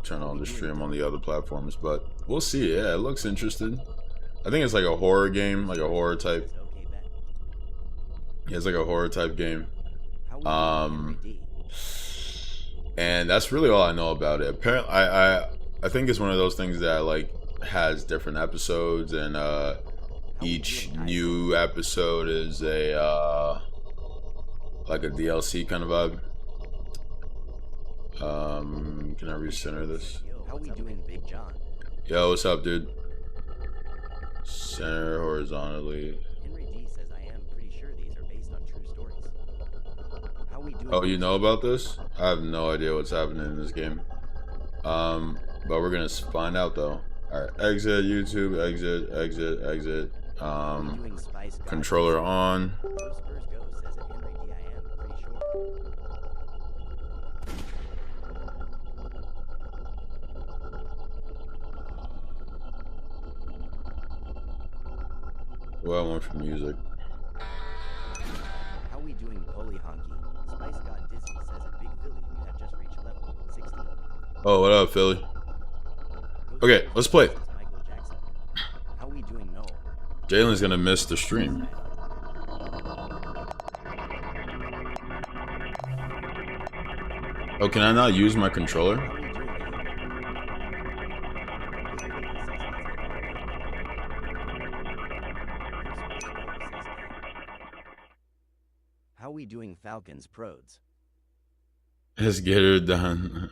turn on the stream on the other platforms, but we'll see. Yeah, it looks interesting. I think it's like a horror game, like a horror type. Yeah, it's like a horror type game. And that's really all I know about it. Apparently, I think it's one of those things that like has different episodes, and each new episode is a like a DLC kind of vibe. Can I recenter this? How we doing, Big John? Yo, what's up, dude? Center horizontally. Henry D says I am pretty sure these are based on true stories. How we doing? Oh, you know about this? I have no idea what's happening in this game. But we're gonna find out though. Alright, exit YouTube, exit, exit, exit. Controller on. Well, I want for music. How we doing, Polly Honky? Spice got dizzy says at Big Philly you have just reached level 16. Oh, what up, Philly? Okay, let's play. How we doing, Noel? Jalen's gonna miss the stream. Oh, can I not use my controller? How we doing, Falcons Prods? Let's get her done.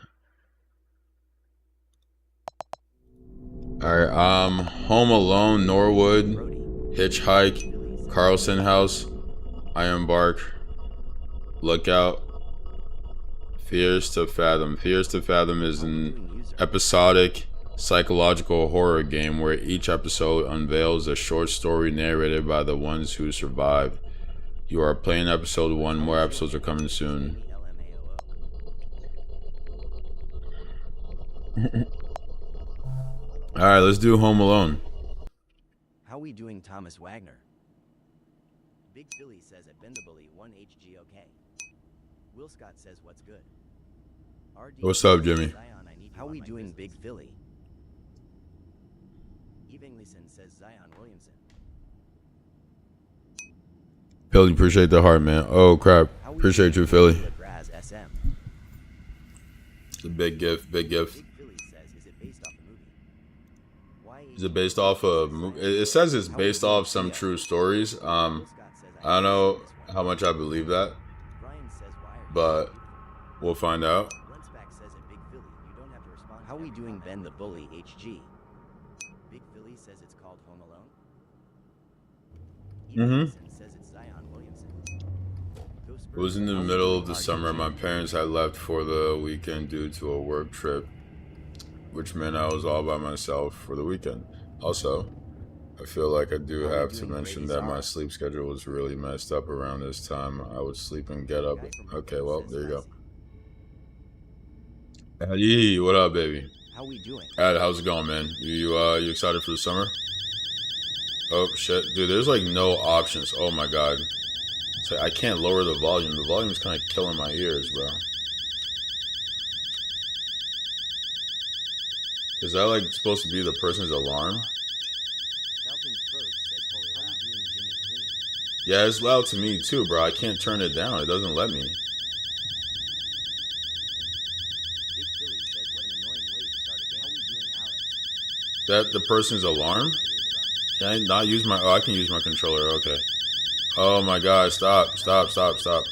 Alright, Home Alone, Norwood, Hitchhike, Carlson House, Iron Bark, Lookout, Fears to Fathom. Fears to Fathom is an episodic psychological horror game where each episode unveils a short story narrated by the ones who survived. You are playing episode 1, more episodes are coming soon. Alright, let's do Home Alone. How we doing, Thomas Wagner? Big Philly says at Bendabully 1HGOK. Will Scott says what's good. What's up, Jimmy? How we doing, Big Philly? Eve Englison says Zion Williamson. Philly, appreciate the heart, man. Oh, crap. Appreciate you, Philly. It's a big gift, big gift. Is it based off of? It says it's based off some true stories. I don't know how much I believe that, but we'll find out. How we doing, Ben the Bully HG? Big Philly says it's called Home Alone. Says it's Zion Williamson. It was in the middle of the summer. My parents had left for the weekend due to a work trip, which meant I was all by myself for the weekend. Also, I feel like I do have to mention that my sleep schedule was really messed up around this time. I would sleep and get up. Okay, well, there you go. Eddie, what up, baby? How we doing? Ed, how's it going, man? You excited for the summer? Oh, shit. Dude, there's like no options. Oh my god. So I can't lower the volume. The volume's kind of killing my ears, bro. Is that like supposed to be the person's alarm? Yeah, it's loud to me too, bro. I can't turn it down. It doesn't let me. That the person's alarm? Can I not use my... Oh, I can use my controller. Okay. Oh my god. Stop. Stop. Stop. Stop.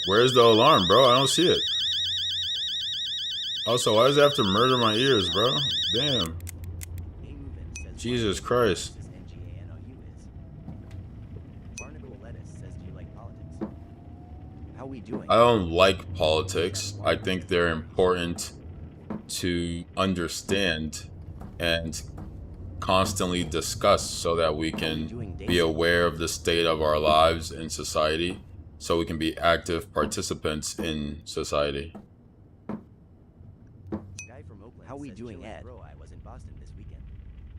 Where's the alarm, bro? I don't see it. Also, why does it have to murder my ears, bro? Damn. Jesus Christ. I don't like politics. I think they're important to understand and constantly discuss so that we can be aware of the state of our lives in society, so we can be active participants in society. How we doing, Ed? Bro, I was in Boston this weekend.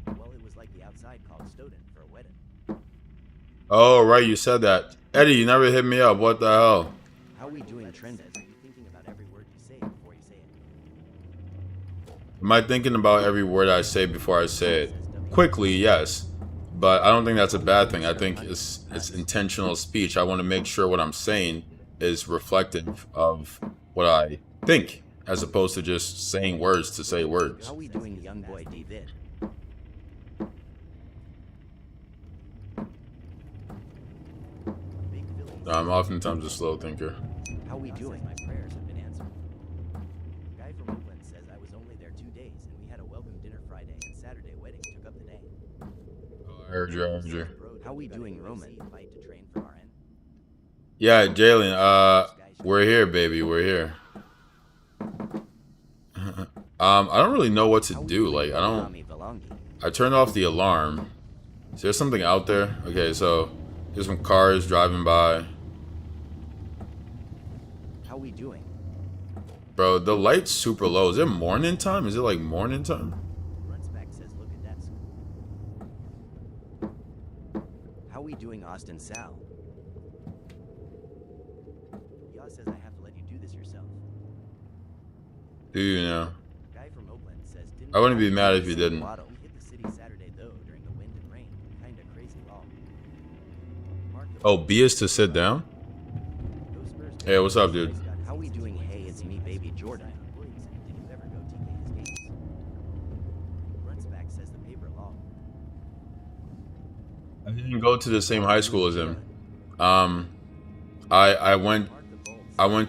Well, it was like the outside called Stoughton for a wedding. Oh, right, you said that. Eddie, you never hit me up. What the hell? How we doing, Trended? Are you thinking about every word you say before you say it? Am I thinking about every word I say before I say it? Quickly, yes. But I don't think that's a bad thing. I think it's intentional speech. I want to make sure what I'm saying is reflective of what I think, as opposed to just saying words to say words. How we doing, young boy David? I'm oftentimes a slow thinker. How we doing? My prayers have been answered. Guy from Oakland says I was only there 2 days and we had a welcome dinner Friday and Saturday wedding took up the day. I heard you. How we doing, Roman? Fight to train for RN? Yeah, Jalen, we're here, baby. We're here. I don't really know what to do. Like, I turned off the alarm. Is there something out there? Okay, so there's some cars driving by. How we doing? Bro, the light's super low. Is it morning time? Is it like morning time? Runsback says look at that school. How we doing, Austin Sal? Yaw says I have to let you do this yourself. Do you know? Guy from Oakland says I wouldn't be mad if you didn't. We hit the city Saturday though during the wind and rain. Kinda crazy law. Oh, B is to sit down? Hey, what's up, dude? How we doing? Hey, it's me, baby Jordan. Did you ever go TK his games? Runsback says the paper law. I didn't go to the same high school as him. I went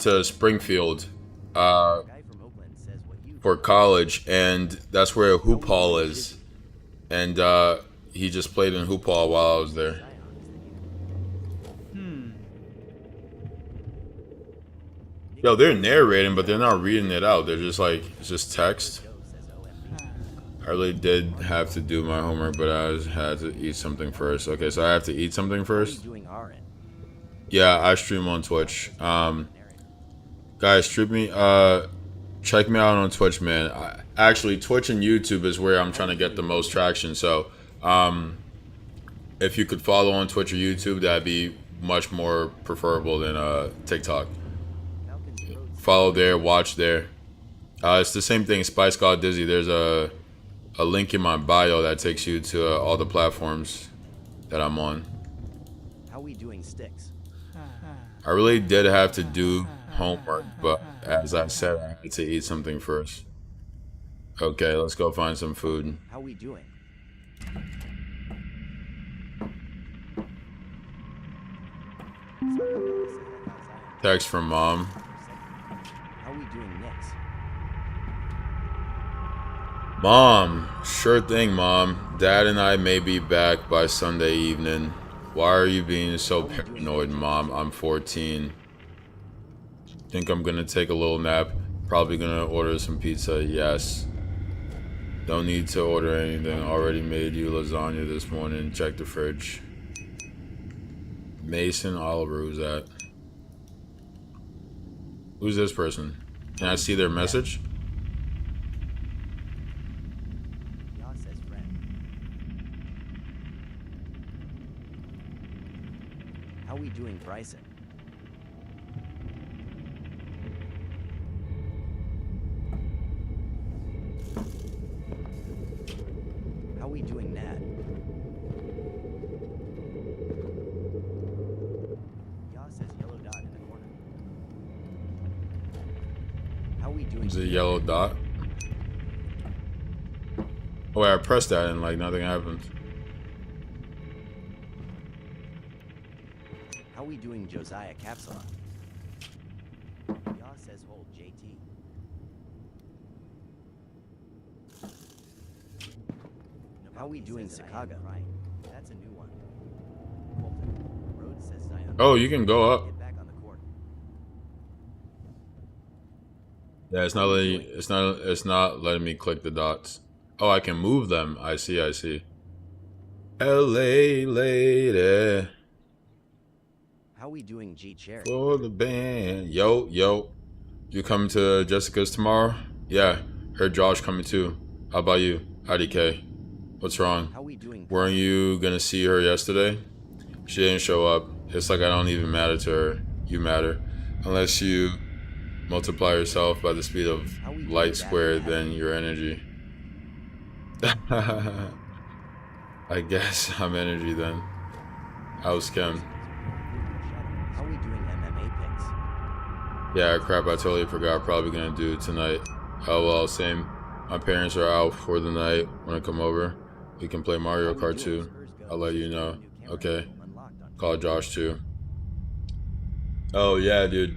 to Springfield for college, and that's where hoop hall is. And he just played in hoop hall while I was there. Yo, they're narrating, but they're not reading it out. They're just like, it's just text. I really did have to do my homework, but I had to eat something first. Okay, so I have to eat something first? Yeah, I stream on Twitch. Guys, check me out on Twitch, man. Actually, Twitch and YouTube is where I'm trying to get the most traction. So, if you could follow on Twitch or YouTube, that'd be much more preferable than TikTok. Follow there, watch there. It's the same thing. Spice God Dizzy. There's a link in my bio that takes you to all the platforms that I'm on. How we doing, Sticks? I really did have to do homework, but as I said, I had to eat something first. Okay, let's go find some food. How we doing? Text from mom. How we doing next? Mom, sure thing, Mom. Dad and I may be back by Sunday evening. Why are you being so paranoid, Mom? I'm 14. Think I'm gonna take a little nap. Probably gonna order some pizza. Yes. Don't need to order anything. Already made you lasagna this morning. Check the fridge. Mason Oliver, who's that? Who's this person? Can I see their message? Yaw says friend. How we doing, Bryson? How we doing, Nad? Yaw says yellow dot in the corner. How we doing? Is it a yellow dot? Oh, wait, I pressed that and like nothing happened. How we doing, Josiah Capsula? Yaw says hold JT. How we doing, Chicago? That's a new one. Colton. Rhodes says Zion. Oh, you can go up. Get back on the court. Yeah, it's not letting me click the dots. Oh, I can move them. I see. LA lady How we doing, G Cherry? for the band. Yo. You coming to Jessica's tomorrow? Yeah. Heard Josh coming too. How about you? IDK. What's wrong? How we doing? Weren't you gonna see her yesterday? She didn't show up. It's like I don't even matter to her. You matter. Unless you multiply yourself by the speed of light squared, then your energy. I guess I'm energy then. How's Kim? How we doing MMA picks? Yeah, crap, I totally forgot. Probably gonna do it tonight. Oh well, same. My parents are out for the night. Wanna come over? We can play Mario Kart too. I'll let you know. Okay. Call Josh too. Oh yeah, dude.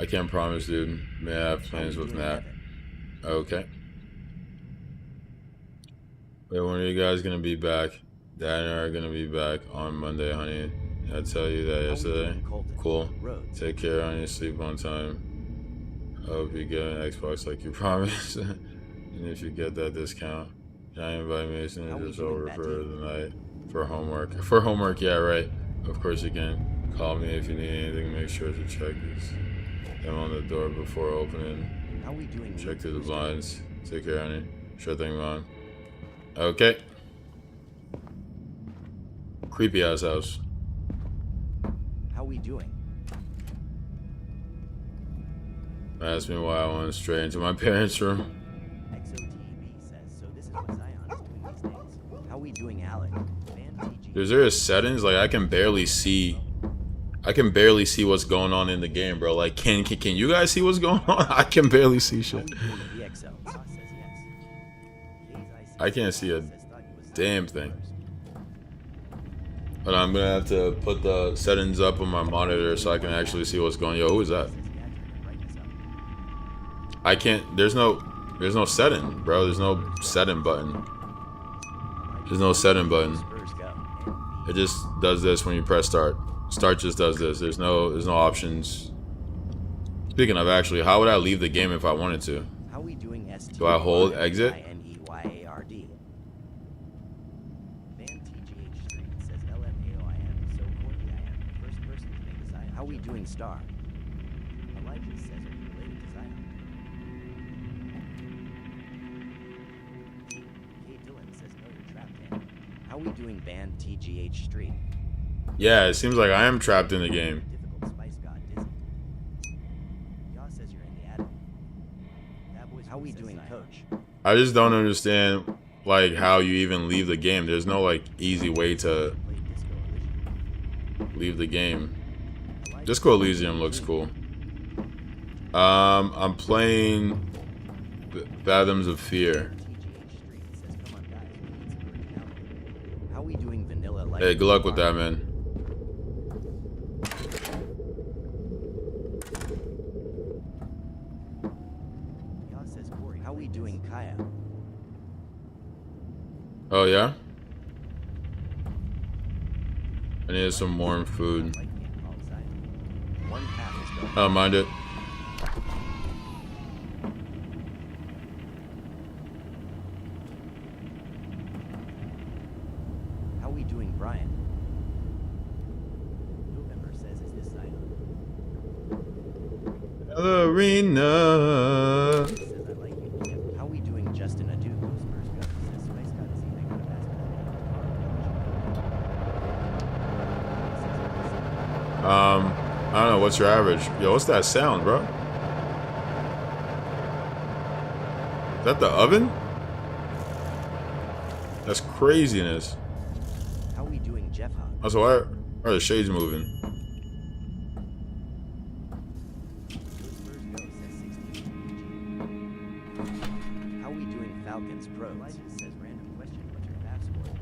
I can't promise, dude. May I have plans with Nat. Okay. Wait, when are you guys gonna be back? Dad and I are gonna be back on Monday, honey. Did I tell you that yesterday? Cool. Take care, honey. Sleep on time. I hope you get an Xbox like you promised. And if you get that discount, can I invite Mason and just over for the night? For homework. For homework, yeah, right. Of course you can. Call me if you need anything. Make sure to check them on the door before opening. Check through the blinds. Take care, honey. Sure thing, Mom. Okay. Creepy ass house. How we doing? Asked me why I went straight into my parents' room. XOTV says, so this is what Zion is doing these days. How we doing, Alec? Is there a settings? Like I can barely see what's going on in the game, bro. Like can you guys see what's going on? I can barely see shit. I can't see a damn thing. But I'm gonna have to put the settings up on my monitor so I can actually see what's going on. Yo, who is that? I can't, there's no setting, bro. There's no setting button. There's no setting button. It just does this when you press start. Start just does this. There's no options. Speaking of, actually, how would I leave the game if I wanted to? Do I hold exit? How we doing, Star? Elijah says are you related to Zion? Kate Dillon says no, you're trapped in. How we doing, band TGH Street? Yeah, it seems like I am trapped in the game. Difficult Spice God Dizzy. Yaw says you're in the attic. How we doing, Coach? I just don't understand like how you even leave the game. There's no like easy way to leave the game. Disco Elysium looks cool. I'm playing Fathoms of Fear. Hey, good luck with that, man. How we doing, Kaya? Oh yeah? I need some warm food. I don't mind it. How we doing, Brian? November says, is this Zion? Hello, Arena. Says, I like you. How we doing, Justin Adu? Spurs go. Says, Spice God is even got a basketball. I don't know, what's your average? Yo, what's that sound, bro? Is that the oven? That's craziness. How we doing, Jeff Hogg? Also, why are the shades moving? Spurs go, says 60. How we doing, Falcons Pros? Elijah says, random question, what's your FAF score?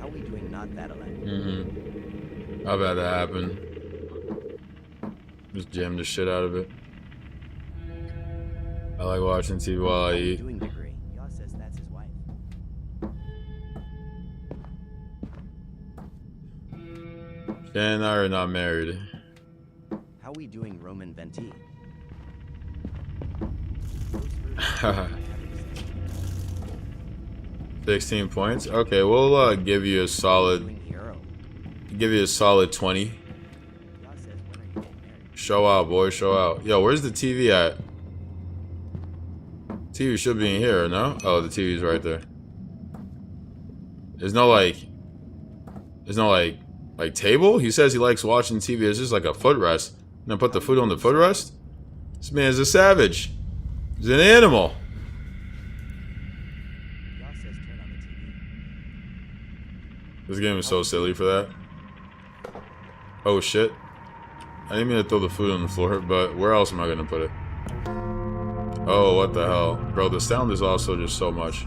How we doing, not that alike? I've had that happen. Just jam the shit out of it. I like watching TV while I eat. Doing degree. Yaw says that's his wife. Shannon and I are not married. How we doing, Roman Venti? 16 points. Okay, we'll give you a solid. Give you a solid 20. Show out, boy. Show out. Yo, where's the TV at? TV should be in here, no? Oh, the TV's right there. There's no like table? He says he likes watching TV. It's just like a footrest. And then put the foot on the footrest? This man's a savage. He's an animal. This game is so silly for that. Oh shit. I didn't mean to throw the food on the floor, but where else am I gonna put it? Oh, what the hell. Bro, the sound is also just so much.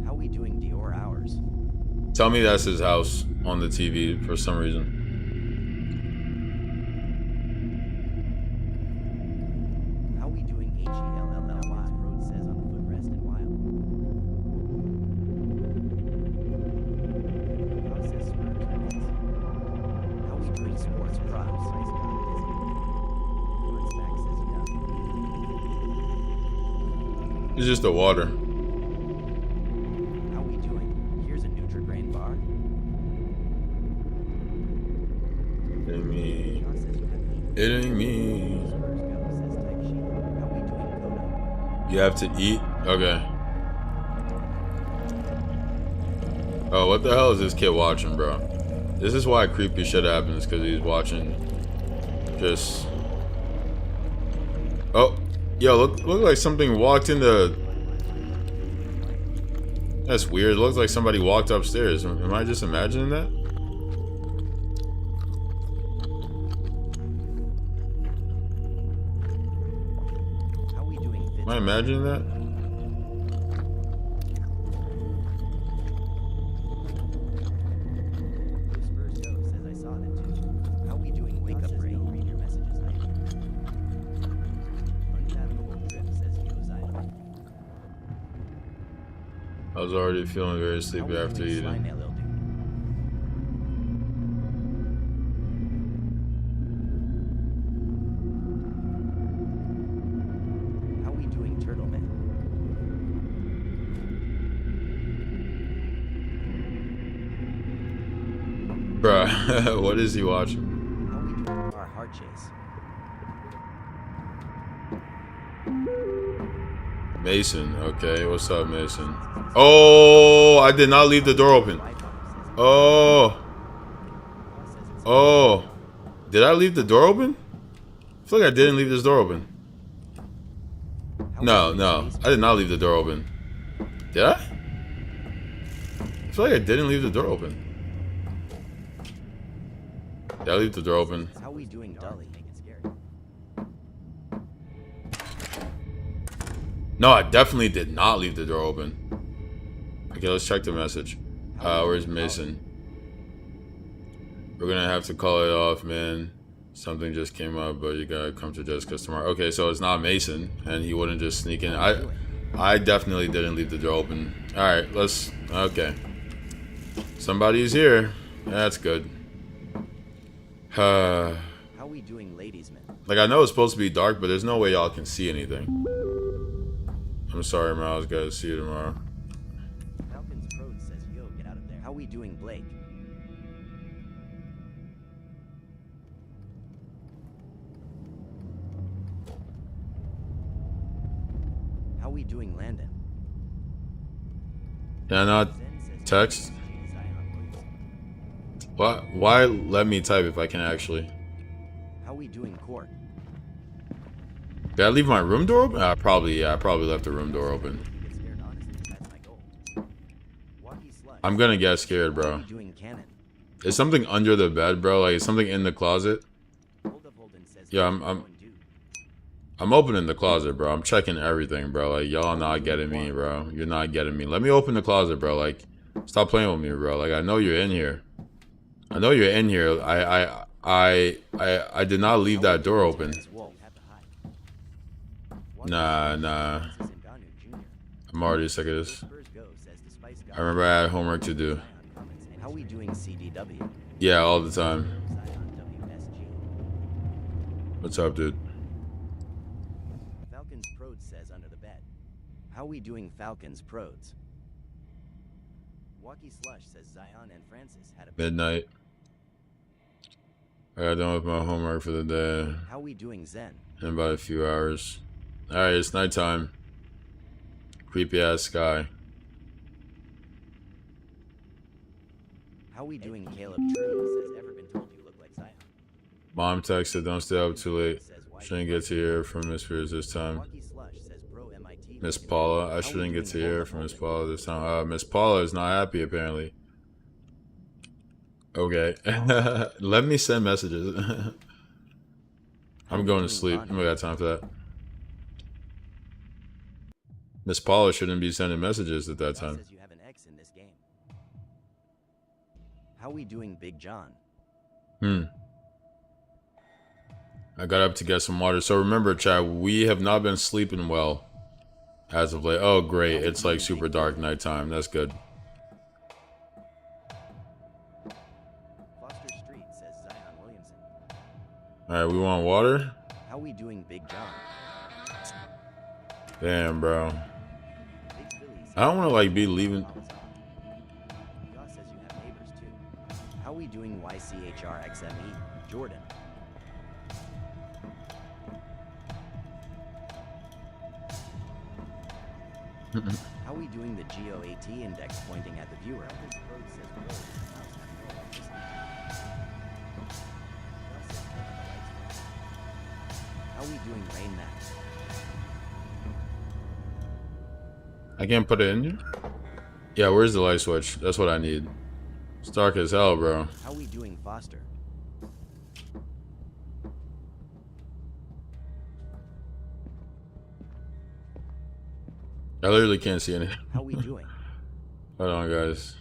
How we doing Dior hours? Tell me that's his house on the TV for some reason. How we doing HELLLY? Road says on the footrest and wild. Process spurs remains. How we doing sports props? Back says enough. It's just the water. How we doing? Here's a Nutri-Grain bar. It ain't me. John says you have meat. It ain't me. Spurs go says type sheet. How we doing Coda? You have to eat? Okay. Oh, what the hell is this kid watching, bro? This is why creepy shit happens, because he's watching just... Oh, yo, look like something walked into... That's weird. It looks like somebody walked upstairs. Am I just imagining that? How we doing Am I imagining that? Spurs go says I saw that too. How we doing wake up Ray? Read your messages later. Unfathomable trip says Yo's Island. I was already feeling very How sleepy we after doing eating. Slime LL dude? How we doing Turtle Man? Bruh, what is he watching? How we doing our heart chase? Mason, okay. What's up, Mason? Oh, I did not leave the door open. Oh. Oh. Did I leave the door open? I feel like I didn't leave this door open. No, I did not leave the door open. Did I? I feel like I didn't leave the door open. Did I leave the door open? How we doing Dully? Make it scary. No, I definitely did not leave the door open. Okay, let's check the message. Where's Mason? We're gonna have to call it off, man. Something just came up, but you gotta come to Jessica's tomorrow. Okay, so it's not Mason, and he wouldn't just sneak in. I definitely didn't leave the door open. All right, let's. Okay, somebody's here. That's good. How we doing ladies man? Like I know it's supposed to be dark, but there's no way y'all can see anything. I'm sorry, Miles. Gotta see you tomorrow. Falcons Prode says yo, get out of there. How we doing Blake? How we doing Landon? Yeah, not text. What? Why let me type if I can actually? How we doing Court? Did I leave my room door open? Probably, yeah. I probably left the room door open. Get scared honestly, that's my goal. Walkie Slush. I'm gonna get scared, How bro. we doing Cannon? Is something under the bed, bro? Like, is something in the closet? Hold up Holden says Yeah, "How's it going, dude?" I'm opening the closet, bro. I'm checking everything, bro. Like, y'all not getting me, bro. You're not getting me. Let me open the closet, bro. Like, stop playing with me, bro. Like, I know you're in here. I know you're in here. I did not leave that door open. Nah. I'm already sick of this. I remember I had homework to do. How we doing CDW? Yeah, all the time. What's up, dude? Falcons Prode says under the bed. How we doing Falcons Prodes? Walkie Slush says Zion and Francis had a Midnight. I got done with my homework for the day. How we doing, Zen? In about a few hours. Alright, it's nighttime. Creepy ass sky. How we doing, Caleb? True says, ever been told you look like Zion? Mom texted, don't stay up too late. Shouldn't get to hear from Miss Spears this time. Marky Slush says, bro, MIT. Miss Paula, I shouldn't get to hear from Miss Paula this time. Miss Paula is not happy apparently. Okay. Let me send messages. I'm going to sleep. I don't got time for that. Miss Paula shouldn't be sending messages at that time. Says you have an X in this game. How we doing, Big John? I got up to get some water. So remember, chat, we have not been sleeping well as of late. Oh, great. It's like super dark nighttime. That's good. Foster Street says Zion Williamson. Alright, we want water? How we doing, Big John? Damn, bro. Big Philly says I don't want to like be leaving. Yoss says you have neighbors too. How we doing, YCHRXME? Jordan. How we doing, the GOAT index pointing at the viewer? How we doing, Rain Max? I can't put it in here? Yeah, where's the light switch? That's what I need. It's dark as hell, bro. How we doing, Foster? I literally can't see anything. How we doing? Hold on, guys.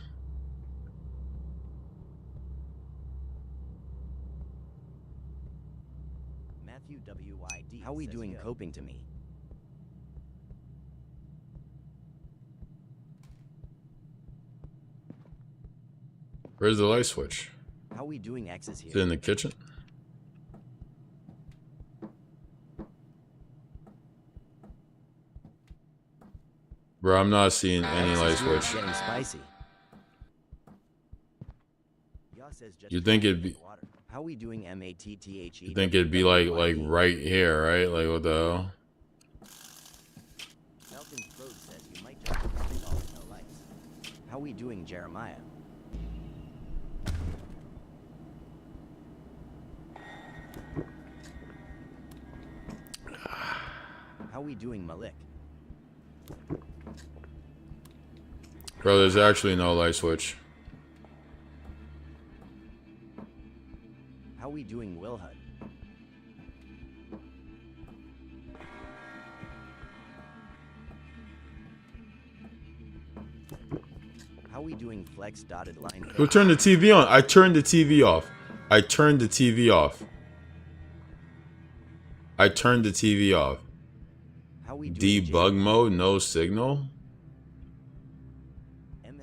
Matthew WYD. How we doing, coping to me? Where's the light switch? How we doing, X is here. Is it in the kitchen? Bro, I'm not seeing any light switch. Getting spicy. Yoss says just You think it'd be? water. How we doing, MATTHE? You think it'd be like right here, right? Like what the hell? Falcon's Road says you might just find all with no lights. How we doing, Jeremiah? How we doing, Malik? Bro, there's actually no light switch. How we doing, Wilhud? How we doing, Flex dotted line? Who turned the TV on? I turned the TV off. I turned the TV off. I turned the TV off. How we doing, Debug mode, no signal. Says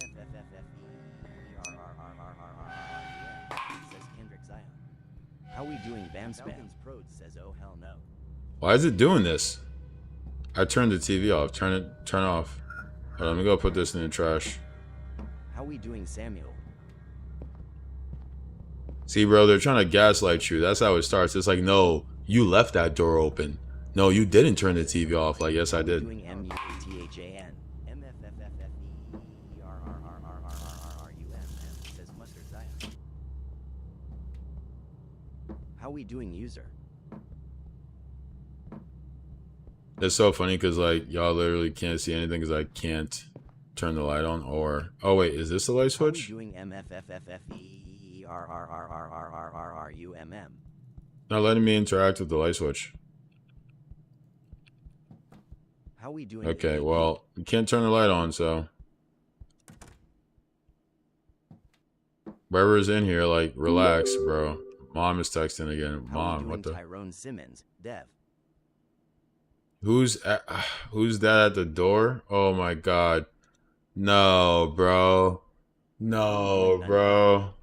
Kendrick Zion. How we doing, Bam Spam? Prode says, oh hell no. Why is it doing this? I turned the TV off. Turn off. Hold on, let me go put this in the trash. How we doing, Samuel? See, bro, they're trying to gaslight you. That's how it starts. It's like, no, you left that door open. No, you didn't turn the TV off. Like, yes, I did. Doing MUATHAN. MFFFFERRRRRRRRRRUM says Mustard Zion. How we doing, user? It's so funny because, like, y'all literally can't see anything because I can't turn the light on. Or, oh, wait, is this the light switch? How we doing, MFFFFERRRRRRRUMM? Not letting me interact with the light switch. How we doing? Okay, well, you can't turn the light on, so whoever's in here, like, relax, bro. Mom is texting again. Mom, what the? Tyrone Simmons, Dev. Who's that at the door? Oh my god. No, bro. No, bro.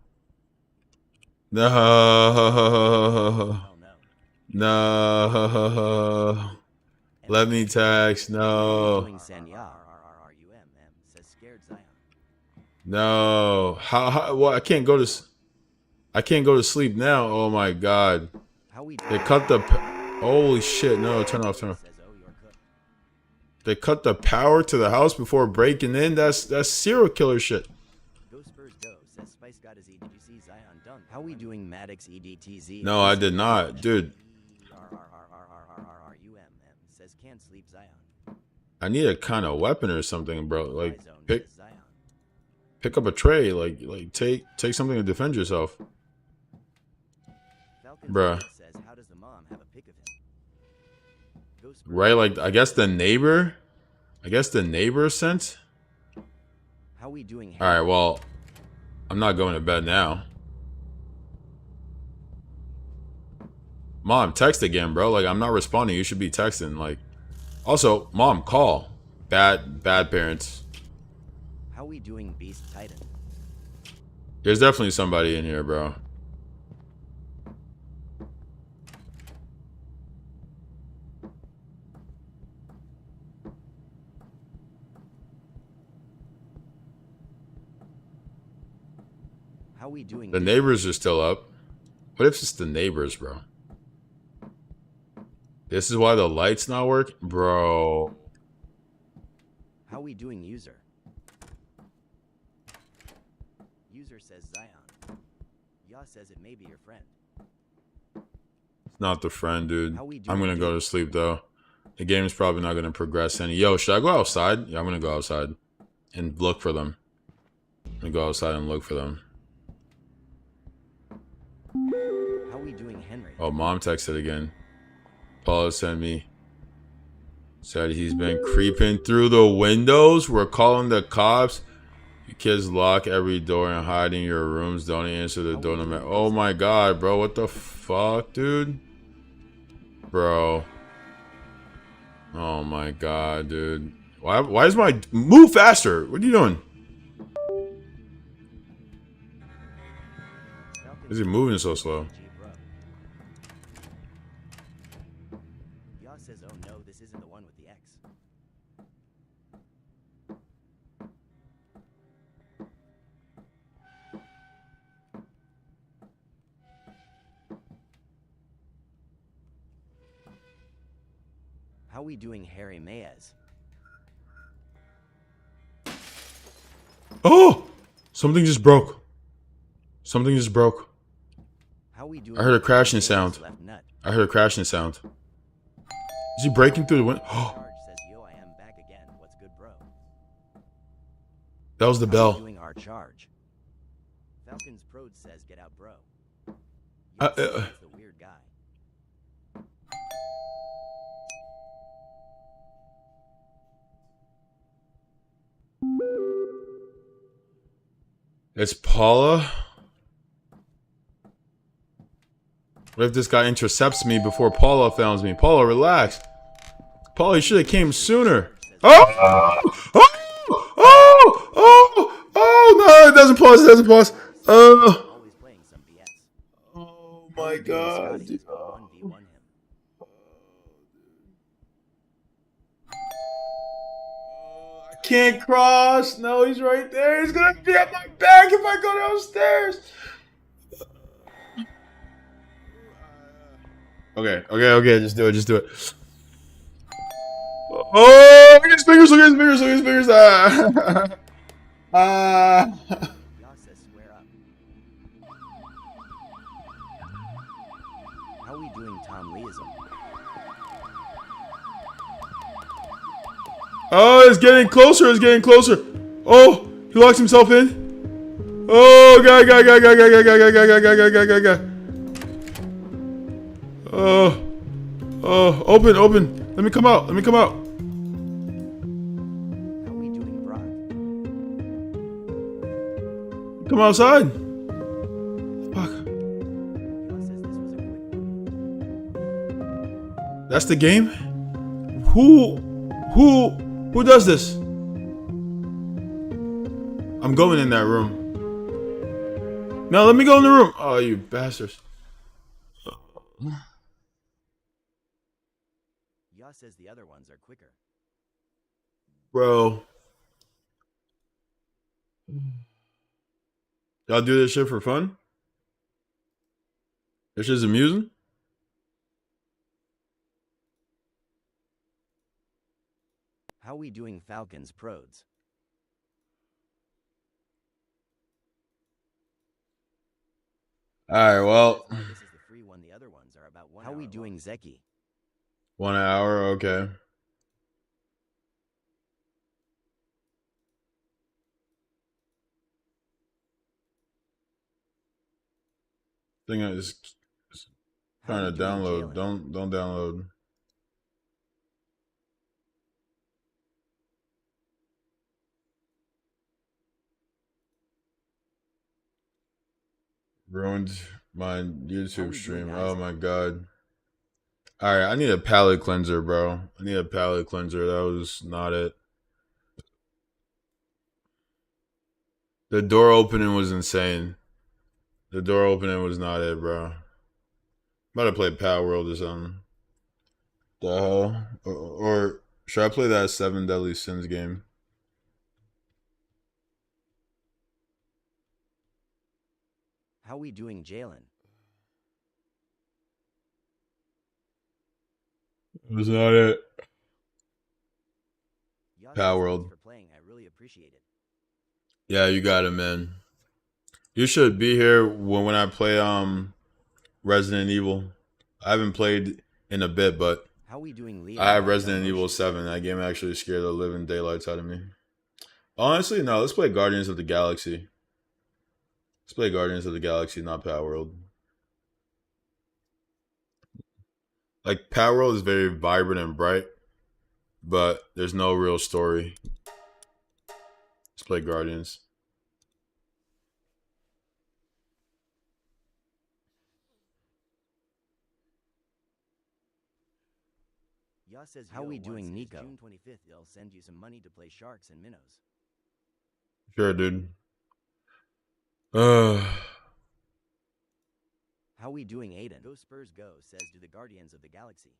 No. No. Let me text. No. No. How what? I can't go to. I can't go to sleep now. Oh my god. How we They doing? cut the... Holy shit. No, turn off, turn off. Says, oh, you're cooked. They cut the power to the house before breaking in. That's serial killer shit. Go Spurs go, says Spice got his E. Did you see Zion dunk? How we doing Maddox EDTZ? No, I did not. Dude, UMM says can't sleep Zion. I need a kind of weapon or something, bro. Like, Zone pick says Zion. up a tray. Like take something to defend yourself. Falcons Bruh. says how does the mom have a pic of him? Go Spurs Right, like, go, I guess the neighbor sent? How we doing? Alright, well, I'm not going to bed now. Mom, text again, bro. Like, I'm not responding. You should be texting. Like, also, mom, call. Bad parents. How we doing Beast Titan? There's definitely somebody in here, bro. How we doing? The neighbors are still up. What if it's the neighbors, bro? This is why the light's not working? Bro. How we doing user? User says Zion. Ya says it may be your friend. It's not the friend, dude. How we I'm doing, gonna go to sleep, though. The game's probably not gonna progress any. Yo, should I go outside? Yeah, I'm gonna go outside and look for them. I'm gonna go outside and look for them. How we doing Henry? Oh, mom texted again. Paula sent me. Said he's been creeping through the windows. We're calling the cops. You kids lock every door and hide in your rooms. Don't answer the door no matter. Oh my god, bro. What the fuck, dude? Bro. Oh my god, dude. Why is my... Move faster! What are you doing? Is he moving so slow? Ya says, oh no, this isn't the one with the X. How we doing Harry Mayes? Oh! Something just broke. Something just broke. How we doing? I heard a crashing Mayes sound. left nut. I heard a crashing sound. Is he breaking through the window? Charge says, yo, I am back again. What's good, bro? That was the How we bell. doing our charge? Falcons Prode says, get out, bro. Uh, Yo uh, says the weird guy. It's Paula. What if this guy intercepts me before Paula founds me? Paula, relax. Paula, you should have came sooner. Oh! Oh! Oh! Oh! Oh! No, it doesn't pause. It doesn't pause. Oh! Always playing some BS. Oh How my we doing, god. Scotty? 1v1 him. I can't cross. No, he's right there. He's gonna be at my back if I go downstairs. Okay. Just do it. Oh, look at his fingers. Ya says, square up. How we doing Tom Leism? Oh, it's getting closer. Oh, he locks himself in. Oh, guy. Oh, open. Let me come out. How we doing Brock? Come outside. Fuck. Ya says this was a quick one. That's the game? Who does this? I'm going in that room. No, let me go in the room. Oh, you bastards. Ya says the other ones are quicker. Bro. Y'all do this shit for fun? This is amusing. How we doing, Falcons Prods? All right, well, This is the free one. The other ones are about 1 hour. How we doing, Zeki? 1 hour, okay. Thing is trying to download. Don't download. Ruined my YouTube stream. Oh my god. Alright, I need a palate cleanser, bro. I need a palate cleanser. That was not it. The door opening was insane. The door opening was not it, bro. I'm about to play Power World or something. The hell? Or should I play that 7 Deadly Sins game? How we doing, Jalen? It was not it. Power World. For playing. I really appreciate it. Yeah, you got it, man. You should be here when I play Resident Evil. I haven't played in a bit, but how we doing, Leo? I have Resident Evil 7. That game actually scared the living daylights out of me. Honestly, no. Let's play Guardians of the Galaxy. Let's play Guardians of the Galaxy, not Power World. Like, Power World is very vibrant and bright, but there's no real story. Let's play Guardians. Says how we doing, Nico? June 25th, they'll send you some money to play sharks and minnows. Sure, dude. How we doing, Aiden? Go Spurs Go says to the Guardians of the Galaxy.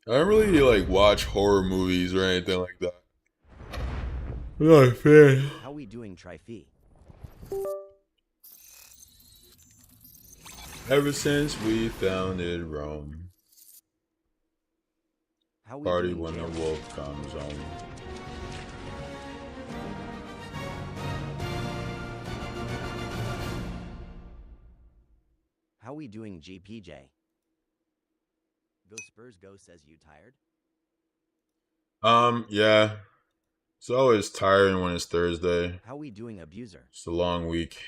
I don't really like watch horror movies or anything like that. I'm not a fan. How we doing, Tri-Fee? Ever since we founded Rome. Party when the wolf comes home. How we doing, GPJ? Go Spurs Go says you tired? Yeah. It's always tiring when it's Thursday. How we doing, Abuser? It's a long week.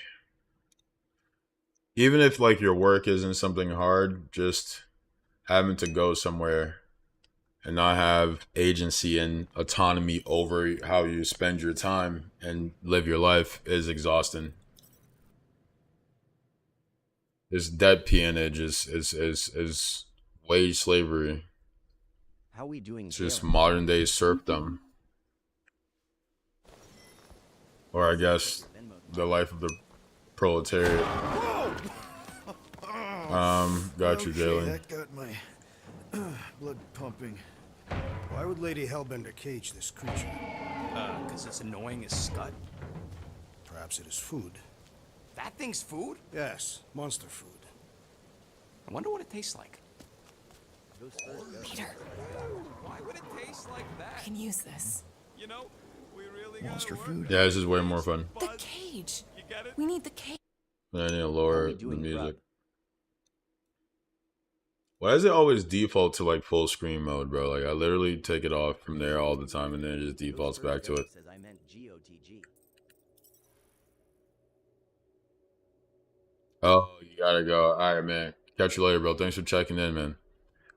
Even if like your work isn't something hard, just having to go somewhere and not have agency and autonomy over how you spend your time and live your life is exhausting. This debt peonage is wage slavery. How we doing? It's just modern day serfdom. Or I guess the life of the proletariat. Got you, Jalen. That got my blood pumping. Why would Lady Hellbender cage this creature? Because it's annoying as scud. Perhaps it is food. That thing's food? Yes, monster food. I wonder what it tastes like. Peter, Why would it taste like I that? can use this. You know, we really Monster food? Yeah, this is way more fun. The cage. You get it? We need the cage. I need to lower the doing, music. bro? Why does it always default to like full screen mode, bro? Like I literally take it off from there all the time and then it just defaults back to it. Says I meant GOTG. Oh, you gotta go. Alright, man. Catch you later, bro. Thanks for checking in, man.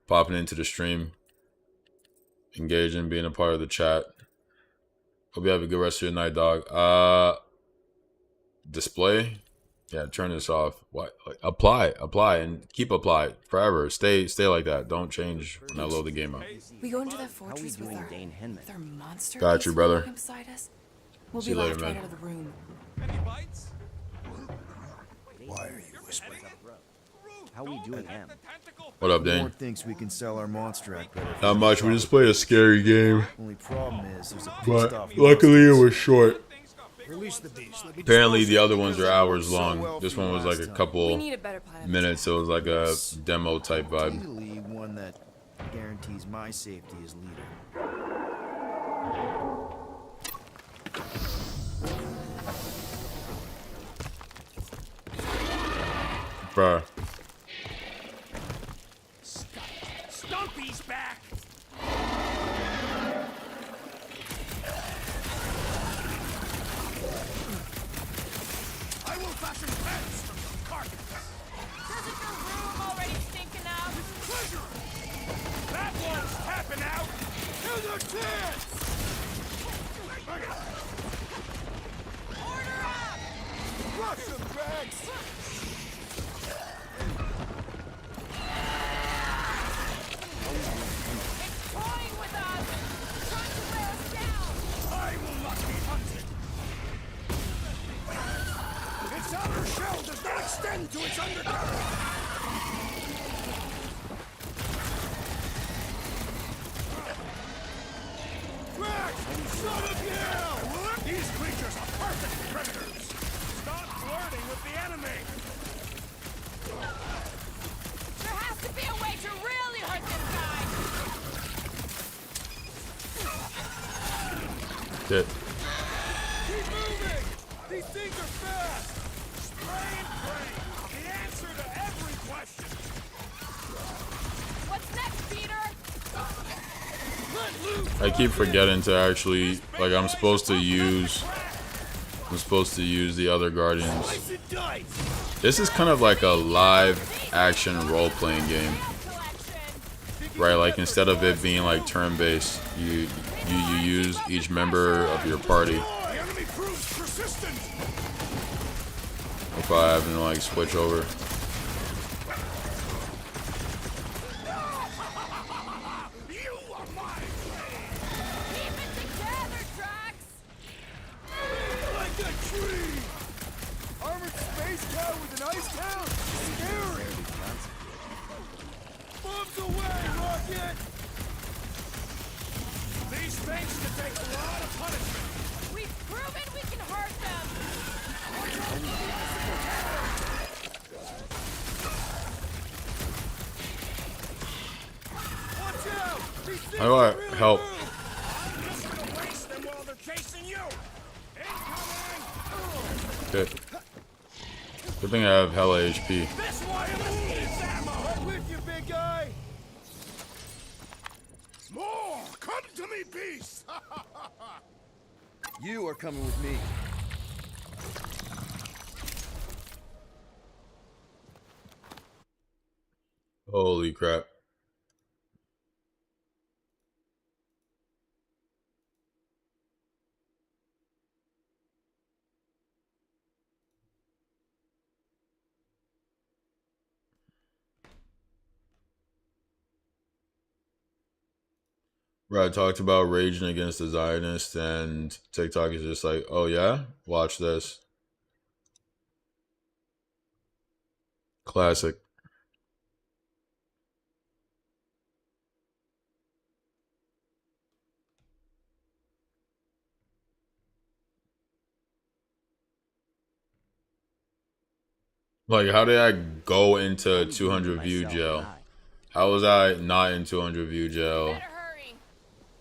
Popping into the stream. Engaging, being a part of the chat. Hope you have a good rest of your night, dog. Display? Yeah, turn this off. What? Like, apply, and keep apply forever. Stay like that. Don't change when I load the game up. We go into that fortress with doing, our, Dane Henman? with our monster. Got you, beast brother. walking beside us. We'll See be you later, laughed right man. out of the room. Any bites? Why are you whispering? How we doing, Em? What up, More Dane? thinks we can sell our monster act better. Not much. We just played a scary game, Only problem is there's a pissed but off luckily it monster. was short. Release the beast. Let me Apparently, dispose the of other it. ones are That hours worked so long. well This for you one was like last a time. We couple need a better plan of minutes, so it was like a demo type vibe. Ideally, one that guarantees my safety as leader. Bruh. Stumpy's back! I will fashion heads from your carcass! Doesn't your room already stinking out? Pleasure! That one's tapping out! To the tits! Order up! Crush them, Rex! It's toying with us! Trying to wear us down! I will not be hunted! Its outer shell does not extend to its undergarment! Rex! Son of you! These creatures are perfect predators! Stop flirting with the enemy! There has to be a way to really hurt this guy! Shit. Keep moving! These things are fast! Spray and pray! The answer to every question! What's next, Peter? Let loose! I keep forgetting to actually, like, I'm supposed to use the other Guardians. Slice and dice! This is kind of like a live action role-playing game, Collection! right? Like, instead of it being like turn-based, you use each member of your party. The enemy proves persistent! If I happen to like switch over. You are my prey! Keep it together, Drax! Like a tree! Armored space cow with an ice town? Scary! Bombs away, Rocket! These things can take a lot of punishment. We've proven we can hurt them! Watch out! These things How do I can really help? move. I'm just gonna waste them while they're chasing you! Incoming! Good. Good thing I have hella HP. This way needs ammo! Right with you, big guy! More! Come to me, beast! You are coming with me. Holy crap. Right, I talked about raging against the Zionists, and TikTok is just like, oh yeah? Watch this. Classic. Like, how did I go into 200 view jail? How was I not in 200 view jail, Better hurry!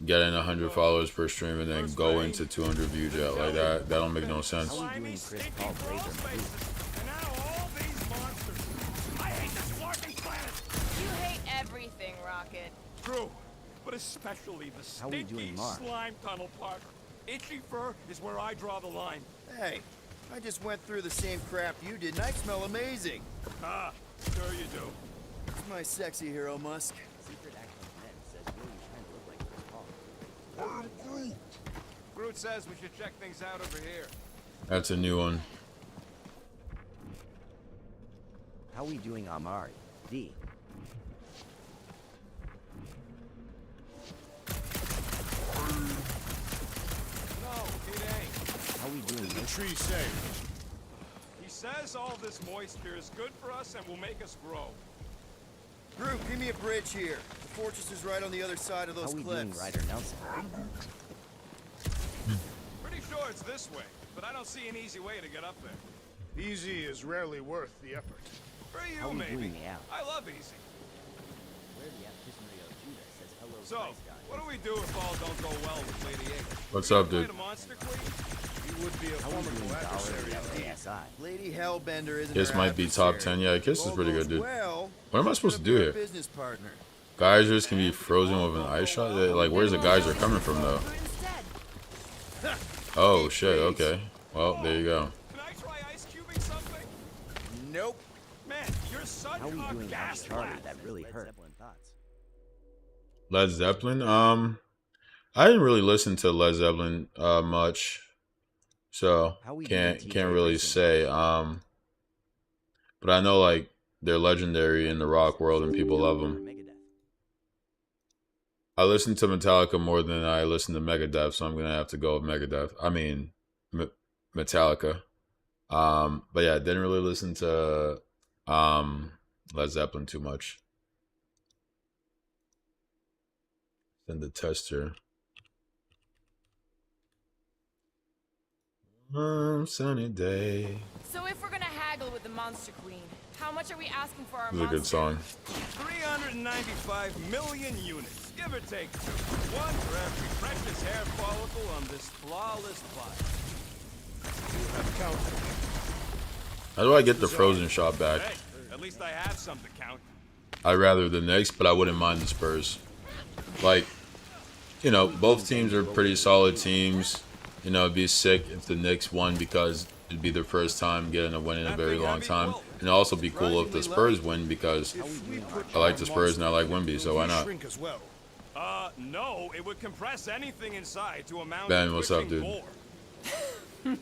getting 100 followers per stream, and then go into 200 view jail? Like, that don't make no sense. Doing Chris Paul Blazer moves. And now all these monsters! I hate this larkin planet! You hate everything, Rocket. True, but especially the How we stinky doing, Mark? slime tunnel part. Itchy fur is where I draw the line. Hey, I just went through the same crap you did, and I smell amazing. Ah, sure you do. It's my sexy hero, Musk. Secret Action Net says Will you kind of look like Chris Paul. Groot says we should check things out over here. That's a new one. How we doing, Amari? D. No, it ain't. How we doing, Nick? Tree safe. He says all this moisture is good for us and will make us grow. Group, give me a bridge here. The fortress is right on the other side of How those we doing, cliffs. Ryder Nelson? Pretty sure it's this way. but I don't see an easy way to get up there. Easy is rarely worth the effort. For you, How we maybe. doing out? I love easy. Where the F. Judah says hello, So, Spice Guy. what do we do if all don't go well with Lady A? What's up, Fight dude? a monster queen? You would be a How we doing formidable adversary dollar indeed. ASI? Lady Hellbender isn't Kiss our might be top adversary. 10. Yeah, Kiss is All pretty goes good, dude. Well, What am I supposed to do our here? business partner. Geysers can be frozen with an ice shot? Like, where's the geyser coming from, though? Instead. Oh, shit, okay. Well, there you go. Can I try ice cubing something? Nope. Man, you're such How we a doing gas out Charlie rat. that really Led hurt? Zeppelin thoughts. Led Zeppelin? I didn't really listen to Led Zeppelin much. So, How we can't doing, TJ really Racing? say. But I know, like, they're legendary in the rock world and people love them. Megadeth. I listen to Metallica more than I listen to Megadeth, so I'm gonna have to go with Megadeth. I mean, Metallica. But yeah, I didn't really listen to Led Zeppelin too much. Then the tester. Sunny day. So if we're gonna haggle with the Monster Queen, how much are we asking for our This is a monster? good song. 395 million units, give or take two. One for every precious hair follicle on this flawless body. You have counted. How do I get the Frozen shot back? Hey, at least I have some to count. I'd rather the Knicks, but I wouldn't mind the Spurs. Like, you know, both teams are pretty solid teams. You know, it'd be sick if the Knicks won because it'd be their first time getting a win in a very long time. And it'd also be cool if the Spurs win because I like the Spurs and I like Wemby, so why not? Shrink as well. No, it would compress anything inside to amount Ben, to what's up, twitching dude? gore.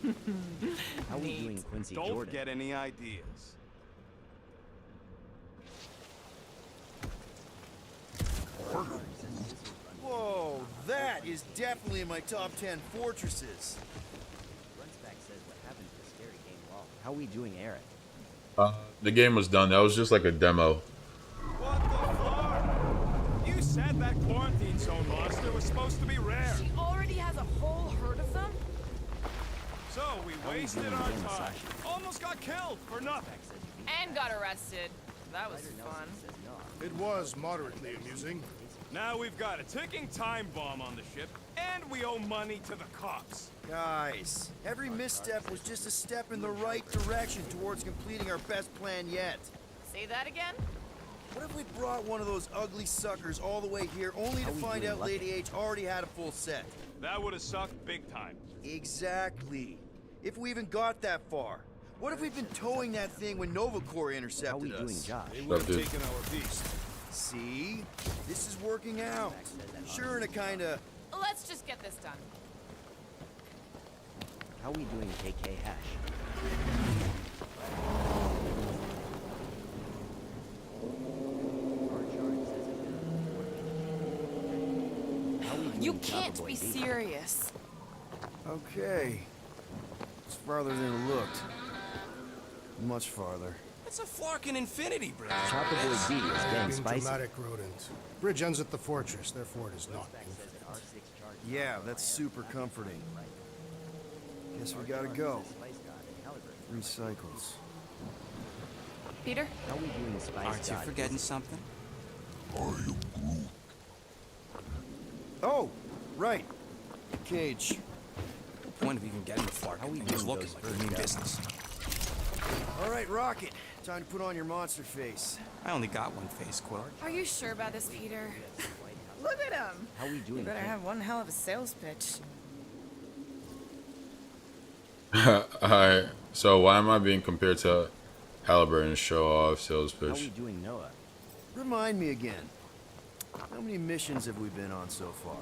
How we doing Quincy Don't Jordan? get any ideas. Whoa, that is definitely in my top 10 fortresses. Runspec says what happened to the scary game wall. How we doing Eric? The game was done. That was just like a demo. What the fuck? You said that quarantine zone monster was supposed to be rare. She already has a whole herd of them? So we wasted doing our again, time. Sasha? Almost got killed for nothing. And got arrested. That was fun. Says no. It was moderately amusing. Now we've got a ticking time bomb on the ship, and we owe money to the cops. Guys, every misstep was just a step in the right direction towards completing our best plan yet. Say that again? What if we brought one of those ugly suckers all the way here only to How we find doing, out Lucky? Lady H already had a full set? That would have sucked big time. Exactly. If we even got that far. What if we've been towing that thing when Nova Corps How we intercepted doing us? Josh? They What's would up, have dude? taken our beast. See? This is working out. Sure, in a kinda... Let's just get this done. How we doing KK Hash? How we You doing can't Chopper Boy be D? serious. Okay. It's farther than it looked. Much farther. It's a flarkin' infinity bridge. Chopper Boy D is getting Being spicy. dramatic rodent. Bridge ends at the fortress, therefore it is not. Yeah, that's super comforting. Guess we gotta go. 3 cycles. Peter? How we doing Spice Aren't you God? forgetting something? Oh, right. Cage. Point of even getting the flark How we thing was doing looking those like we mean first business. All right, Rocket. Time to put on your monster face. I only got one face, Quill. Are you sure about this, Peter? Look at him. How we doing You better Ken? have one hell of a sales pitch. Alright, so why am I being compared to Halliburton's show off sales How we pitch? doing Noah? Remind me again. How many missions have we been on so far?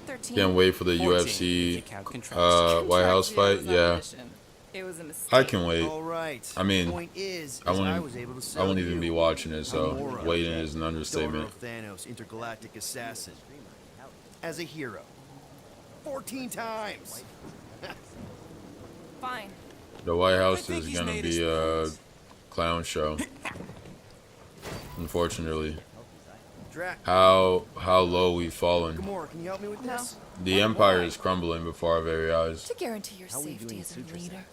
13. Can't wait for the 14, if UFC you count contracts. White House fight. Yeah, It was a mistake. I can wait. All right. I mean, point is I I won't. was able to I sell won't you. even be watching it, so Gamora, waiting is an daughter understatement. of Thanos, intergalactic assassin. As a hero. 14 times. Fine. The White I House think is he's gonna made be his a clown show. Unfortunately, Drac, how low we've fallen. Gamora, can you help me with No. this? The Empire is crumbling before our very eyes. To guarantee your How we safety doing as a suture leader.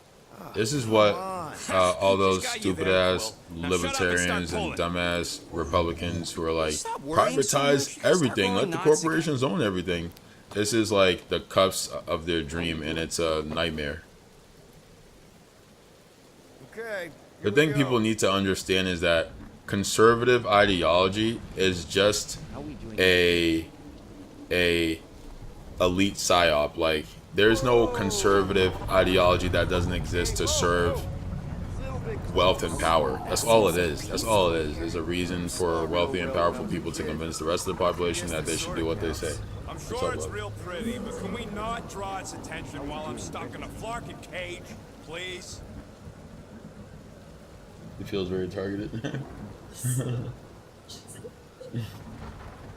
This is what all those She's got you stupid there, ass Quill. Now shut up and start libertarians and pulling. dumbass Republicans who are like, Stop worrying so much. privatize Start everything, let rolling the knots corporations own everything. This is like the cuffs of their dream, and it's a nightmare. Okay. The thing people need to understand is that conservative ideology is just How we doing? a elite psyop. Like, there's no conservative ideology that doesn't exist to serve wealth and power. That's all it is. That's all it is. There's a reason for wealthy and powerful people to convince the rest of the population that they should do what they say. I'm What's sure up, it's love? real pretty, but can we not draw its attention while I'm stuck in a flarkin' cage, please? It feels very targeted.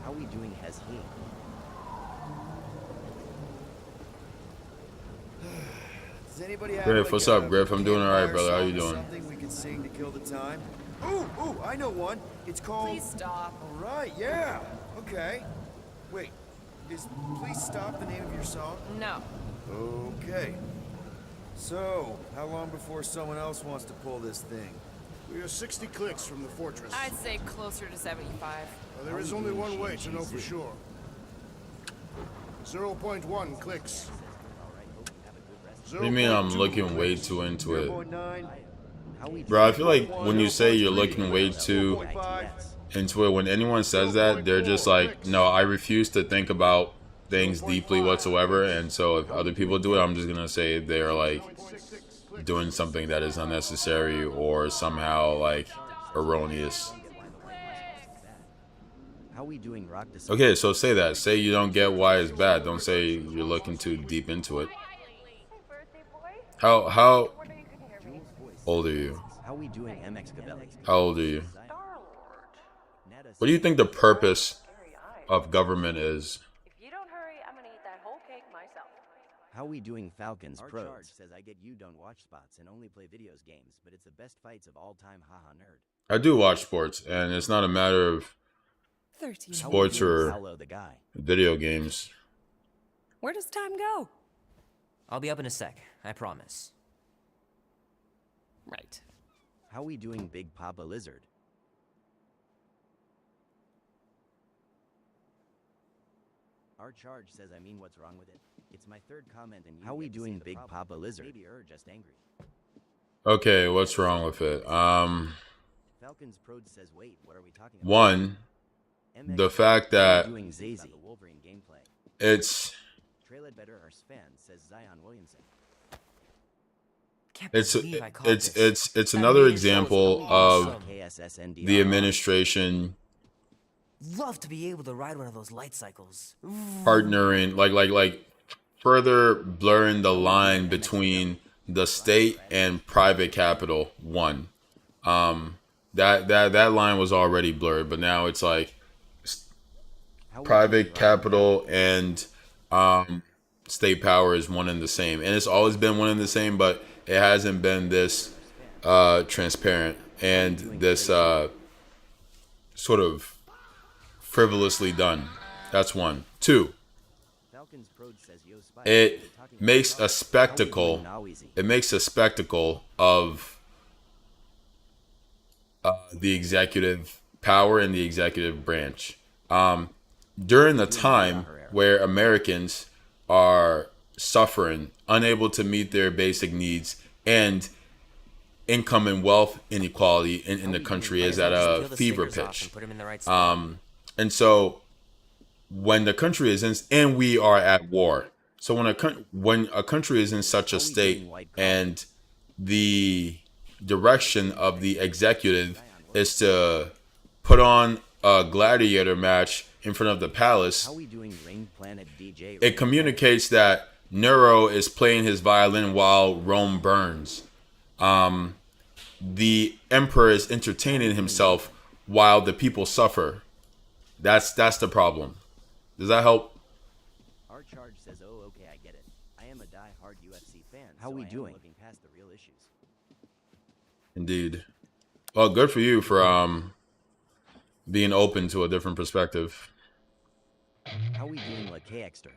How we doing, Hezhi? Does anybody have Griff, like what's a up, Griff? I'm doing alright, campfire brother. How you song or doing? Something we can sing to kill the time. Ooh, I know one. It's called. Please stop. All right, yeah. Okay. Wait, is "Please Stop" the name of your song? No. Okay. So, how long before someone else wants to pull this thing? We are 60 clicks from the fortress. I'd say closer to 75. There is only one way to know for sure. 0.1 clicks. What do you mean I'm looking way too into it? 0.9. How we Bro, I feel like when you say you're looking way too 0.5. into it, when anyone says that, they're just like, no, I refuse to think about things deeply whatsoever. And so if other people do it, I'm just going to say they're like doing something that is unnecessary or somehow like erroneous. How we doing, Rock? Okay, so say that. Say you don't get why it's bad. Don't say you're looking too deep into it. How old are you? How we doing, MX Cabelli? How old are you? What do you think the purpose of government is? If you don't hurry, I'm gonna eat that whole cake myself. How we doing, Falcons? Our Pros charge says I get you don't watch spots and only play videos games, but it's the best fights of all time. Haha, nerd. I do watch sports, and it's not a matter of 13. How we sports doing, or Paolo the guy? video games. Where does time go? I'll be up in a sec, I promise. Right. How we doing, Big Papa Lizard? Our charge says I mean what's wrong with it. It's my third comment and you How we get to say doing, the Big problem. Papa Lizard? Maybe you're just angry. Okay, what's wrong with it? Falcons Prod says wait, what are we talking about? One, MX the fact How we that doing Zazie? The Wolverine gameplay. it's Trailed better our fan says Zion Williamson. Can't it's believe I caught it's this. it's That another radio show is example really of awesome. KSSNDR. the administration Love to be able to ride one of those light cycles. partnering, like further blurring the line between the state and private capital. One, that line was already blurred, but now it's like How we private doing, capital and state power is one and the same, and it's always been one and the same, but it hasn't been this transparent and this sort of frivolously done. That's one. Two, Falcons Prod says yo Spike. it We're talking makes about a spectacle. How we doing, Noweezy? It makes a spectacle of the executive power and the executive branch. During the time where Americans are suffering, unable to meet their basic needs, and income and wealth inequality in the country is at a Peel the fever stickers off pitch. and put 'em in the right spot. And so when the country is in, and we are at war. So when a country is in such a state and the direction of the executive is to put on a gladiator match in front of the palace, How we doing, Ring Planet DJ? it communicates that Nero is playing his violin while Rome burns. The emperor is entertaining himself while the people suffer. That's the problem. Does that help? Our charge says, oh, okay, I get it. I am a die-hard UFC fan. How we doing? Looking past the real issues. Indeed. Well, good for you for being open to a different perspective. How we doing, Ekster?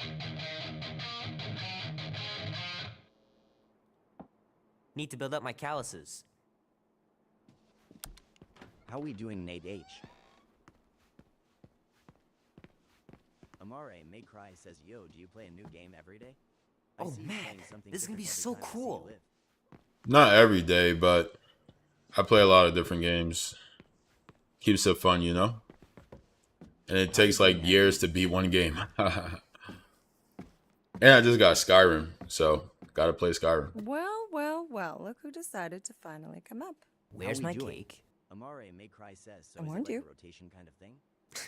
Need to build up my calluses. How we doing, Nate H? Amare May Cry says, "Yo, do you play a new game every day?" I Oh see you man, playing something this is gonna be different so every time I see you cool. live. Not every day, but I play a lot of different games. Keeps it fun, you know? And it takes like years to beat one game. And I just got Skyrim, so gotta play Skyrim. Well, well, well. Look who decided to finally come up. Where's we my doing? cake? Amare May Cry says, "So I is warned it like you. a rotation kind of thing?"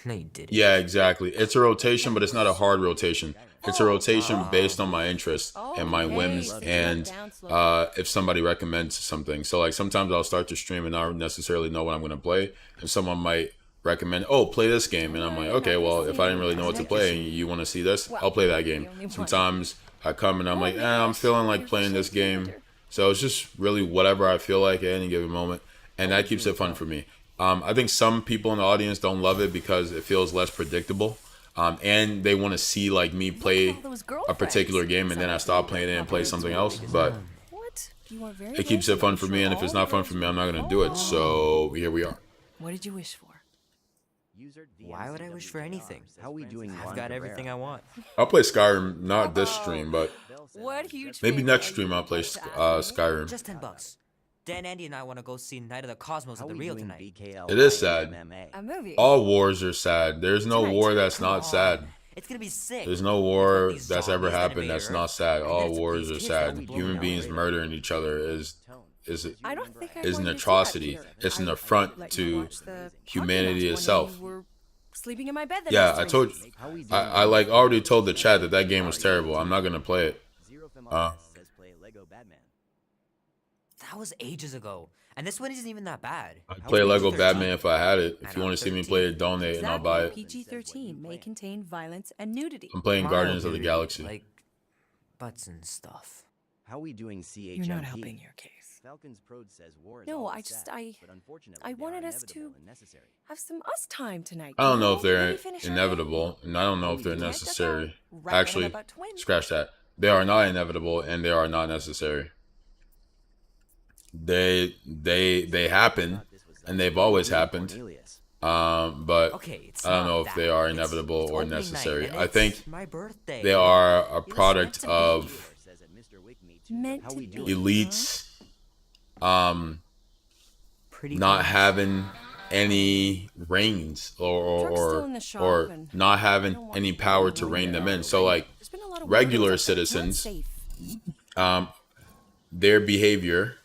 No, you didn't. Yeah, exactly. It's a rotation, but it's not a hard rotation. It's a rotation based on my interests and my whims, and if somebody recommends something. So like sometimes I'll start to stream and not necessarily know what I'm gonna play, and someone might recommend, "Oh, play this game," and I'm like, "Okay, well, if I didn't really know what to play and you want to see this, I'll play that game." Sometimes I come and I'm like, I'm feeling like playing this game. So it's just really whatever I feel like at any given moment, and that keeps it fun for me. I think some people in the audience don't love it because it feels less predictable, and they want to see like me play a particular game and then I stop playing it and play something else. But What? You are very it keeps it fun for me, and if it's not fun for me, I'm not gonna do it. So here we are. What did you wish for? User Why would I wish for anything? says, "How we doing, I've Juan got Rivera?" everything I want. I'll play Skyrim, not this stream, but Bell says, What "I'm huge just maybe favor next are stream you I'll play about to ask me? Skyrim. Just $10. Dan, Andy, and I want to go see Night of the Cosmos How at the we Rio doing, tonight. BKL? It is sad. MMA? A movie. All wars are sad. There's no Tonight. war that's Come not on. sad. It's gonna be sick. There's no We've got war these that's ever zombies that happened invade that's Earth, not sad. and All then it's wars these are kids sad. that we Human blow beings up. murdering each other is I don't think I is wanted an to see that atrocity. here. It's an I affront let you to watch the humanity podcast when itself. you were sleeping in my bed the Yeah, next I 3 told months. you. How we doing, I like already told the chat that that game was terrible. I'm not gonna play it. Zero Fem Uh. says play Lego Batman. That was ages ago, and this one isn't even that bad. I'd play Lego Batman if I had it. If And you I'm want to see me play it, donate and I'll buy it. PG-13 may contain violence and nudity. I'm playing Guardians of the Mild, Galaxy. like butts and stuff. How we doing, CHMP? You're not helping your case. Falcons Prode says war is No, always I just- sad, but unfortunately, I they wanted are us to- inevitable and necessary. Have some us time tonight. I don't know if Maybe they're finish our inevitable, and I don't know if they're game. Check us out. necessary. Right on Actually, about twins. scratch that. They are not inevitable, and they are not necessary. They happen, and they've always happened. Cornelius. But Okay, it's I don't not know if that. they are It's- inevitable it's or opening night, necessary. and I it's think my birthday. they are a It's product meant to be. of Says that Mr. Wick Me Too. Meant How to we be. doing? elites Pretty not close. having any reigns Truck's still in the shop or and not I having don't want any people power to to know rein that. them in. So like There's been a lot of regular weirdos out there. It's not citizens, safe. their behavior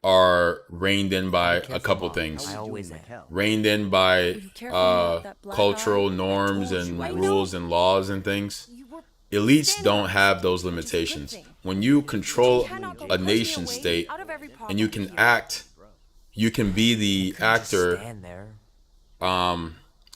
are reined in by a careful, couple Mom. things. I always am. Raquel. Reined in by you careful about that black cultural eye? I norms told and you, I know. rules and laws and things. You were Elites standing don't on have it, those which is a good limitations. thing. When you control Cannot go a pushing nation your way state out of every and you problem can here. act, you can be the Just actor stand there.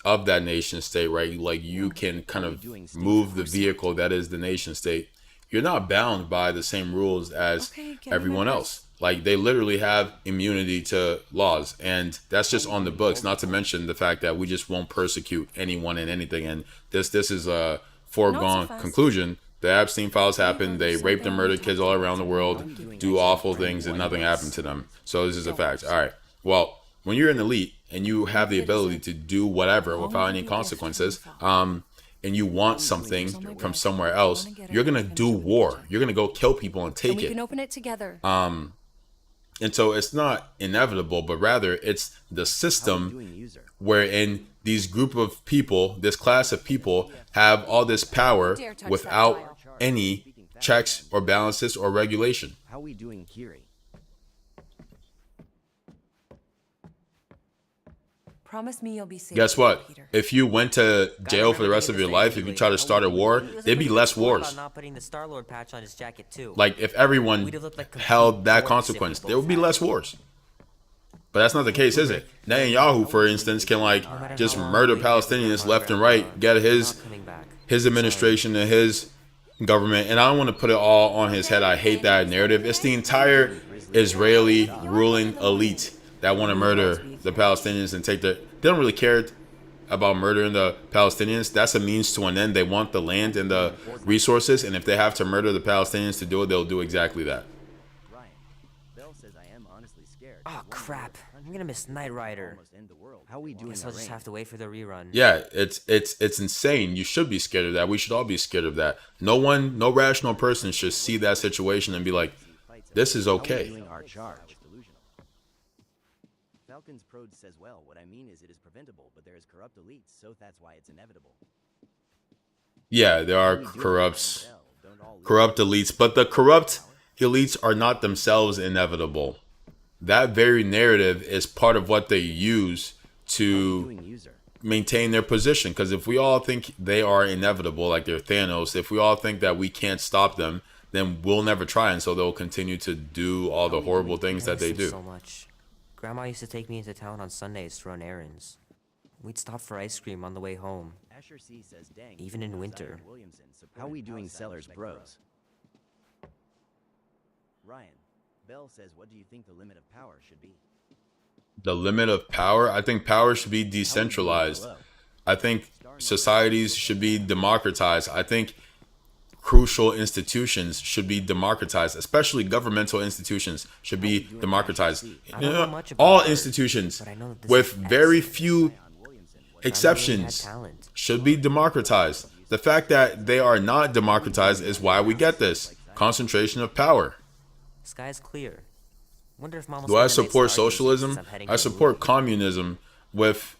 of that nation state, right? Like you can kind of move the vehicle that is the nation state. You're not bound by the same rules as Okay, get in everyone my else. Like they literally have immunity to laws, and that's just on the books. Not to mention the fact that we just won't persecute anyone and anything. And this is a foregone fast. conclusion. The Epstein files happened. They raped and murdered kids all around the world, do awful things, and nothing happened to them. So this is a fact. All right. Well, when you're an elite and you have the ability to do whatever without any consequences, and you want something from somewhere else, you're gonna do war. You're gonna go kill people and And take we it. can open it together. And so it's not inevitable, but rather it's the system Doing user. wherein these group of people, this class of people, have all this power Dare touch that without dial. any checks or balances or regulation. How we doing, Kiri? Promise me you'll be safe. Guess what? Peter. If you went to jail for the rest of your life, if you try to start a war, there'd be less wars. Not putting the Star-Lord patch on his jacket too. Like if everyone We'd have looked like complete held that dorks if consequence, we there would be both less wars. But that's not the case, is it? Netanyahu, for instance, can like just murder Palestinians left and right, get his coming back. administration and his government. And I don't want to put it all on his head. I hate that narrative. It's the entire Israeli ruling elite that want to murder the Palestinians and take They don't really care about murdering the Palestinians. That's a means to an end. They want the land and the resources, and if they have to murder the Palestinians to do it, they'll do exactly that. Ryan, Bell says I am honestly scared. Oh crap! I'm gonna miss Knight Rider. Almost end the world. How we doing? Guess I'll just have to wait for the rerun. Yeah, it's insane. You should be scared of that. We should all be scared of that. No rational person should see that situation and be like, this is okay. Doing our charge. Falcon's Prode says, well, what I mean is it is preventable, but there is corrupt elites, so that's why it's inevitable. Yeah, there are corrupt elites, but the corrupt elites are not themselves inevitable. That very narrative is part of what they use to maintain their position. Because if we all think they are inevitable, like they're Thanos, if we all think that we can't stop them, then we'll never try, and so they'll continue to do all the horrible things that they do. So much. Grandma used to take me into town on Sundays to run errands. We'd stop for ice cream on the way home, Asher C says, dang, even in winter. How we doing, Sellers Bros? Ryan, Bell says, what do you think the limit of power should be? The limit of power? I think power should be decentralized. I think societies should be democratized. I think crucial institutions should be democratized, especially governmental institutions should be democratized. All institutions, with very few exceptions, should be democratized. The fact that they are not democratized is why we get this concentration of power. Sky's clear. Wonder if Mama Do I support socialism? I support communism with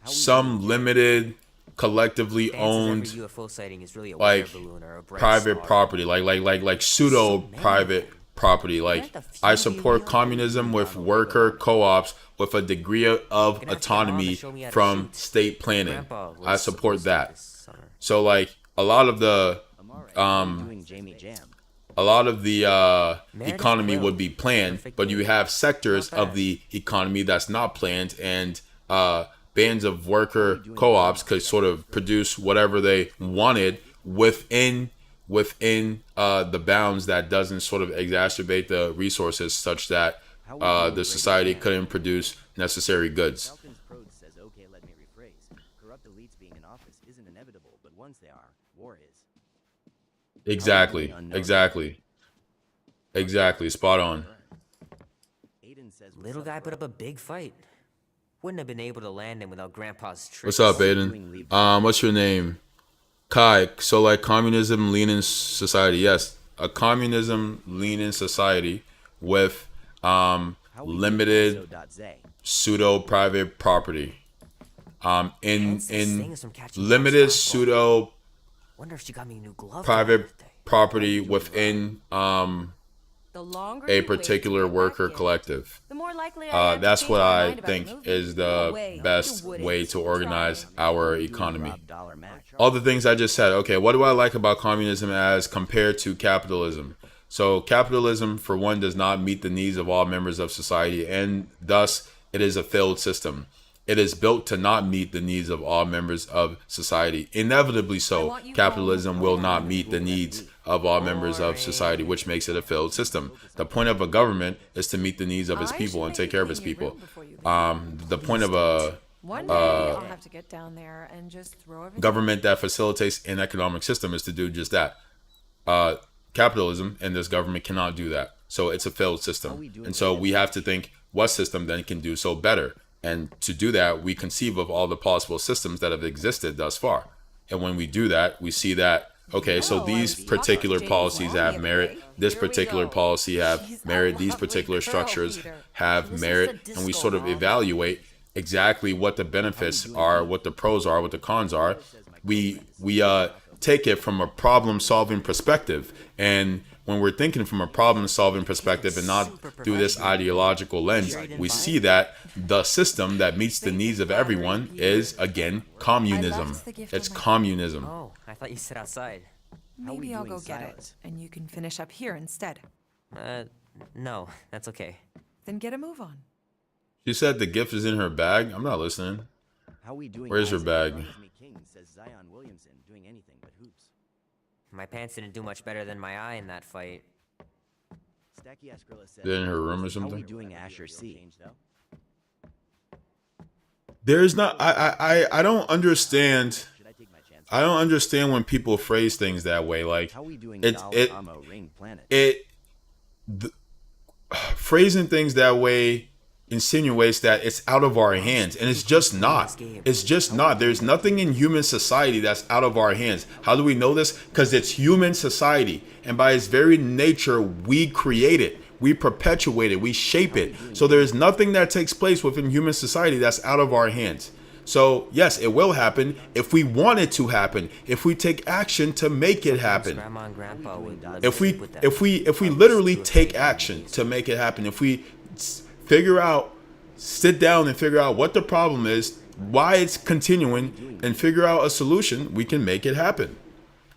some limited, collectively owned, like private property, like pseudo private property. Like I support communism with worker co-ops with a degree of autonomy from state planning. I support that. So like a lot of the economy would be planned, but you have sectors of the economy that's not planned, and bands of worker co-ops could sort of produce whatever they wanted within the bounds that doesn't sort of exacerbate the resources such that the society couldn't produce necessary goods. Falcon's Prode says, okay, let me rephrase. Corrupt elites being in office isn't inevitable, but once they are, war is. Exactly. Spot on. Aiden says, Little guy put up a big fight. Wouldn't have been able to land him without Grandpa's What's tricks. up, Aiden? What's your name? Kai. So like communism leaning society. Yes, a communism leaning society with limited pseudo private property. In limited pseudo Wonder if she got me a new glove private property within a particular worker collective. That's what I think is the best way to organize our economy. All the things I just said. Okay, what do I like about communism as compared to capitalism? So capitalism, for one, does not meet the needs of all members of society, and thus it is a failed system. It is built to not meet the needs of all members of society. Inevitably so, capitalism will not meet the needs of all members of society, which makes it a failed system. The point of a government is to meet the needs of its people and take care of its people. The point of a government that facilitates an economic system is to do just that. Capitalism and this government cannot do that. So it's a failed system. And so we have to think what system then can do so better. And to do that, we conceive of all the possible systems that have existed thus far. And when we do that, we see that, okay, so these particular policies have merit, this particular policy have merit, these particular structures have merit, and we sort of evaluate exactly what the benefits are, what the pros are, what the cons are. We take it from a problem-solving perspective. And when we're thinking from a problem-solving perspective and not through this ideological lens, we see that the system that meets the needs of everyone is, again, communism. It's communism. Oh, I thought you said outside. Maybe I'll go get it, and you can finish up here instead. No, that's okay. Then get a move on. She said the gift is in her bag. I'm not listening. Where's her bag? My pants didn't do much better than my eye in that fight. Is it in her room or something? How we doing, Asher C? There's not. I don't understand. Should I take my chance? I don't understand when people phrase things that way. Like How we doing it Dal it Amo Ring Planet? it phrasing things that way insinuates that it's out of our hands, and it's just not. It's just not. There's nothing in human society that's out of our hands. How do we know this? Because it's human society, and by its very nature, we create it, we perpetuate it, we shape it. So there's nothing that takes place within human society that's out of our hands. So yes, it will happen if we want it to happen, if we take action to make it happen. Grandma and Grandpa would let me if we sleep with them. if we literally take action to make it happen, if we sit down and figure out what the problem is, why it's continuing, and figure out a solution, we can make it happen.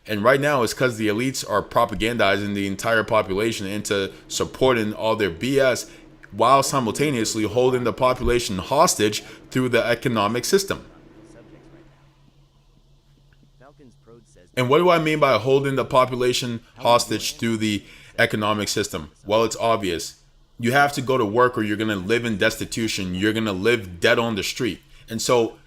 And right now it's because the elites are propagandizing the entire population into supporting all their BS while simultaneously holding the population hostage through the economic system. Falcon's Prode says And what do I mean by holding the population hostage through the economic system? Well, it's obvious. You have to go to work or you're going to live in destitution. You're going to live dead on the street. And so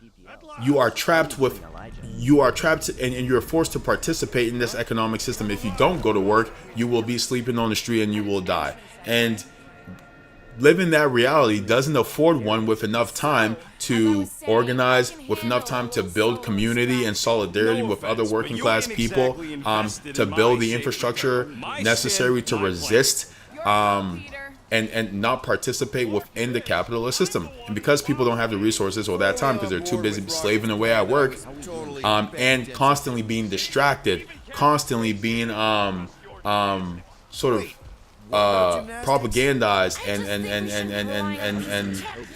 you are trapped and you're forced to participate in this economic system. If you don't go to work, you will be sleeping on the street and you will die. And living that reality doesn't afford one with enough time to organize, with enough time to build community and solidarity with other working class people, to build the infrastructure necessary to resist and not participate within the capitalist system. And because people don't have the resources or that time because they're too busy slaving away at work, and constantly being distracted, constantly being sort of propagandized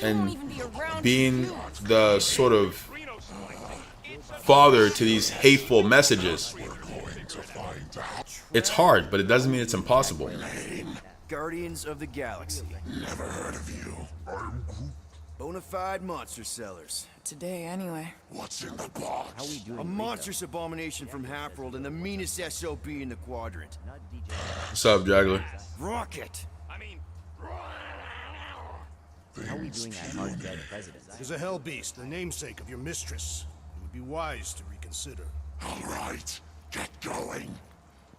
and being the sort of father to these hateful messages. It's hard, but it doesn't mean it's impossible. Guardians of the Galaxy. Never heard of you. Bonafide monster sellers. Today, anyway. What's in the box? how we doing A monstrous abomination from Half-World and the meanest SOB in the quadrant. Not DJ. What's up, Juggler? Rocket. How we doing that hard dead president? There's a hell beast, the namesake of your mistress. It would be wise to reconsider. All right, get going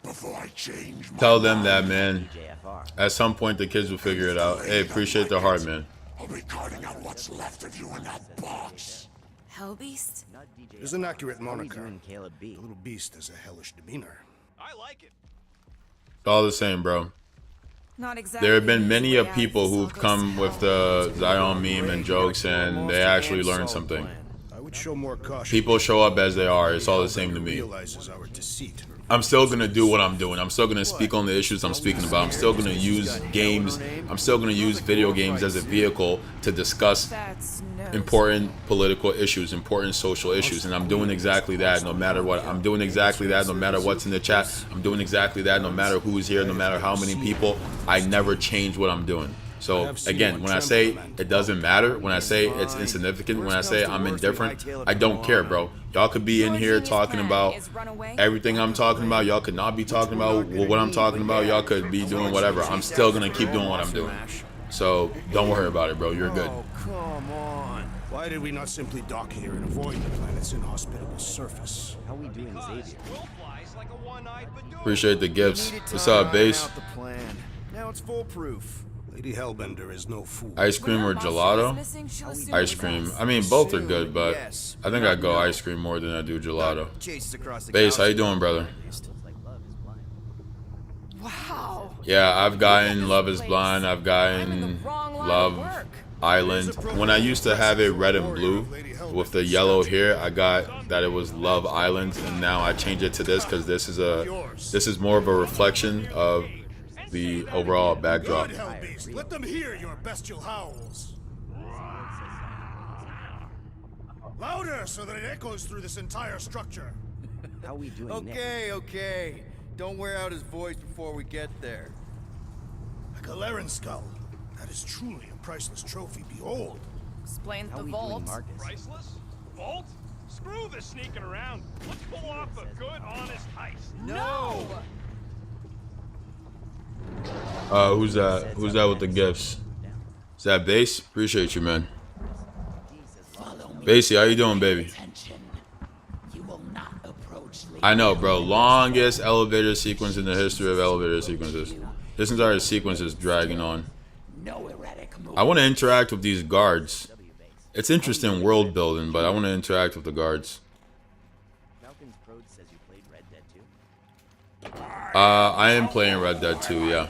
before I change my Tell them that, man. JFR. At some point, the kids will figure it out. Hey, appreciate the heart, man. I'll be carting out what's left of you in that box. Hellbeast? Not DJ. There's an accurate How we moniker. doing Caleb B? The little beast has a hellish demeanor. It's all the same, bro. Not exactly. There have been many the of way people I who've saw come those with the Zion meme and jokes, and they actually learned something. I would show more caution. People show up as they are. It's all the same to me. Realizes our deceit. I'm still gonna do what I'm doing. I'm still gonna speak on the issues I'm speaking about. I'm still gonna use games. I'm still gonna use video games as a vehicle to discuss That's no important political issues, important social issues, and I'm doing exactly that no matter what. I'm doing exactly that no matter what's in the chat. I'm doing exactly that no matter who's here, no matter how many people. I never change what I'm doing. So again, when I say it doesn't matter, when I say it's insignificant, when I say I'm indifferent, I don't care, bro. Y'all could be in here talking about everything I'm talking about. Y'all could not be talking about what I'm talking about. Y'all could be doing whatever. I'm still gonna keep doing what I'm doing. So don't worry about it, bro. You're good. Oh, come on. Why did we not simply dock here and avoid the planet's inhospitable surface? How we doing Xavier? Appreciate the gifts. Needed What's to up, iron base? out the plan. Now it's foolproof. Lady Hellbender is no fool. Ice cream or gelato? Ice cream. I mean, both are good, but I think I go ice cream more than I do gelato. Chases across the Base, how you galaxy. doing, brother? Like love is blind. Wow. Yeah, I've gotten Love is Blind. I've gotten Love Island. When I used to have it red and blue with the yellow here, I got that it was Love Island, and now I changed it to this because this is more of a reflection of the overall backdrop. Good hell beast, let them hear your bestial howls. Louder so that it echoes through this entire structure. How we doing Nick? Okay. Don't wear out his voice before we get there. A Galeran skull. That is truly a priceless trophy. Behold. Explains How the we doing vault. Marcus? Priceless? Vault? Screw the sneaking around. Let's pull off a good, honest heist. No! Who's that? Who's that with the gifts? Is that Base? Appreciate you, man. Basie, how you doing, baby? I know, bro. Longest elevator sequence in the history of elevator sequences. This entire sequence is dragging on. I want to interact with these guards. It's interesting world building, but I want to interact with the guards. I am playing Red Dead 2, yeah.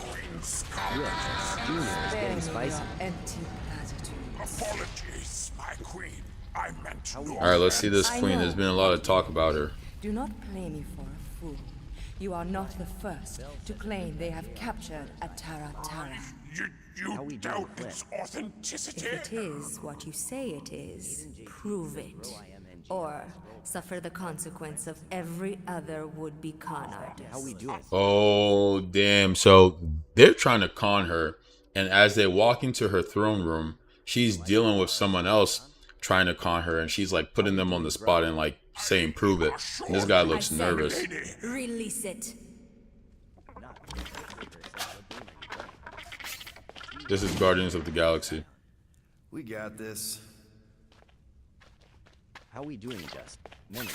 Apologies, my queen. I meant no. Alright, let's see this queen. There's been a lot of talk about her. Do not play me for a fool. You are not the first to claim they have captured a Tara Tara. You doubt its authenticity? If it is what you say it is, prove it. Or suffer the consequence of every other would-be con artist. Oh, damn. So they're trying to con her. And as they walk into her throne room, she's dealing with someone else trying to con her. And she's like putting them on the spot and like saying, prove it. And this guy looks nervous. Release it. This is Guardians of the Galaxy. We got this. How we doing, Just? Memory.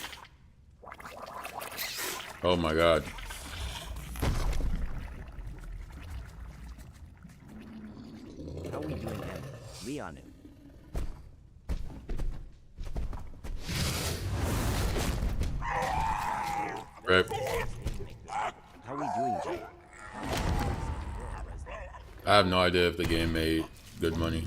Oh my god. How we doing, Leon? Right. How we doing, Jay? I have no idea if the game made good money.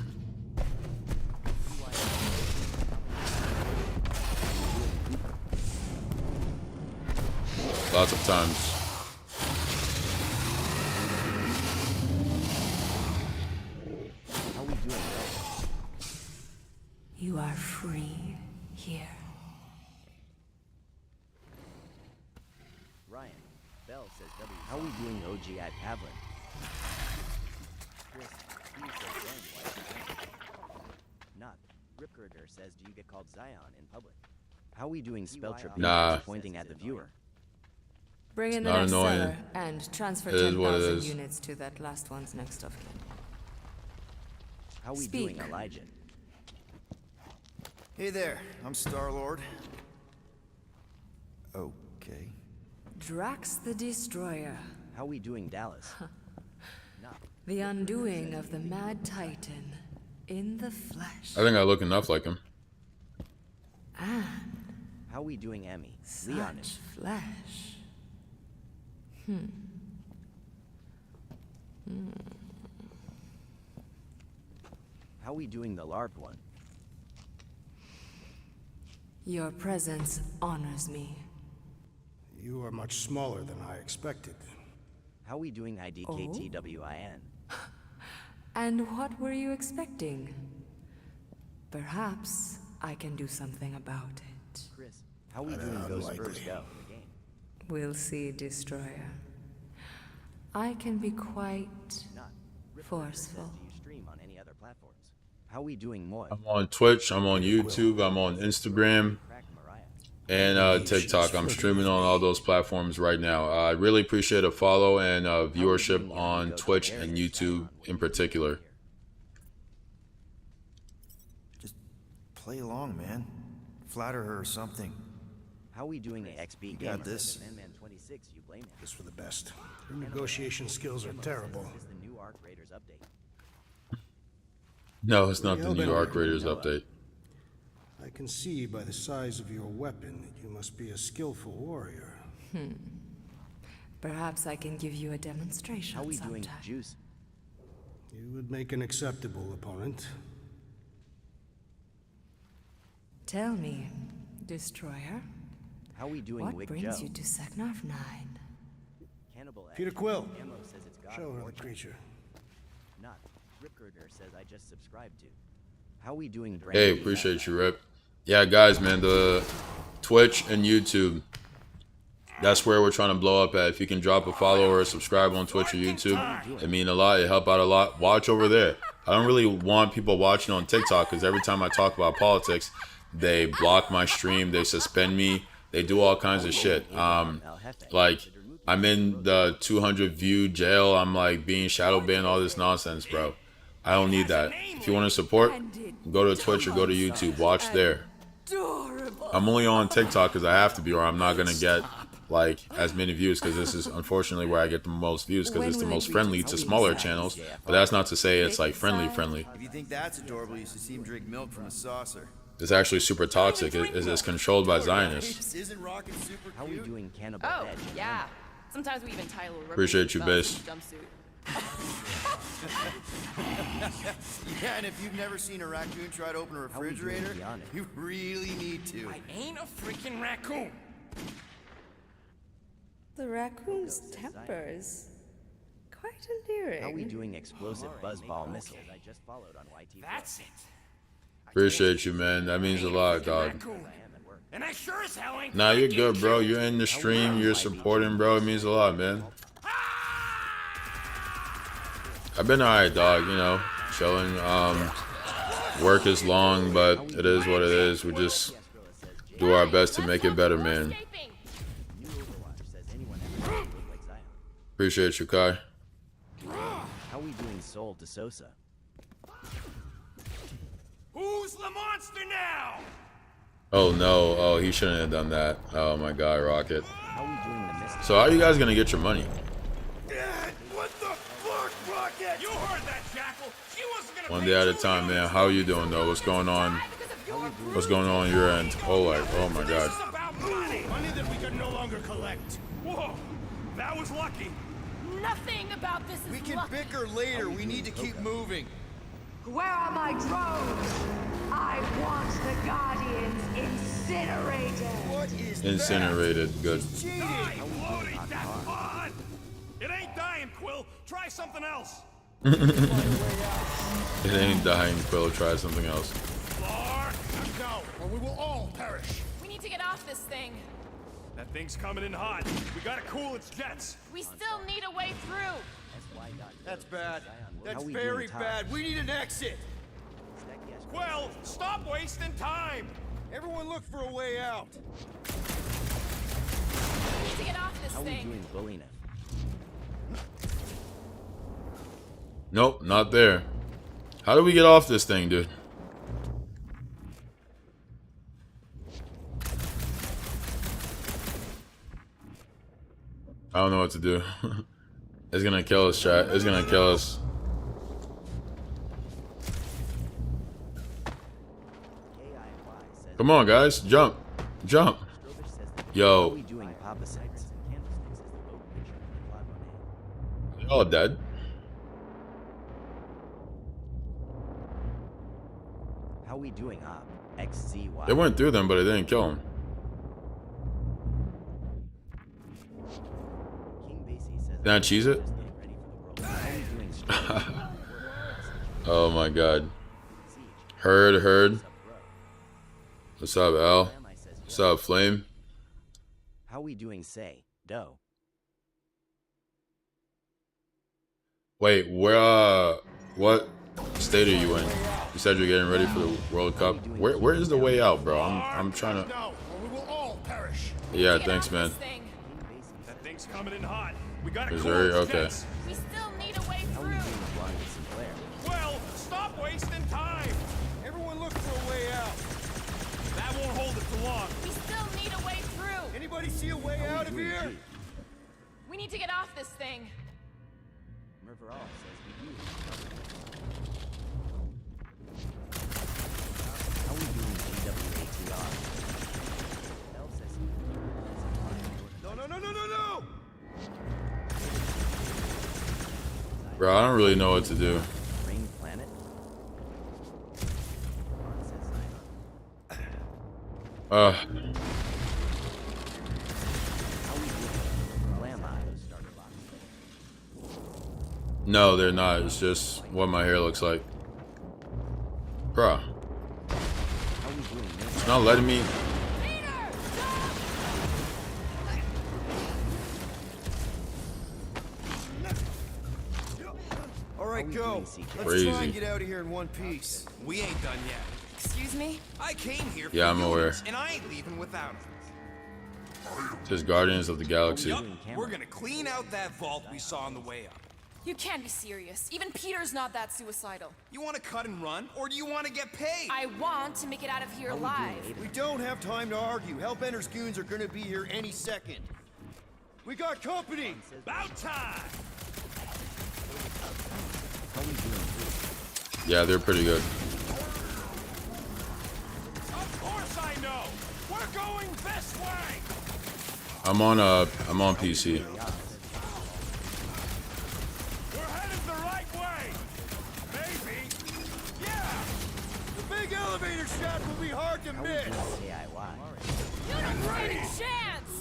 Lots of times. How we doing, You are free here. Ryan. Bell says W. How we doing, OGI Pavlin? Chris, he says Ben, why is he not? Ripgirder says, do you get called Zion in public? How we doing, Spelltrip? Nah. Pointing at the viewer. Bring in the Not next annoying. seller and transfer It is what it 10,000 is. units to that last one's next of kin. How we Speak. doing, Elijah? Hey there, I'm Star-Lord. Okay. Drax the Destroyer. How we doing, Dallas? The undoing of the Mad Titan in the flesh. I think I look enough like him. And How we doing, Emmy? such Leon. flesh. How we doing, the LARP one? Your presence honors me. You are much smaller than I expected. How we doing, IDKTWIN? And what were you expecting? Perhaps I can do something about it. Chris. How we doing, Ghost First Go? The game. We'll see, Destroyer. I can be quite Not. Ripgirder forceful. says, do you stream on any other platforms? How we doing, Moy? I'm on Twitch, I'm on YouTube, I'm on Instagram, Crack Mariah. and TikTok. I'm streaming on all those platforms right now. I really appreciate a follow and viewership on Twitch and YouTube in particular. Just play along, man. Flatter her or something. How we doing, XB? You got Gamer this. says, Man 26, you blame him. Just for the best. Your negotiation skills are terrible. This is the new Arc Raiders update. No, it's not the New Arc Raiders update. I can see by the size of your weapon that you must be a skillful warrior. Perhaps I can give you a demonstration How we sometime. doing, Juice? You would make an acceptable opponent. Tell me, Destroyer, How we doing, what Wick brings Joe? you to Seknarf 9? Cannibal Peter X. Quill. Ammo says it's God Show of her War. the creature. Not. Ripgirder says I just subscribed to. How we doing, Hey, Brandon? appreciate you, Rip. Yeah, guys, man, the Twitch and YouTube, that's where we're trying to blow up at. If you can drop a follow or a subscribe on Twitch or YouTube, it mean a lot. It help out a lot. Watch over there. I don't really want people watching on TikTok because every time I talk about politics, they block my stream, they suspend me, they do all kinds of shit. Like, I'm in the 200 view jail. I'm like being shadow banned, all this nonsense, bro. I don't need that. If you want to support, go to Twitch or go to YouTube. Watch there. adorable. I'm only on TikTok because I have to be, or I'm not gonna get like as many views, because this is unfortunately where I get the most views, because it's the most friendly to smaller channels. But that's not to say it's like friendly. If you think that's adorable, you should see him drink milk from a saucer. It's actually super toxic. It's controlled by Zionists. Isn't Rocket super How we cute? doing cannibal Oh, veg? yeah. Sometimes we even tie a little Appreciate you, Base. jumpsuit. Yeah, and if you've never seen a raccoon try to open a How we doing refrigerator, beyond it? you really need to. I ain't a freaking raccoon. The raccoon's tempers. Quite endearing. How we doing explosive buzzball missiles? I just followed on YT. That's it. Appreciate you, man. That means a lot, dog. Raccoon. And I sure as hell ain't. Nah, you're good, bro. You're in the stream. You're supporting, bro. It means a lot, man. I've been alright, dog. You know, chilling. Work is long, but it is what it is. We just do our best to make it better, man. Appreciate you, Kai. How we doing sold to Sosa? Who's the monster now? Oh no. Oh, he shouldn't have done that. Oh my God, Rocket. How we doing the mist? So how are you guys gonna get your money? What the fuck, Rocket? You heard that, Jackal. She wasn't gonna. One day at a time, man. How are you doing, though? What's going on? What's going on your end? Oh, like, oh my God. This is about money. Money that we can no longer collect. Whoa, that was lucky. Nothing about this is We can lucky. bicker later. We need to keep moving. Where are my drones? I want the Guardians incinerated. What is Incinerated. Good. that? Cheating. Die, floating, that's fun. It ain't dying, Quill. Try something else. It ain't dying, Quill. Try something else. Clark, let's go, or we will all perish. We need to get off this thing. That thing's coming in hot. We gotta cool its jets. We still need a way through. That's bad. That's How we very doing, Tom? bad. We need an exit. Quill, stop wasting time. Everyone look for a way out. We need to get off this How we thing. doing bullying? Nope, not there. How do we get off this thing, dude? I don't know what to do. It's gonna kill us, chat. It's gonna kill us. Come on, guys. Jump. Jump. How Yo. we doing Papa Sites? Candlesticks is the oak picture of Claude Monet. They're all dead. How we doing Op? XZY. They went through them, but it didn't kill them. King Basie says Can I cheese it? just getting ready for the world. How we doing Strong? Oh my God. Heard. What's up, Al? What's up, Flame? How we doing Say? Doe. Wait, where? What state are you in? You said you're getting ready for the World Cup. Where is the way out, bro? I'm trying to. No, or we will all perish. Yeah, Get thanks, off man. this thing. That thing's coming in hot. We gotta Missouri, cool its okay. jets. We still need a way How we through. doing Blonde and Sinclair? Well, stop wasting time. Everyone look for a way out. That won't hold it for long. We still need a way through. Anybody see a way out of here? We need to get off this thing. Merverall says we do. How we doing GWATR? L says No. Bro, I don't really know what to do. Ring Planet? Ron says Zion. Uh, How we doing? Glam Eye starter box. no, they're not. It's just what my hair looks like. Bro, How we doing? it's not letting me. All right, we go. doing, CJ? Let's Crazy. try and get out of here in one piece. We ain't done yet. Excuse me? I came here for Yeah, I'm aware. humans, and I ain't leaving without them. Just Guardians of the Galaxy. Yup, we're gonna clean out that vault we saw on the way up. You can't be serious. Even Peter's not that suicidal. You want to cut and run, or do you want to get paid? I want to make it out of here alive. We don't have time to argue. Hellbender's goons are gonna be here any second. We got company! About time! Yeah, they're pretty good. Of course I know! We're going this way! I'm on PC. We're headed the right way! Maybe! Yeah! The big elevator shaft will be hard to miss! You don't stand a chance!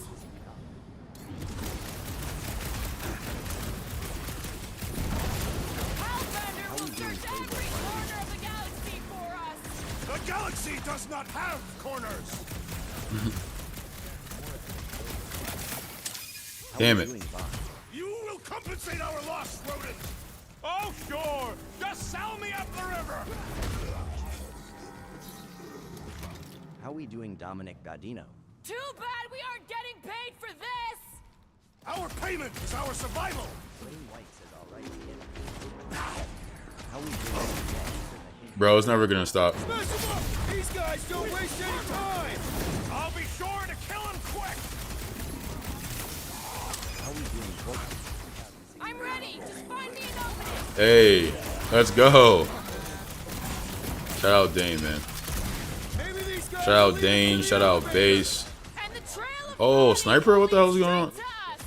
Hellbender will search every corner of the galaxy for us! The galaxy does not have corners! Damn it. You will compensate our loss, rodent! Oh, sure! Just sell me up the river! How we doing, Dominic Godino? Too bad we aren't getting paid for this! Our payment is our survival! Wayne White says all right to get. How we doing? Bro, it's never gonna stop. Smash them up! These guys don't waste any time! I'll be sure to kill him quick! How we doing? I'm ready! Just find me an opening! Hey, let's go. Shout out Dane, man. Maybe these guys Shout out will Dane. leave Shout the out elevator. Base. And the trail of Oh, bodies Sniper? What the hell's leads going on? straight to us.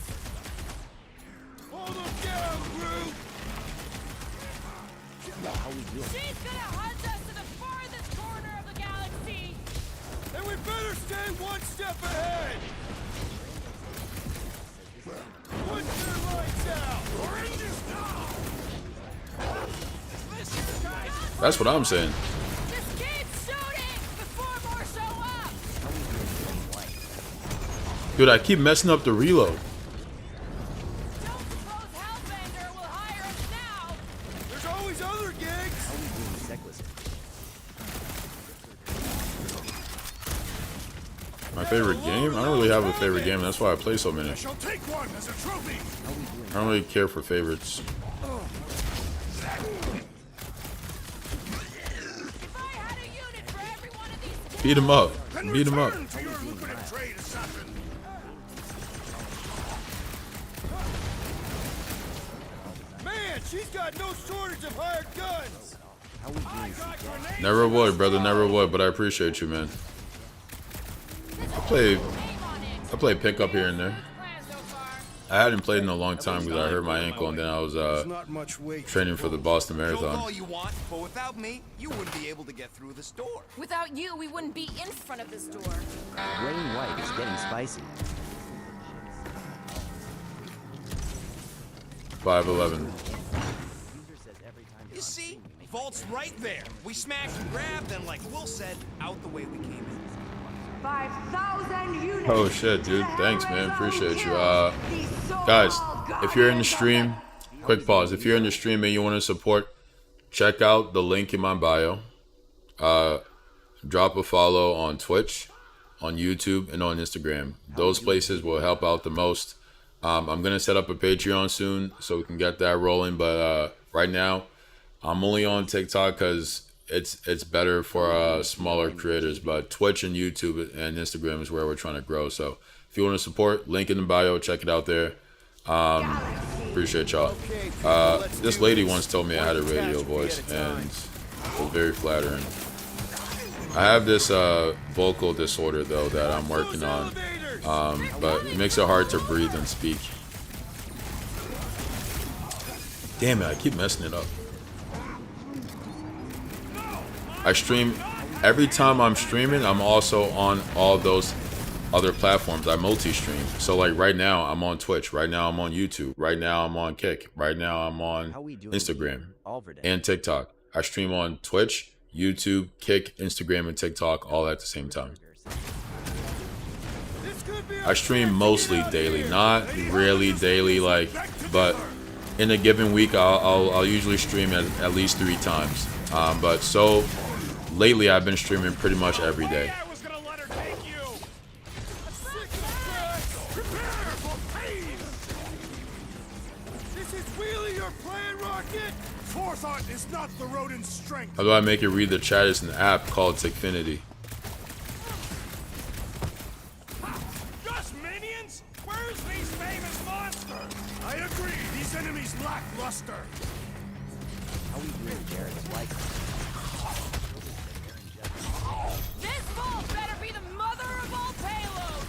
Hold them down, Groot! She's gonna hunt us to the farthest corner of the galaxy! And we better stay one step ahead! Put their lights out! That's what I'm saying. Just keep shooting before more show up! Dude, I keep messing up the reload. Don't suppose Hellbender will hire us now! There's always other gigs! How we doing, Seckless? My favorite game? I don't really have a favorite game. That's why I play so many. I shall take one as a trophy! I don't really care for favorites. If I had a unit for every one of these kids, Beat him up. Then Beat him up. return to your lucrative trade, assassin! Man, she's got no shortage of hired guns! How we doing? Never would, brother. Never would. But I appreciate you, man. I play pickup here and there. I hadn't played in a long time because I hurt my ankle and then I was There's not much weight. training for the Boston Joke all Marathon. you want, but without me, you wouldn't be able to get through this door. without you, we wouldn't be in front of this door. Wayne White is getting spicy. 5'11". You see? Vault's right there. We smash and grab, then like Will said, out the way we came in. 5,000 units. Oh shit, dude. Thanks, man. Appreciate you. Guys, if you're in the stream, quick pause. If you're in the stream and you want to support, check out the link in my bio. Drop a follow on Twitch, on YouTube, and on Instagram. Those places will help out the most. I'm gonna set up a Patreon soon so we can get that rolling. But right now, I'm only on TikTok because it's better for smaller creators. But Twitch and YouTube and Instagram is where we're trying to grow. So if you want to support, link in the bio. Check it out there. Appreciate y'all. This lady once told me I had a radio voice, and it was very flattering. I have this vocal disorder though that I'm working on, but it makes it hard to breathe and speak. Damn it, I keep messing it up. I stream every time I'm streaming. I'm also on all those other platforms. I multi-stream. So like right now I'm on Twitch. Right now I'm on YouTube. Right now I'm on Kick. Right now I'm on Instagram and TikTok. I stream on Twitch, YouTube, Kick, Instagram, and TikTok all at the same time. I stream mostly daily, not really daily, like, but in a given week I'll usually stream at least 3 times. But so lately I've been streaming pretty much every day. I was gonna let her take you! Prepare for pain! This is really your plan, Rocket? Forethought is not the rodent's strength. How do I make it read the chat? It's an app called Tickfinity. Just minions? Where's these famous monsters? I agree. These enemies lack luster. How we doing, Jared? Like This vault better be the mother of all payloads!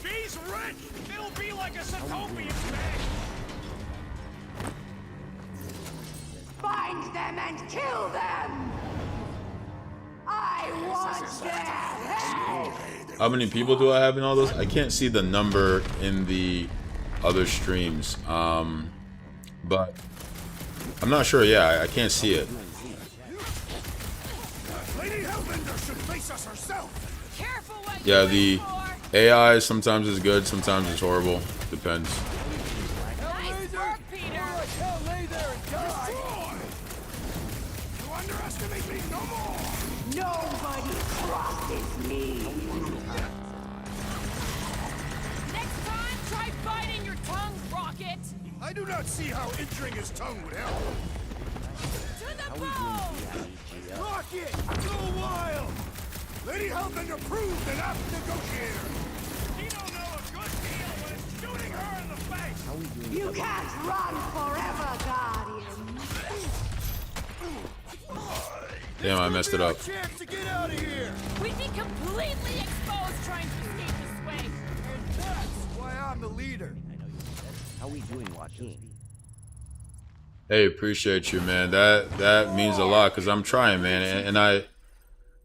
She's rich! It'll be like a Sotopian bag! Find them and kill them! I want their head! How many people do I have in all those? I can't see the number in the other streams. But I'm not sure. Yeah, I can't see it. Lady Hellbender should face us herself. Careful what Yeah, you the wish for. AI sometimes is good, sometimes it's horrible. Depends. Nice work, Peter! Hell, lay there and die. You underestimate me no more. Nobody crosses me! Next time, try biting your tongue, Rocket! I do not see how injuring his tongue would help. To the bone! Rocket, go wild. Lady Hellbender proved an apt negotiator. You don't know a good deal when it's shooting her in the face! You can't run forever, Guardian! Damn, I messed it up. Chance to get out of here. We'd be completely exposed trying to escape this way! And that's why I'm the leader. how we doing, Joaquin? Hey, appreciate you, man. That means a lot because I'm trying, man. And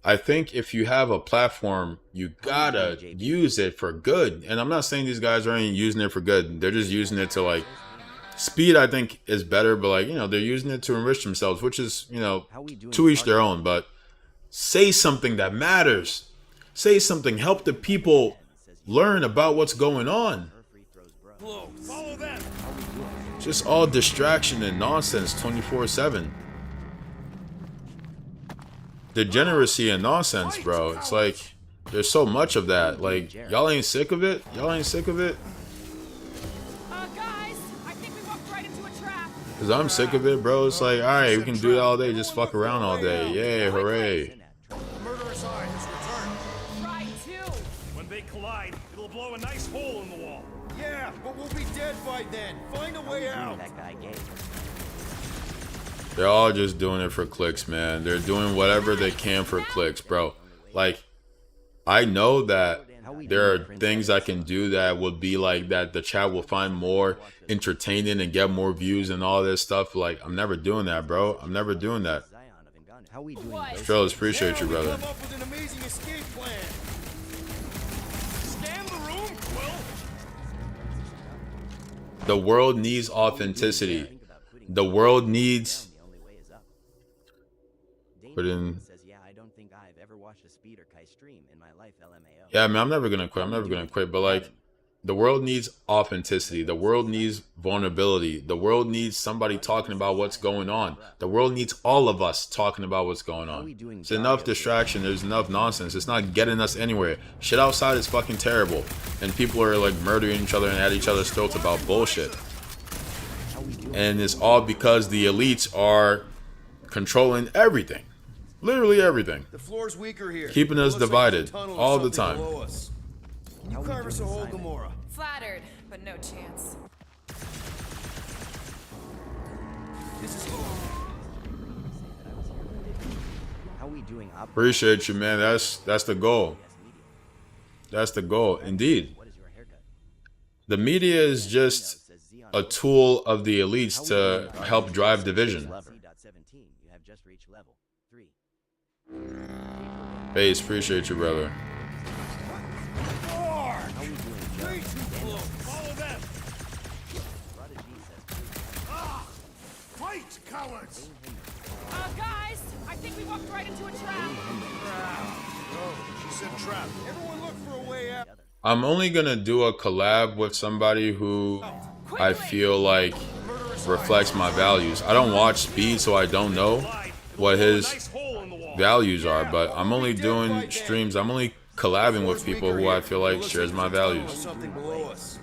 I think if you have a platform, you gotta use it for good. And I'm not saying these guys aren't using it for good. They're just using it to, like, speed, I think, is better. But, like, you know, they're using it to enrich themselves, which is, you know, to each their own. But say something that matters. Say something. Help the people learn about what's going on. Follow them! Just all distraction and nonsense 24/7. Degeneracy and nonsense, bro. It's like there's so much of that. Like, y'all ain't sick of it? Y'all ain't sick of it? Guys, I think we walked right into a trap. Cause I'm sick of it, bro. It's like, alright, we can do that all day, just fuck around all day. Yay, hooray. Murderous Eye has returned. Try to. When they collide, it'll blow a nice hole in the wall. Yeah, but we'll be dead by then. Find a way out. That guy gay. They're all just doing it for clicks, man. They're doing whatever they can for clicks, bro. Like, I know that there are things I can do that would be like that the chat will find more entertaining and get more views and all this stuff. Like, I'm never doing that, bro. I'm never doing that. How we doing? Strellas, appreciate you, brother. Come up with an amazing escape plan. Scan the room, Quill! The world needs authenticity. The world needs... Put in... Yeah, man, I'm never gonna quit. I'm never gonna quit. But, like, the world needs authenticity. The world needs vulnerability. The world needs somebody talking about what's going on. The world needs all of us talking about what's going on. It's enough distraction. There's enough nonsense. It's not getting us anywhere. Shit outside is fucking terrible. And people are, like, murdering each other and at each other's throats about bullshit. And it's all because the elites are controlling everything. Literally everything. The floor's weaker here. Keeping us divided all the time. Can you carve us a hole, Gamora? Flattered, but no chance. This is How we doing? Appreciate you, man. That's the goal. That's the goal, indeed. The media is just a tool of the elites to help drive division. Base, appreciate you, brother. Follow them! Fight, cowards! Guys, I think we walked right into a trap. She said trap. Everyone look for a way out. I'm only gonna do a collab with somebody who I feel like reflects my values. I don't watch Speed, so I don't know what his values are, but I'm only doing streams. I'm only collabing with people who I feel like shares my values. Something below us.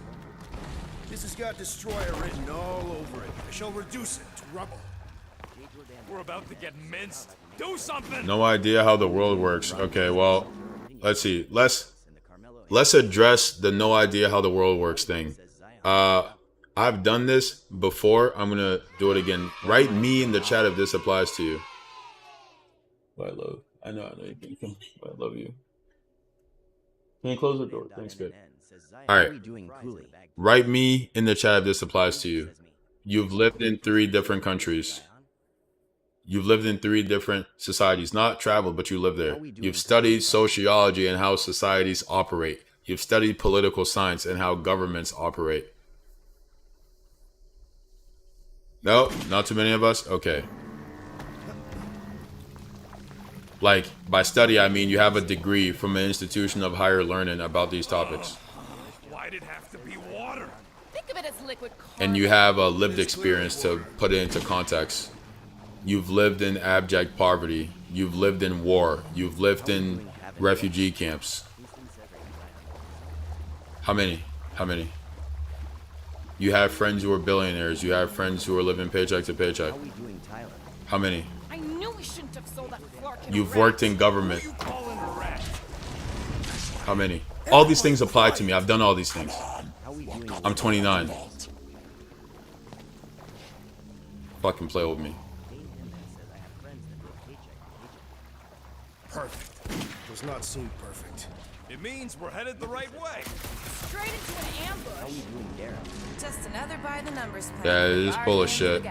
This has got destroyer written all over it. I shall reduce it to rubble. We're about to get minced. Do something! No idea how the world works. Okay, well, let's see. Let's address the no idea how the world works thing. I've done this before. I'm gonna do it again. Write me in the chat if this applies to you. But I love. I know you can. But I love you. Can you close the door? Thanks, good. All right. Write me in the chat if this applies to you. You've lived in 3 different countries. You've lived in 3 different societies. Not traveled, but you live there. You've studied sociology and how societies operate. You've studied political science and how governments operate. No, not too many of us? Okay. Like, by study, I mean you have a degree from an institution of higher learning about these topics. Why'd it have to be water? Think of it as liquid carbon. And you have a lived experience to put it into context. You've lived in abject poverty. You've lived in war. You've lived in refugee camps. How many? How many? You have friends who are billionaires. You have friends who are living paycheck to paycheck. How many? I knew we shouldn't have sold that Flarkin. You've worked in government. How many? All these things apply to me. I've done all these things. I'm 29. Fucking play with me. Perfect. Does not seem perfect. It means we're headed the right way. Straight into an ambush. Just another by the numbers plan. Yeah, it is full of shit.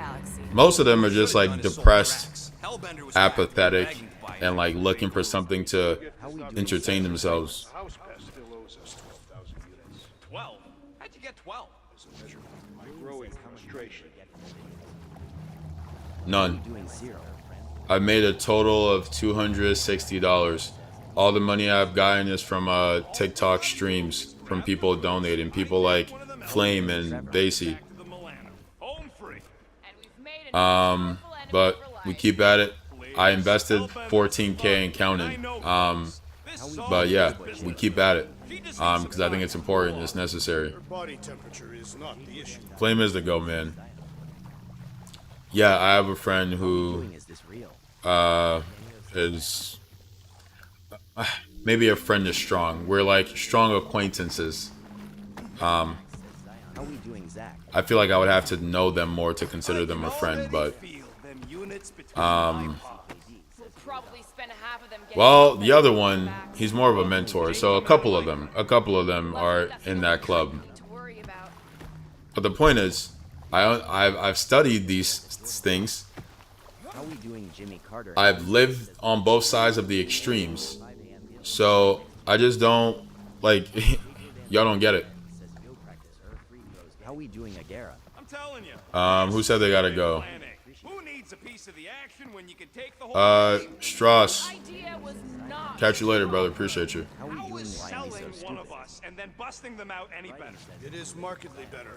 Most of them are just like depressed, apathetic, and like looking for something to entertain themselves. 12? How'd you get 12? None. I've made a total of $260. All the money I've gotten is from TikTok streams, from people donating, people like Flame and Basie. But we keep at it. I invested $14K and counting. But yeah, we keep at it. Because I think it's important, it's necessary. Body temperature is not the issue. Flame is the go, man. Yeah, I have a friend who is maybe a friend is strong. We're like strong acquaintances. I feel like I would have to know them more to consider them a friend, but well, the other one, he's more of a mentor. So a couple of them are in that club. But the point is, I've studied these things. I've lived on both sides of the extremes. So I just don't like y'all don't get it. How we doing, Agara? I'm telling you. Who said they gotta go? Who needs a piece of the action when you can take the whole Strauss. Catch you later, brother. Appreciate you. How is selling one of us and then busting them out any better? It is markedly better.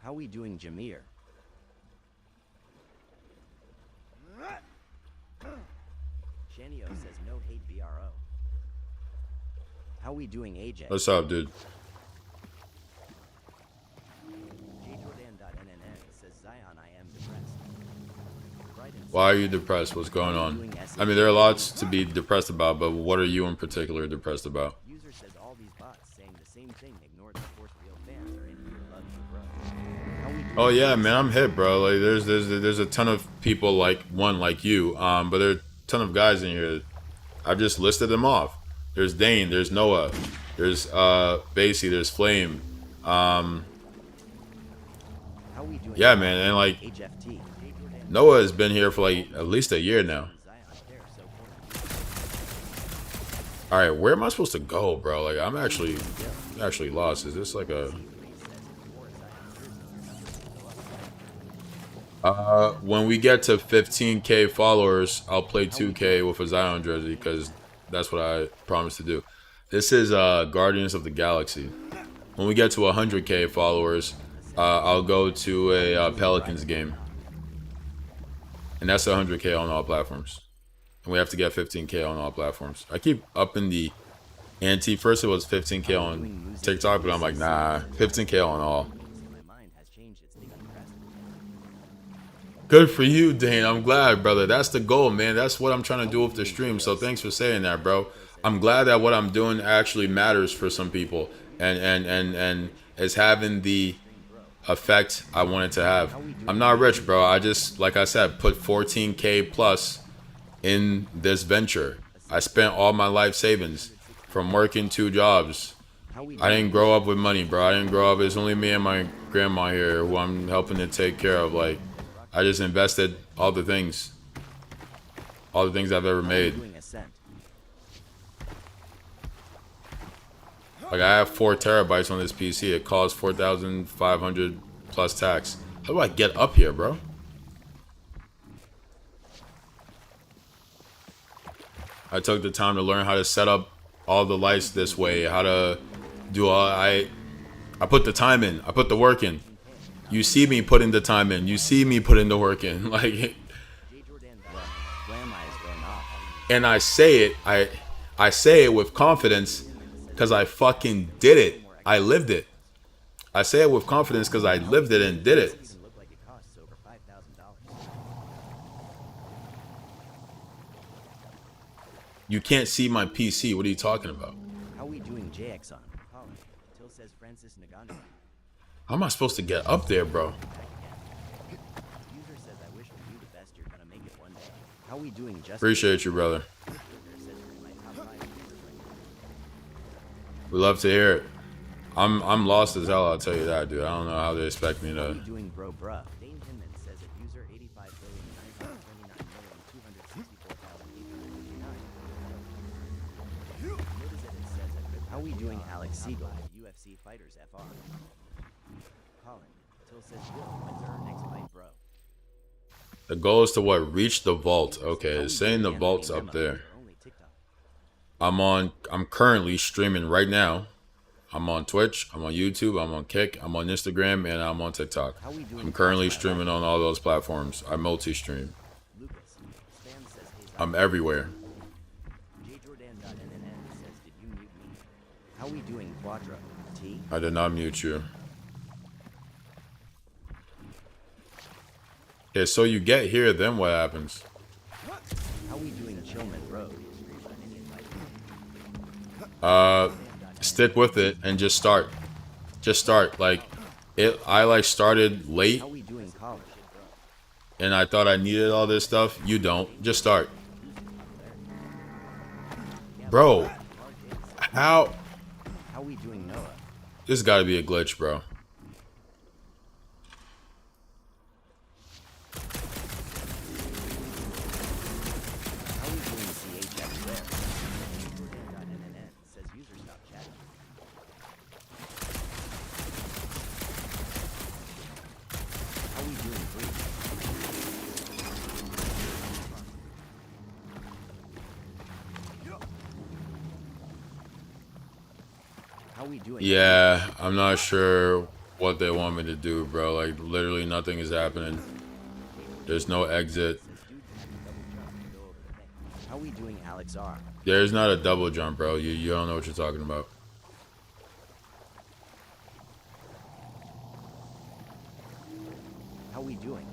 How we doing, Jameer? Shanio says no hate BRO. How we doing, AJ? What's up, dude? JJordan.NNN says Zion, I am depressed. Why are you depressed? What's going on? I mean, there are lots to be depressed about, but what are you in particular depressed about? User says all these bots saying the same thing. Ignore the force real fans are in here love you, bro. Oh yeah, man, I'm hip, bro. Like, there's a ton of people like you, but there are a ton of guys in here. I've just listed them off. There's Dane, there's Noah, there's Basie, there's Flame. Yeah, man, and like Noah has been here for like at least a year now. All right, where am I supposed to go, bro? Like, I'm actually lost. Is this like a? When we get to 15K followers, I'll play 2K with a Zion jersey because that's what I promised to do. This is Guardians of the Galaxy. When we get to 100K followers, I'll go to a Pelicans game. And that's 100K on all platforms. And we have to get 15K on all platforms. I keep upping the Anti, first it was 15K on TikTok, but I'm like, nah, 15K on all. Good for you, Dane. I'm glad, brother. That's the goal, man. That's what I'm trying to do with the stream. So thanks for saying that, bro. I'm glad that what I'm doing actually matters for some people and is having the effect I want it to have. I'm not rich, bro. I just, like I said, put 14K plus in this venture. I spent all my life savings from working 2 jobs. I didn't grow up with money, bro. I didn't grow up. It's only me and my grandma here who I'm helping to take care of. Like, I just invested all the things I've ever made. Like, I have 4 terabytes on this PC. It costs 4,500 plus tax. How do I get up here, bro? I took the time to learn how to set up all the lights this way, how to do all. I put the time in. I put the work in. You see me putting the time in. You see me putting the work in. Like, and I say it. I say it with confidence because I fucking did it. I lived it. I say it with confidence because I lived it and did it. You can't see my PC. What are you talking about? How we doing, JX on? Colin. Till says Francis Nagano. How am I supposed to get up there, bro? User says I wish for you the best. You're gonna make it one day. How we doing, Justin? Appreciate you, brother. We love to hear it. I'm lost as hell. I'll tell you that, dude. I don't know how they expect me to. How we doing, bro, bruh? Dane Hinman says at user 85,929,265,859. How we doing, Alex Siegel? UFC Fighters FR. Colin. Till says Will. When's our next fight, bro? The goal is to what? Reach the vault. Okay, it's saying the vault's up there. I'm currently streaming right now. I'm on Twitch, I'm on YouTube, I'm on Kick, I'm on Instagram, and I'm on TikTok. I'm currently streaming on all those platforms. I multi-stream. I'm everywhere. How we doing, Quadra? T? I did not mute you. Okay, so you get here, then what happens? How we doing, Chillman Road? Stick with it and just start. Just start. Like, I like started late. How we doing, college? And I thought I needed all this stuff. You don't. Just start. Bro. How we doing, Noah? This has got to be a glitch, bro. Yeah, I'm not sure what they want me to do, bro. Like, literally nothing is happening. There's no exit. How we doing, Alex R? There's not a double jump, bro. You don't know what you're talking about. How we doing?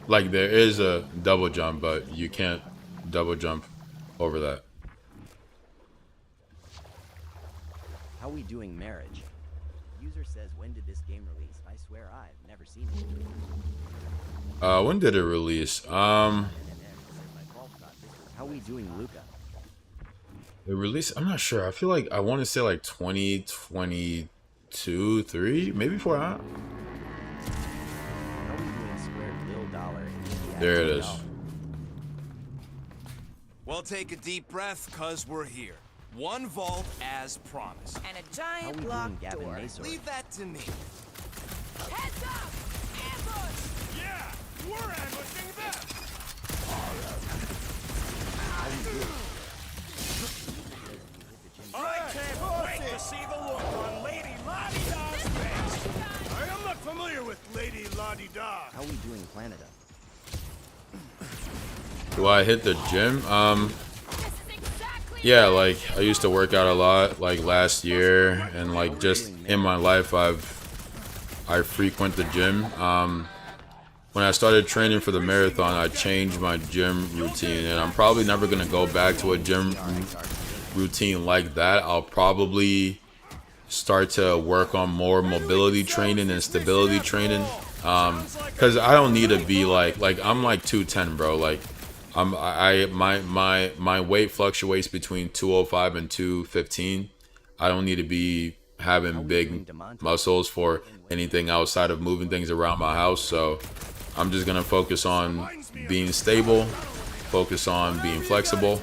Like, there is a double jump, but you can't double jump over that. How we doing, marriage? User says, when did this game release? I swear I've never seen it. When did it release? How we doing, Luca? It released, I'm not sure. I feel like I want to say like 2022, 3, maybe 4. How we doing, square bill dollar? There it is. Well, take a deep breath, cause we're here. One vault as promised. And a giant locked door. Leave that to me. Heads up! Ambush! Yeah, we're ambushing them! I can't wait to see the look on Lady La-di-Da's face! I am not familiar with Lady La-di-Da. How we doing, Canada? Do I hit the gym? This is exactly yeah, like I used to work out a lot like last year, and like just in my life I frequent the gym. When I started training for the marathon, I changed my gym routine, and I'm probably never gonna go back to a gym routine like that. I'll probably start to work on more mobility training and stability training, because I don't need to be like I'm like 210, bro. Like my weight fluctuates between 205 and 215. I don't need to be having big muscles for anything outside of moving things around my house. So I'm just gonna focus on being stable, focus on being flexible,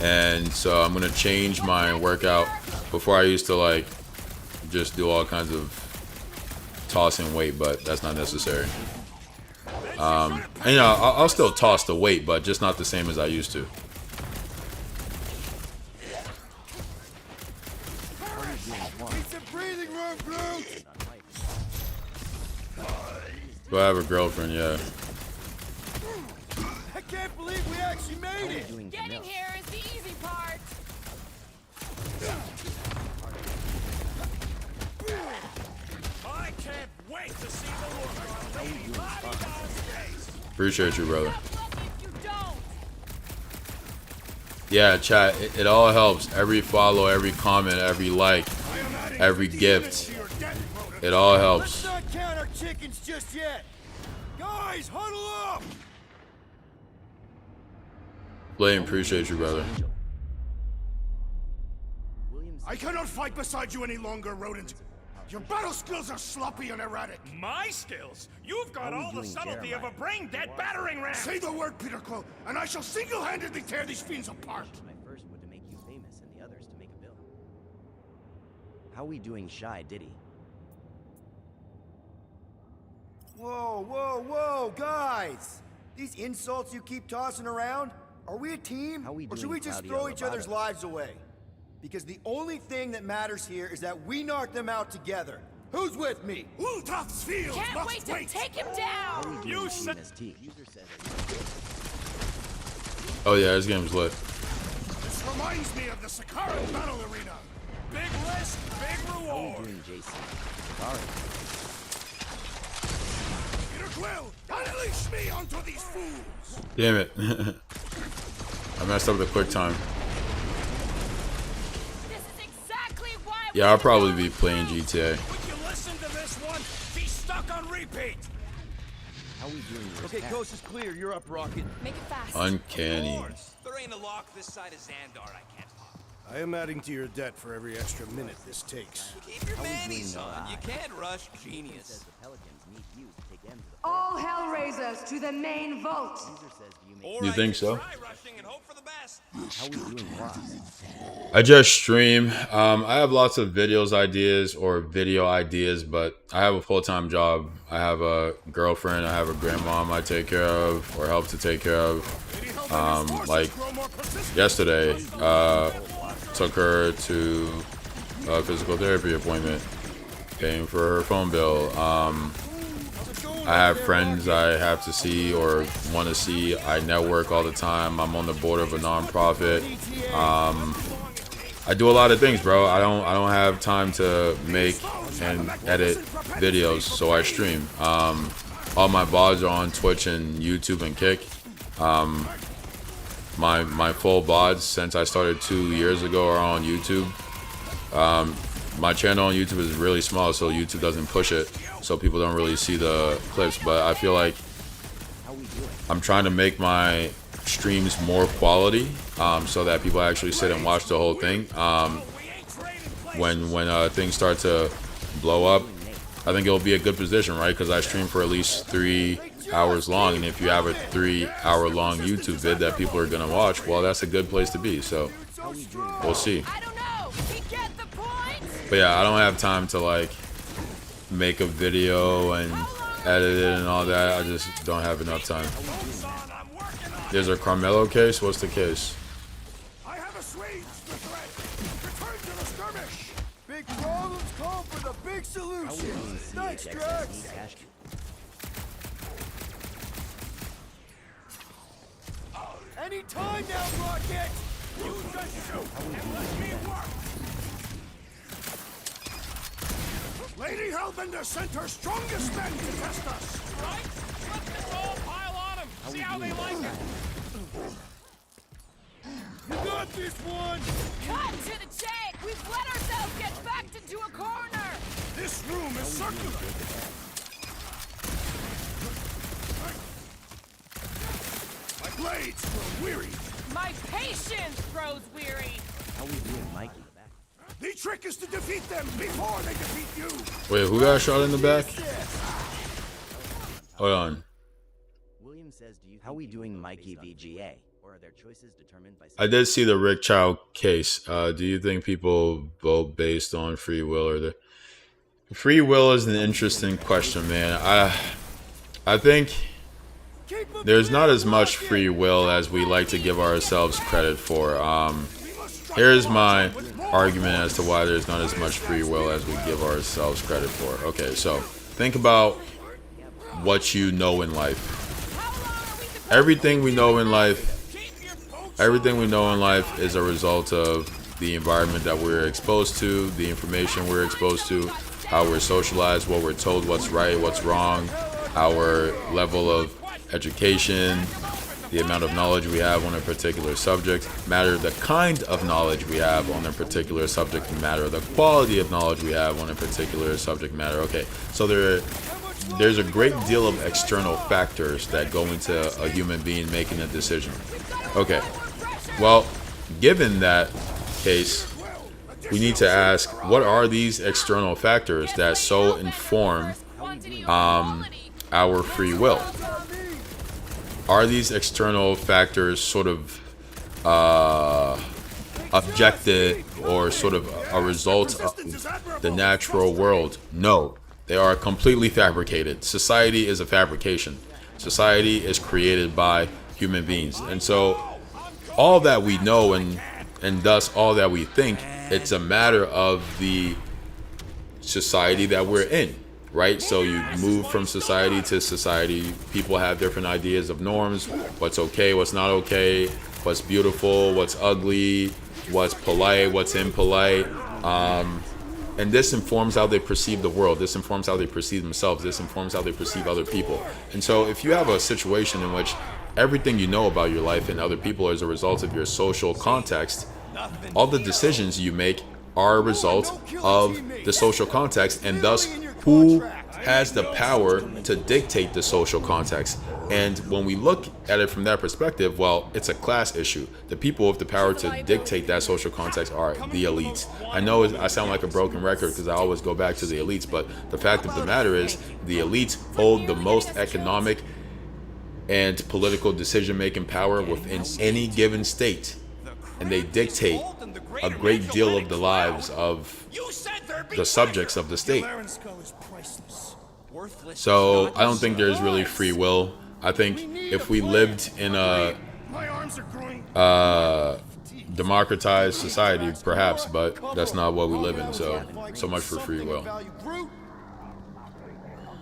and so I'm gonna change my workout. Before I used to like just do all kinds of tossing weight, but that's not necessary. And you know, I'll still toss the weight, but just not the same as I used to. Do I have a girlfriend? Yeah. I can't believe we actually made it. Getting here is the easy part. I can't wait to see the look on Lady La-Di-Da's face. Appreciate you, brother. Tough luck if you don't. Yeah, chat. It all helps. Every follow, every comment, every like, every gift. It all helps. Let's not count our chickens just yet. Guys, huddle up. Blaine, appreciate you, brother. I cannot fight beside you any longer, rodent. Your battle skills are sloppy and erratic. My skills? You've got all the subtlety of a brain-dead battering ram! Say the word, Peter Quill, and I shall single-handedly tear these fiends apart. My first would to make you famous, and the others to make a bill. How we doing, Shy Diddy? Whoa, whoa, whoa, guys! These insults you keep tossing around, are we a team? Or should we just throw each other's lives away? Because the only thing that matters here is that we knock them out together. Who's with me? Ultoth's field Can't wait to take him down. You said... Oh yeah, this game's lit. This reminds me of the Sakaran battle arena. Big risk, big How we reward. doing, Jason? Sorry. Peter Quill, unleash me onto these fools. Damn it. I messed up the quick time. This is exactly why Yeah, I'll probably be playing GTA. Would you listen to this one? Be stuck on repeat. How we doing? Okay, coast is clear. You're up, Rocket. Make it fast. Uncanny. There ain't a lock this side of Xandar I can't pop. I am adding to your debt for every extra minute this takes. Keep your manis on. You can't rush genius. Says the Pelicans need you to take them to the All Hellraisers to the main vault. user says you make You think so? Try rushing and hope for the best. how we doing, Ross? I just stream. I have lots of videos ideas or video ideas, but I have a full-time job. I have a girlfriend. I have a grandmom I take care of or help to take care of. Like yesterday, took her to a physical therapy appointment, paying for her phone bill. I have friends I have to see or want to see. I network all the time. I'm on the board of a nonprofit. I do a lot of things, bro. I don't have time to make and edit videos, so I stream. All my VODs are on Twitch and YouTube and Kick. My full VODs since I started 2 years ago are on YouTube. My channel on YouTube is really small, so YouTube doesn't push it, so people don't really see the clips. But I feel like I'm trying to make my streams more quality, so that people actually sit and watch the whole thing. When things start to blow up, I think it'll be a good position, right? Because I stream for at least 3 hours long, and if you have a 3-hour-long YouTube vid that people are gonna watch, well, that's a good place to be. So we'll see. I don't know. We get the point. But yeah, I don't have time to like make a video and edit it and all that. I just don't have enough time. There's a Carmelo case. What's the case? I have assuaged the threat. Return to the skirmish. Big problems call for the big solution. Nice, Drax. Any time now, Rocket! You just shoot and let me work! Lady Hellbender sent her strongest men to test us! Right? Let's just all pile on them. See how they like it. You got this one! Cut to the chase! We've let ourselves get backed into a corner! This room is circular! My blades grow weary! My patience grows weary! How we doing, Mikey? The trick is to defeat them before they defeat you! Wait, who got shot in the back? Hold on. William says, do you How we doing, Mikey VGA? Or are their choices determined by I did see the Rick Chow case. Do you think people vote based on free will or the free will is an interesting question, man. I think there's not as much free will as we like to give ourselves credit for. Here's my argument as to why there's not as much free will as we give ourselves credit for. Okay, so think about what you know in life. Everything we know in life is a result of the environment that we're exposed to, the information we're exposed to, how we're socialized, what we're told, what's right, what's wrong, our level of education, the amount of knowledge we have on a particular subject matter, the kind of knowledge we have on a particular subject matter, the quality of knowledge we have on a particular subject matter. Okay, so there's a great deal of external factors that go into a human being making a decision. Okay, well, given that case, we need to ask, what are these external factors that so inform our free will? Are these external factors sort of objective or sort of a result of the natural world? No, they are completely fabricated. Society is a fabrication. Society is created by human beings. And so all that we know and thus all that we think, it's a matter of the society that we're in. Right? So you move from society to society. People have different ideas of norms, what's okay, what's not okay, what's beautiful, what's ugly, what's polite, what's impolite. And this informs how they perceive the world. This informs how they perceive themselves. This informs how they perceive other people. And so if you have a situation in which everything you know about your life and other people is a result of your social context, all the decisions you make are a result of the social context, and thus who has the power to dictate the social context. And when we look at it from that perspective, well, it's a class issue. The people with the power to dictate that social context are the elites. I know I sound like a broken record because I always go back to the elites, but the fact of the matter is the elites hold the most economic and political decision-making power within any given state. And they dictate a great deal of the lives of the subjects of the state. So I don't think there's really free will. I think if we lived in a democratized society, perhaps, but that's not what we live in. So much for free will.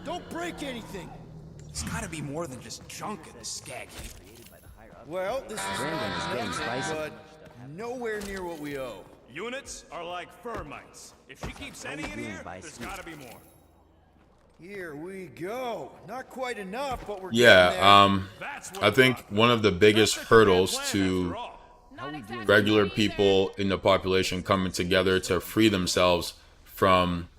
Don't break anything. It's gotta be more than just junk in the skag. Well, this is getting spicy, but nowhere near what we owe. Units are like termites. If she keeps any in here, there's gotta be more. Here we go. Not quite enough, but we're I think one of the biggest hurdles to regular people in the population coming together to free themselves from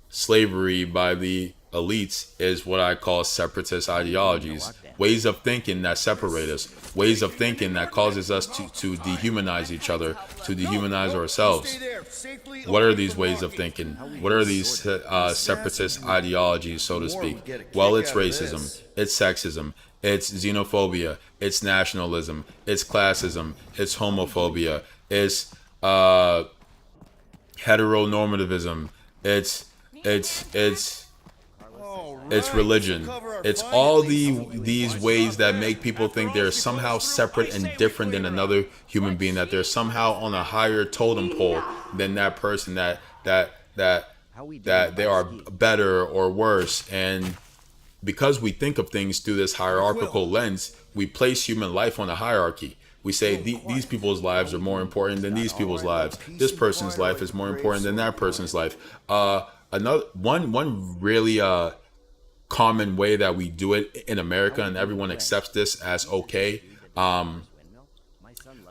slavery by the elites is what I call separatist ideologies, ways of thinking that separate us, ways of thinking that causes us to dehumanize each other, to dehumanize ourselves. What are these ways of thinking? What are these separatist ideologies, so to speak? Well, it's racism, it's sexism, it's xenophobia, it's nationalism, it's classism, it's homophobia, it's heteronormativism, it's religion. It's all these ways that make people think they're somehow separate and different than another human being, that they're somehow on a higher totem pole than that person, that they are better or worse. And because we think of things through this hierarchical lens, we place human life on a hierarchy. We say these people's lives are more important than these people's lives. This person's life is more important than that person's life. Another one really common way that we do it in America, and everyone accepts this as okay.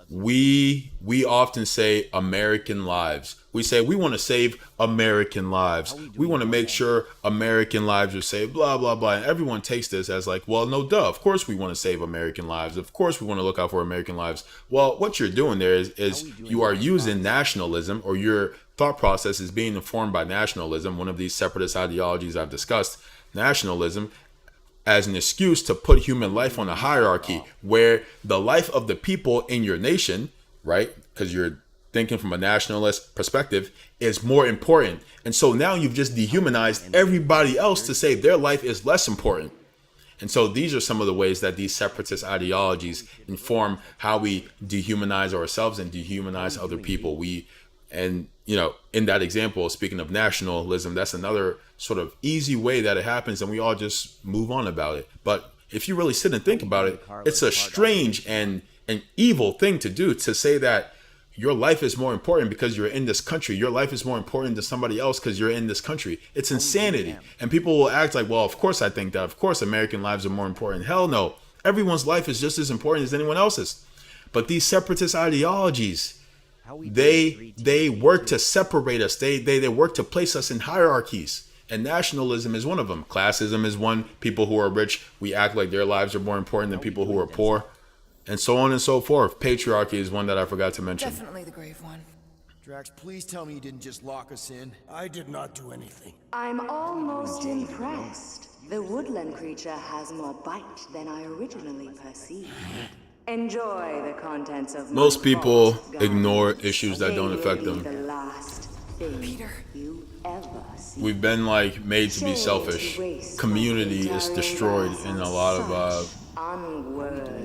We often say American lives. We say we want to save American lives. We want to make sure American lives are saved, blah, blah, blah. And everyone takes this as like, well, no, duh. Of course we want to save American lives. Of course we want to look out for American lives. Well, what you're doing there is you are using nationalism, or your thought process is being informed by nationalism, one of these separatist ideologies I've discussed, nationalism, as an excuse to put human life on a hierarchy where the life of the people in your nation, right, because you're thinking from a nationalist perspective, is more important. And so now you've just dehumanized everybody else to say their life is less important. And so these are some of the ways that these separatist ideologies inform how we dehumanize ourselves and dehumanize other people. And you know, in that example, speaking of nationalism, that's another sort of easy way that it happens, and we all just move on about it. But if you really sit and think about it, it's a strange and an evil thing to do, to say that your life is more important because you're in this country. Your life is more important than somebody else because you're in this country. It's insanity. And people will act like, well, of course I think that. Of course American lives are more important. Hell no. Everyone's life is just as important as anyone else's. But these separatist ideologies, they work to separate us. They work to place us in hierarchies. And nationalism is one of them. Classism is one. People who are rich, we act like their lives are more important than people who are poor. And so on and so forth. Patriarchy is one that I forgot to mention. Definitely the grave one. Drax, please tell me you didn't just lock us in. I did not do anything. I'm almost impressed. The woodland creature has more bite than I originally perceived. Enjoy the contents of most people ignore issues that don't affect them. The last thing Peter. You ever see. We've been like made to be selfish. Community is destroyed in a lot of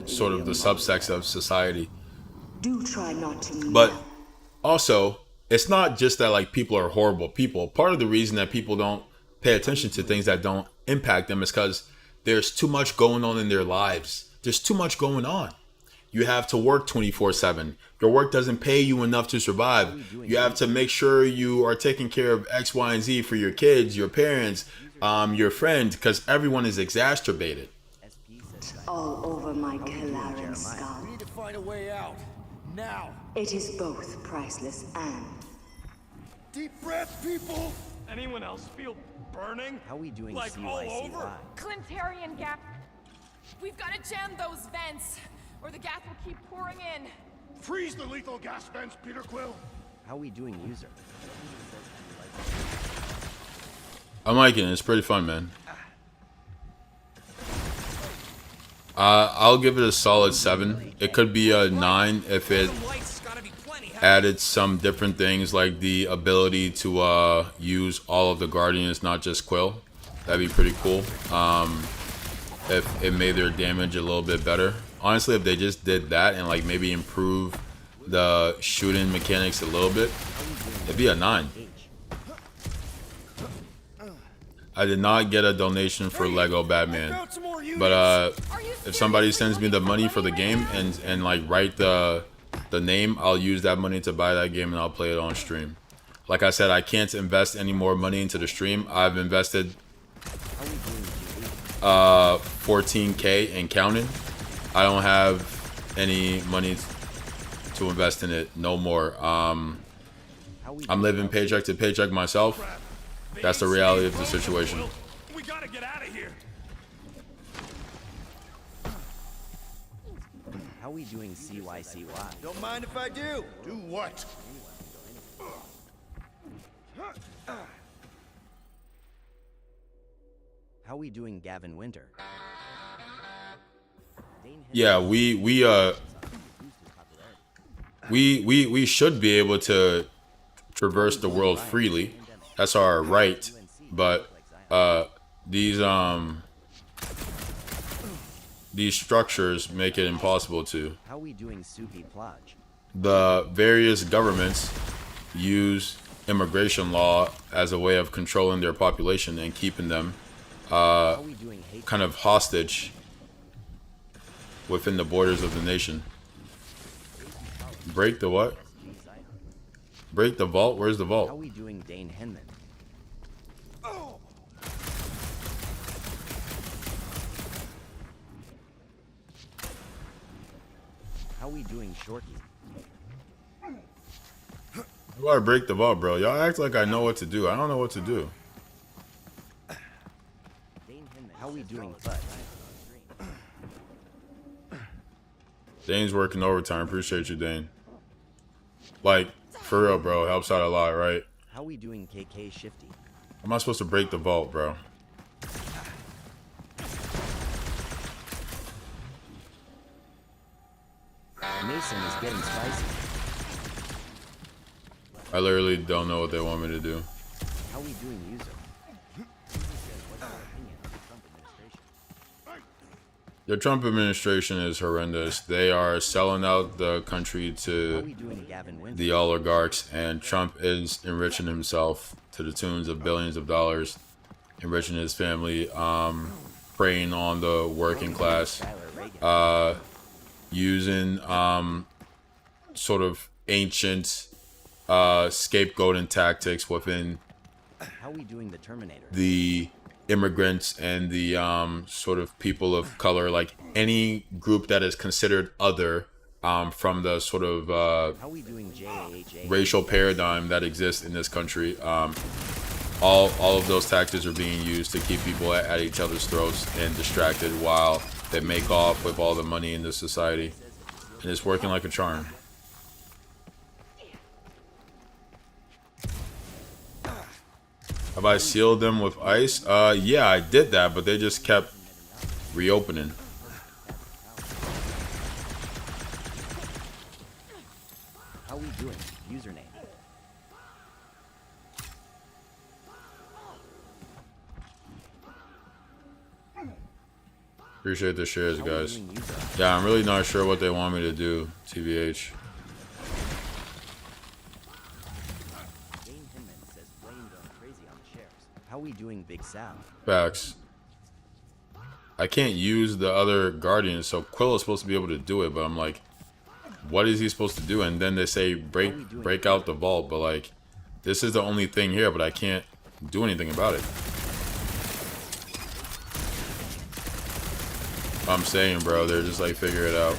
sort of the subsects of society. Do try not to. But also, it's not just that like people are horrible people. Part of the reason that people don't pay attention to things that don't impact them is because there's too much going on in their lives. There's too much going on. You have to work 24/7. Your work doesn't pay you enough to survive. You have to make sure you are taking care of X, Y, and Z for your kids, your parents, your friends, because everyone is exacerbated. All over my Kalaran skull. We need to find a way out. Now. It is both priceless and... Deep breath, people! Anyone else feel burning? How we doing like all over? Clintarian gap. We've got to jam those vents, or the gas will keep pouring in. Freeze the lethal gas vents, Peter Quill. How we doing, user? I'm liking it. It's pretty fun, man. I'll give it a solid 7. It could be a 9 if it added some different things, like the ability to use all of the Guardians, not just Quill. That'd be pretty cool. If it made their damage a little bit better. Honestly, if they just did that and like maybe improve the shooting mechanics a little bit, it'd be a 9. I did not get a donation for Lego Batman, but if somebody sends me the money for the game and like write the name, I'll use that money to buy that game and I'll play it on stream. Like I said, I can't invest any more money into the stream. I've invested 14K and counting. I don't have any money to invest in it no more. I'm living paycheck to paycheck myself. That's the reality of the situation. We gotta get out of here. How we doing, CYCY? Don't mind if I do. Do what? How we doing, Gavin Winter? Yeah, we should be able to traverse the world freely. That's our right, but these structures make it impossible to. How we doing, Soupy Plodge? The various governments use immigration law as a way of controlling their population and keeping them kind of hostage within the borders of the nation. Break the what? Break the vault? Where's the vault? How we doing, Dane Henman? How we doing, Shorty? How do I break the vault, bro? Y'all act like I know what to do. I don't know what to do. How we doing, Bud? Dane's working overtime. Appreciate you, Dane. Like, for real, bro. Helps out a lot, right? How we doing, KK Shifty? How am I supposed to break the vault, bro? Mason is getting spicy. I literally don't know what they want me to do. How we doing, user? The Trump administration is horrendous. They are selling out the country to the oligarchs, and Trump is enriching himself to the tunes of billions of dollars, enriching his family, preying on the working class, using sort of ancient scapegoating tactics within How we doing, the Terminator? the immigrants and the sort of people of color, like any group that is considered other from the sort of How we doing, JAHA? racial paradigm that exists in this country. All of those tactics are being used to keep people at each other's throats and distracted while they make off with all the money in the society, and it's working like a charm. Have I sealed them with ice? Yeah, I did that, but they just kept reopening. How we doing? Username. Appreciate the shares, guys. Yeah, I'm really not sure what they want me to do, TBH. How we doing, Big Sal? Facts. I can't use the other Guardians, so Quill is supposed to be able to do it, but I'm like, what is he supposed to do? And then they say break out the vault, but like, this is the only thing here, but I can't do anything about it. I'm saying, bro, they're just like, figure it out.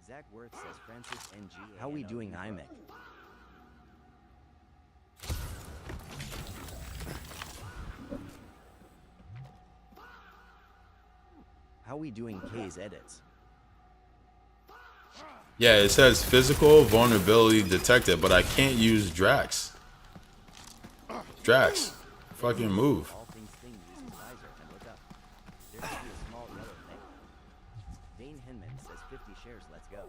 Zach Worth says Francis NG. How we doing, IMEC? How we doing, K's edits? Yeah, it says physical vulnerability detected, but I can't use Drax. Drax, fucking move. All things thing using visor and look up. There should be a small yellow thing. Dane Hinman says 50 shares, let's go.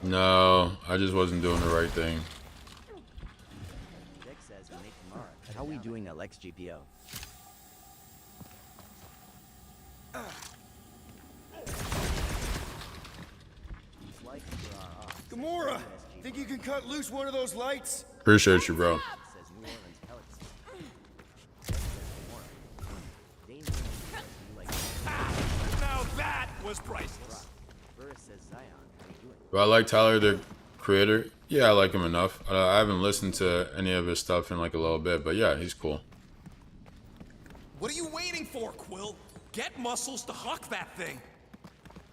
No, I just wasn't doing the right thing. Dick says make Kamara. How we doing, Alex GPO? Gamora, think you can cut loose one of those lights? Appreciate you, bro. Now that was priceless. Do I like Tyler, the creator? Yeah, I like him enough. I haven't listened to any of his stuff in like a little bit, but yeah, he's cool. What are you waiting for, Quill? Get muscles to huck that thing.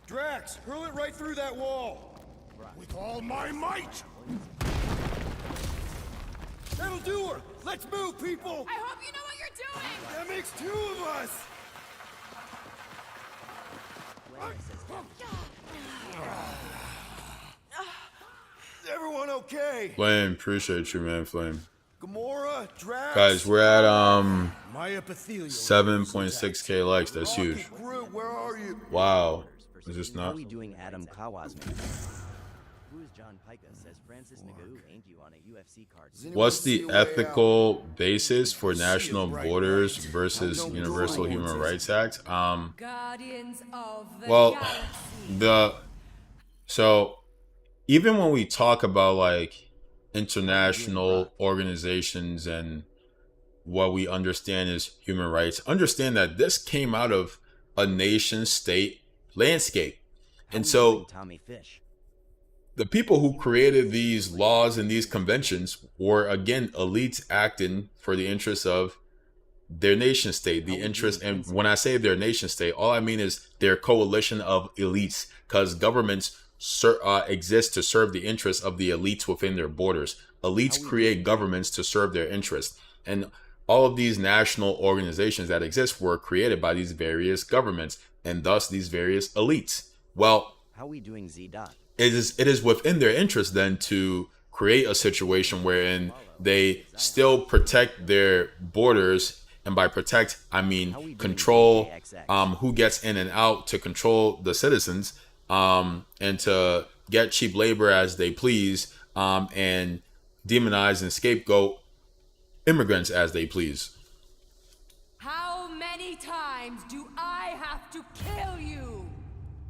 Drax, hurl it right through that wall. With all my might! That'll do her. Let's move, people. I hope you know what you're doing! That makes two of us. Everyone okay? Flame, appreciate you, man, Flame. Gamora, Drax. Guys, we're at My epithelial 7.6k likes. That's huge. Groot, where are you? Wow. Is this How not? we doing, Adam Kawasman? Who's John Pica says Francis Nagoo ain't you on a UFC card. What's the ethical basis for national borders versus Universal Human Rights Act? Guardians of the Well, galaxy. so even when we talk about like international organizations and what we understand as human rights, understand that this came out of a nation state landscape. And so the people who created these laws and these conventions were, again, elites acting for the interests of their nation state, the interest. And when I say their nation state, all I mean is their coalition of elites, because governments exist to serve the interests of the elites within their borders. Elites create governments to serve their interests. And all of these national organizations that exist were created by these various governments and thus these various elites. Well, how are we doing, Z Dot? It is within their interest then to create a situation wherein they still protect their borders, and by protect I mean control who gets in and out, to control the citizens, and to get cheap labor as they please, and demonize and scapegoat immigrants as they please. How many times do I have to kill you?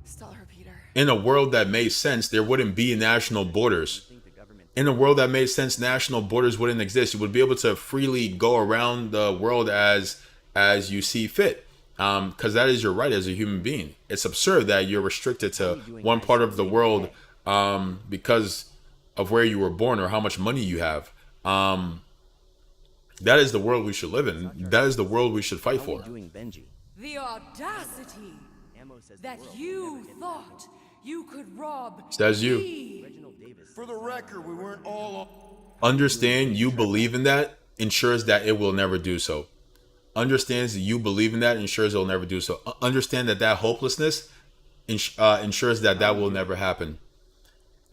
Stall her, Peter. In a world that made sense, there wouldn't be national borders. In a world that made sense, national borders wouldn't exist. You would be able to freely go around the world as you see fit, because that is your right as a human being. It's absurd that you're restricted to one part of the world because of where you were born or how much money you have. That is the world we should live in. That is the world we should fight for. The audacity that you thought you could rob Says you. me. For the record, we weren't all. Understand you believe in that ensures that it will never do so. Understands that you believe in that ensures it will never do so. Understand that hopelessness ensures that will never happen.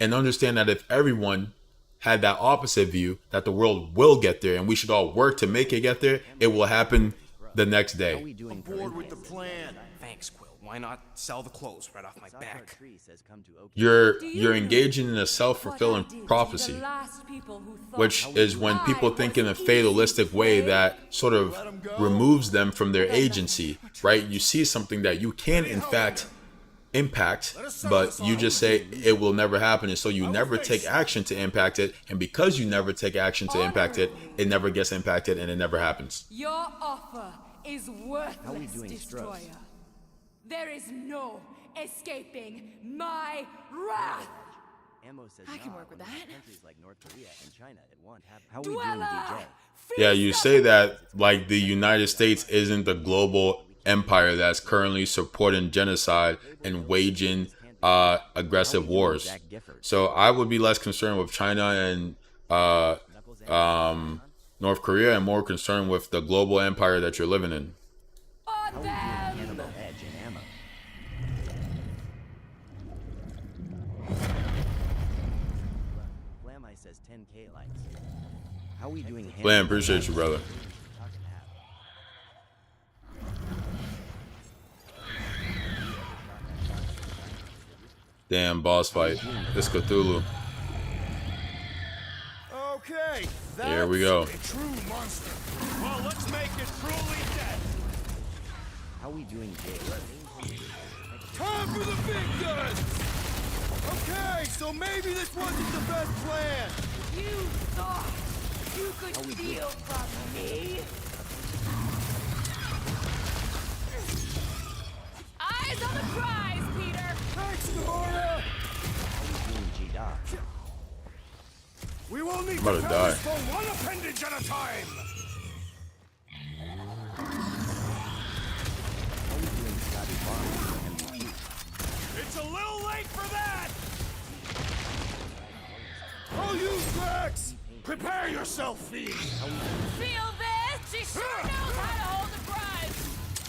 And understand that if everyone had that opposite view, that the world will get there and we should all work to make it get there, it will happen the next day. I'm bored with the plan. Thanks, Quill. Why not sell the clothes right off my back? You're engaging in a self-fulfilling prophecy, which is when people think in a fatalistic way that sort of removes them from their agency, right? You see something that you can in fact impact, but you just say it will never happen, and so you never take action to impact it, and because you never take action to impact it, it never gets impacted and it never happens. Your offer is worthless, Destroyer. There is no escaping my wrath. I can work with that. Yeah, you say that like the United States isn't the global empire that's currently supporting genocide and waging aggressive wars. So I would be less concerned with China and North Korea and more concerned with the global empire that you're living in. Flam, appreciate you, brother. Damn, boss fight. It's Cthulhu. Okay, here we go. True monster. Well, let's make it truly dead. How we doing, Jay? Time for the big guns. Okay, so maybe this wasn't the best plan. You thought you could steal from me? Eyes on the prize, Peter. Thanks, Gamora. We will need to die for one appendage at a time. It's a little late for that. I'll use Rex. Prepare yourself, Fiend. Feel this? She sure knows how to hold the prize.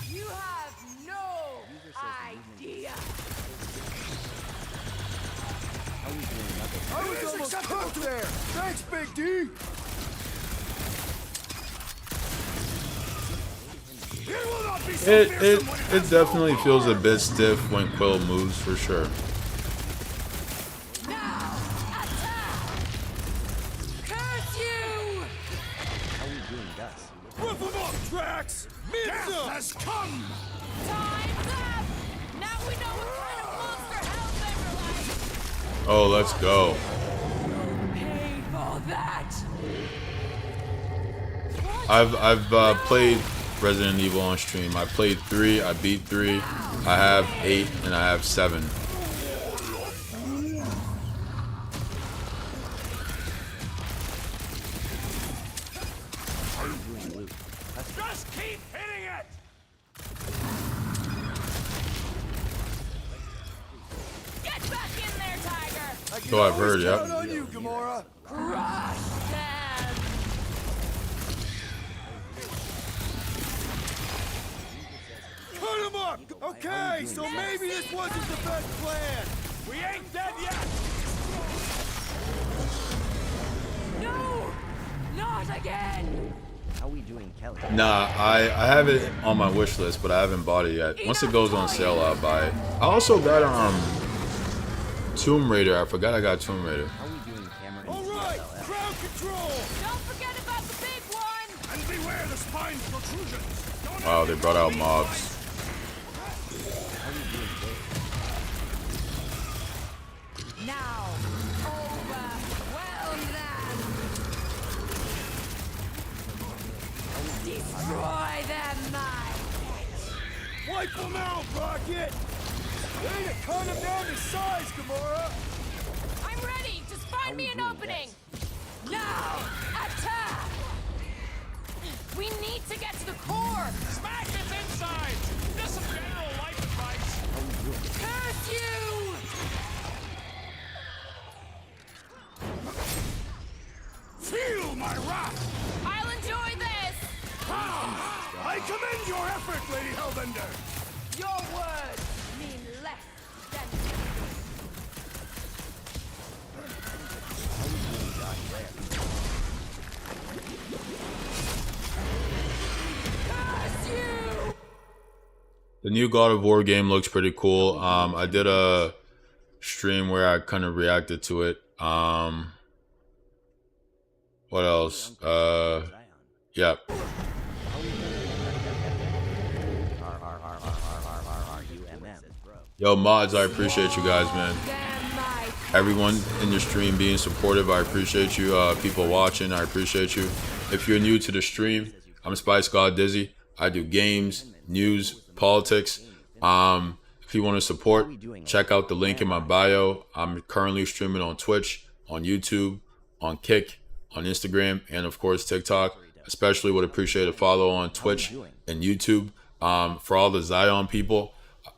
You have no idea. I was almost cooked there. Thanks, Big D. It definitely feels a bit stiff when Quill moves, for sure. Now, Drax! Death has come! Time's up! Now we know what kind of monster Hellbender like! Oh, let's go. Pay for that! I've played Resident Evil on stream. I played 3, I beat 3, I have 8, and I have 7. Just keep hitting it! Get back in there, Tiger! So I've heard, yep. Count on you, Gamora. Crush them! Cut him up! Okay, so maybe this wasn't the best plan. We ain't dead yet! No! Not again! How we doing, Kelly? Nah, I have it on my wish list, but I haven't bought it yet. Once it goes on sale, I'll buy it. I also got Tomb Raider. I forgot I got Tomb Raider. How we doing, Cameron? All right, crowd control! Don't forget about the big one! And beware the spine protrusions! Don't Wow, they brought out mobs. Now, overwhelm them! Destroy them, my wipe them out, Rocket! Way to cut them down to size, Gamora! I'm ready! Just find me an opening! Now! Attack! We need to get to the core! Smash its insides! Just some general life advice. Curse you! Feel my wrath! I'll enjoy this! I commend your effort, Lady Hellbender! Your words mean less than... Curse you! The new God of War game looks pretty cool. I did a stream where I kind of reacted to it. What else? Yeah. Yo, mods, I appreciate you guys, man. Everyone in the stream being supportive, I appreciate you. People watching, I appreciate you. If you're new to the stream, I'm Spice God Dizzy. I do games, news, politics. If you want to support, check out the link in my bio. I'm currently streaming on Twitch, on YouTube, on Kick, on Instagram, and of course TikTok. Especially would appreciate a follow on Twitch and YouTube. For all the Zion people,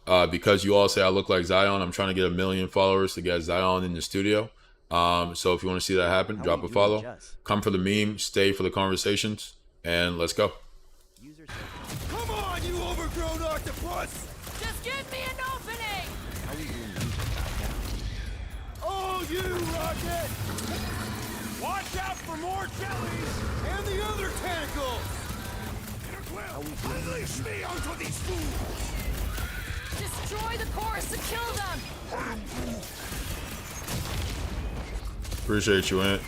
because you all say I look like Zion, I'm trying to get 1 million followers to get Zion in the studio. So if you want to see that happen, drop a follow. Come for the meme, stay for the conversations, and let's go. Come on, you overgrown octopus! Just give me an opening! Oh, you, Rocket! Watch out for more jellies! And the other tentacles! Unleash me onto these fools! Destroy the cores to kill them! Appreciate you, Ant.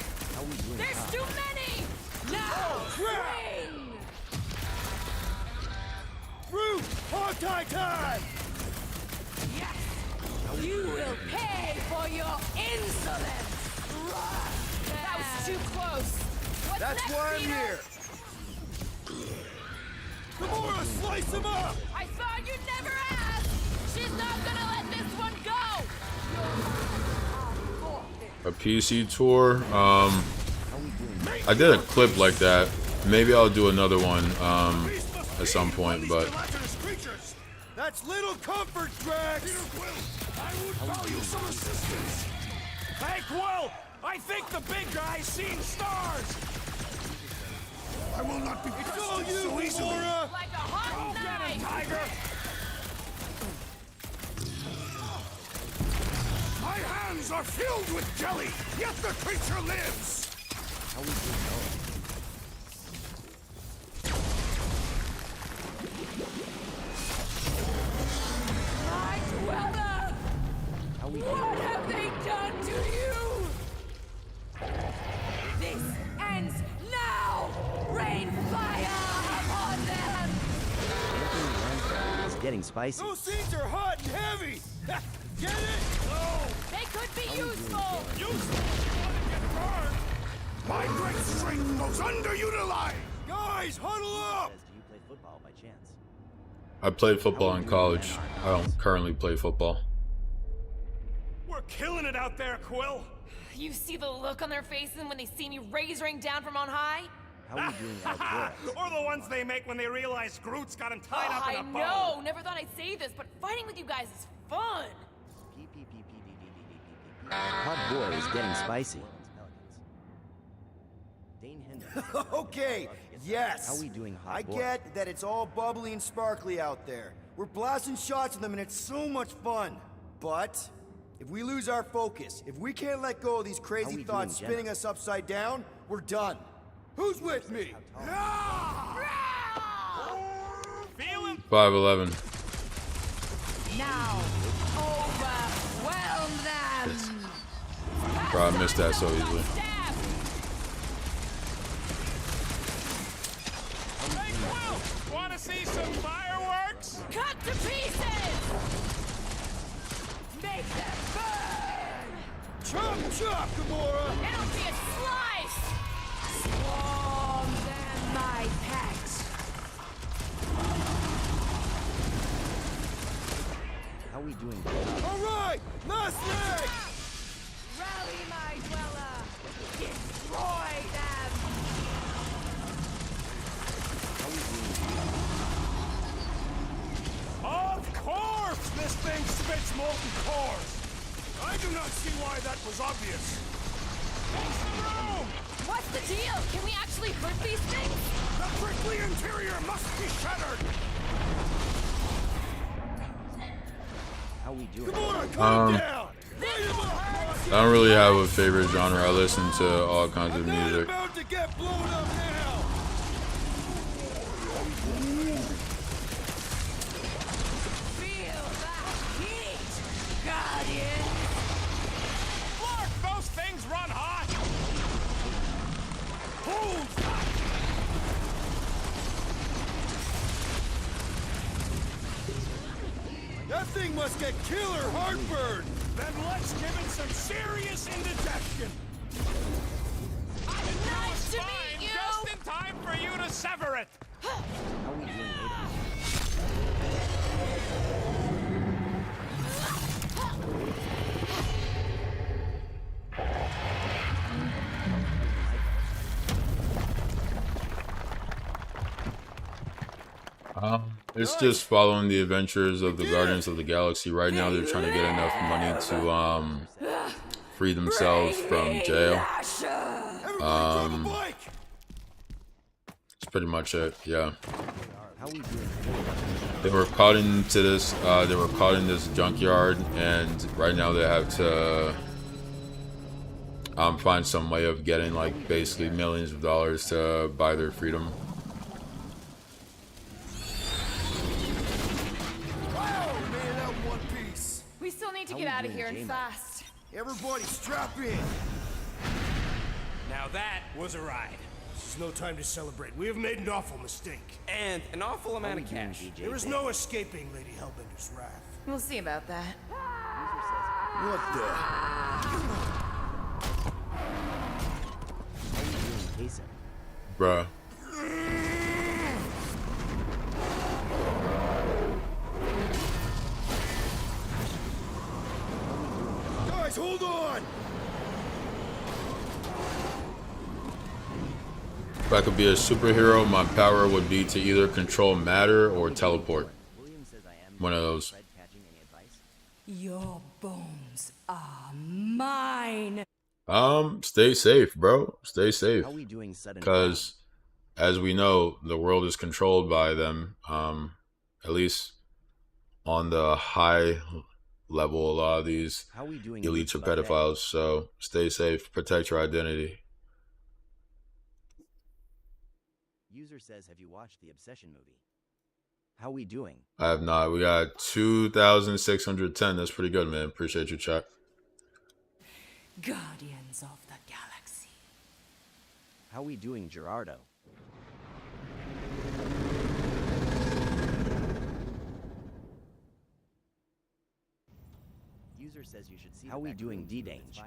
There's too many! Now! Bring! Root! Hog-tie time! Yes! You will pay for your insolence! That was too close! What's That's next, why I'm Peter? here! Gamora, slice him up! I thought you'd never ask! She's not gonna let this one go! A PC tour. I did a clip like that. Maybe I'll do another one at some point, but That's little comfort, Drax! Peter Quill, I would value some assistance! Hey, Quill! I think the big guy's seen stars! I will not be It's all you, so easily! Gamora! Like a hot Go get him, knife! Tiger! My hands are filled with jelly, yet the creature lives! My dweller! What have they done to you? This ends now! Rain fire upon them! getting spicy. Those things are hot and heavy! Get it? No! They could be useful! Useful? Get burned! My great strength goes underutilized! Guys, huddle up! Do you play football by chance? I played football in college. I don't currently play football. We're killing it out there, Quill. You see the look on their faces when they see me razoring down from on high? How are we doing outdoors? Or the ones they make when they realize Groot's got him tied up in a bow. I know! Never thought I'd say this, but fighting with you guys is fun! Hot boy is getting spicy. Okay, yes. How are we doing, hot I boy? get that it's all bubbly and sparkly out there. We're blasting shots at them and it's so much fun. But if we lose our focus, if we can't let go of these crazy thoughts spinning us upside down, we're done. Who's with me? 5'11". Now, overwhelm them! Bro, I missed that so easily. Hey, Quill! Wanna see some fireworks? Cut to pieces! Make them burn! Chop, chop, Gamora! It'll be a slice! Swarm them, my pets! How are we doing? All right, last leg! Rally, my dweller! Destroy them! How are we doing? Of course this thing spits molten cores! I do not see why that was obvious. What's the deal? Can we actually hurt these things? The prickly interior must be shattered! How are we doing? Gamora, calm down! I don't really have a favorite genre. I listen to all kinds of music. About to get blown up now! Feel that heat, Guardian! Look, those things run hot! Hold that! That thing must get killer heartburn! Then let's give it some serious indigestion! Nice to Fine, meet you! just in time for you to sever it! How are we doing later? It's just following the adventures of the Guardians of the Galaxy. Right now, they're trying to get enough money to free themselves from jail. That's pretty much it. Yeah. How are we doing? They were caught into this. They were caught in this junkyard, and right now they have to find some way of getting like basically millions of dollars to buy their freedom. We still need to get out of here and fast. Everybody strap in. Now that was a ride. This is no time to celebrate. We have made an awful mistake. And an awful amount of cash. There is no escaping Lady Hellbender's wrath. We'll see about that. What the? How are we doing, Jason? Bruh. Guys, hold on! If I could be a superhero, my power would be to either control matter or teleport. One of those. Your bones are mine. Stay safe, bro. Stay safe. How are we doing sudden? Because, as we know, the world is controlled by them. At least on the high level, a lot of these How are we doing elites are pedophiles. So stay safe. Protect your identity. User says, have you watched the Obsession movie? How are we doing? I have not. We got 2,610. That's pretty good, man. Appreciate you, chat. Guardians of the Galaxy. How are we doing, Gerardo? says you should see how we doing D-Dange.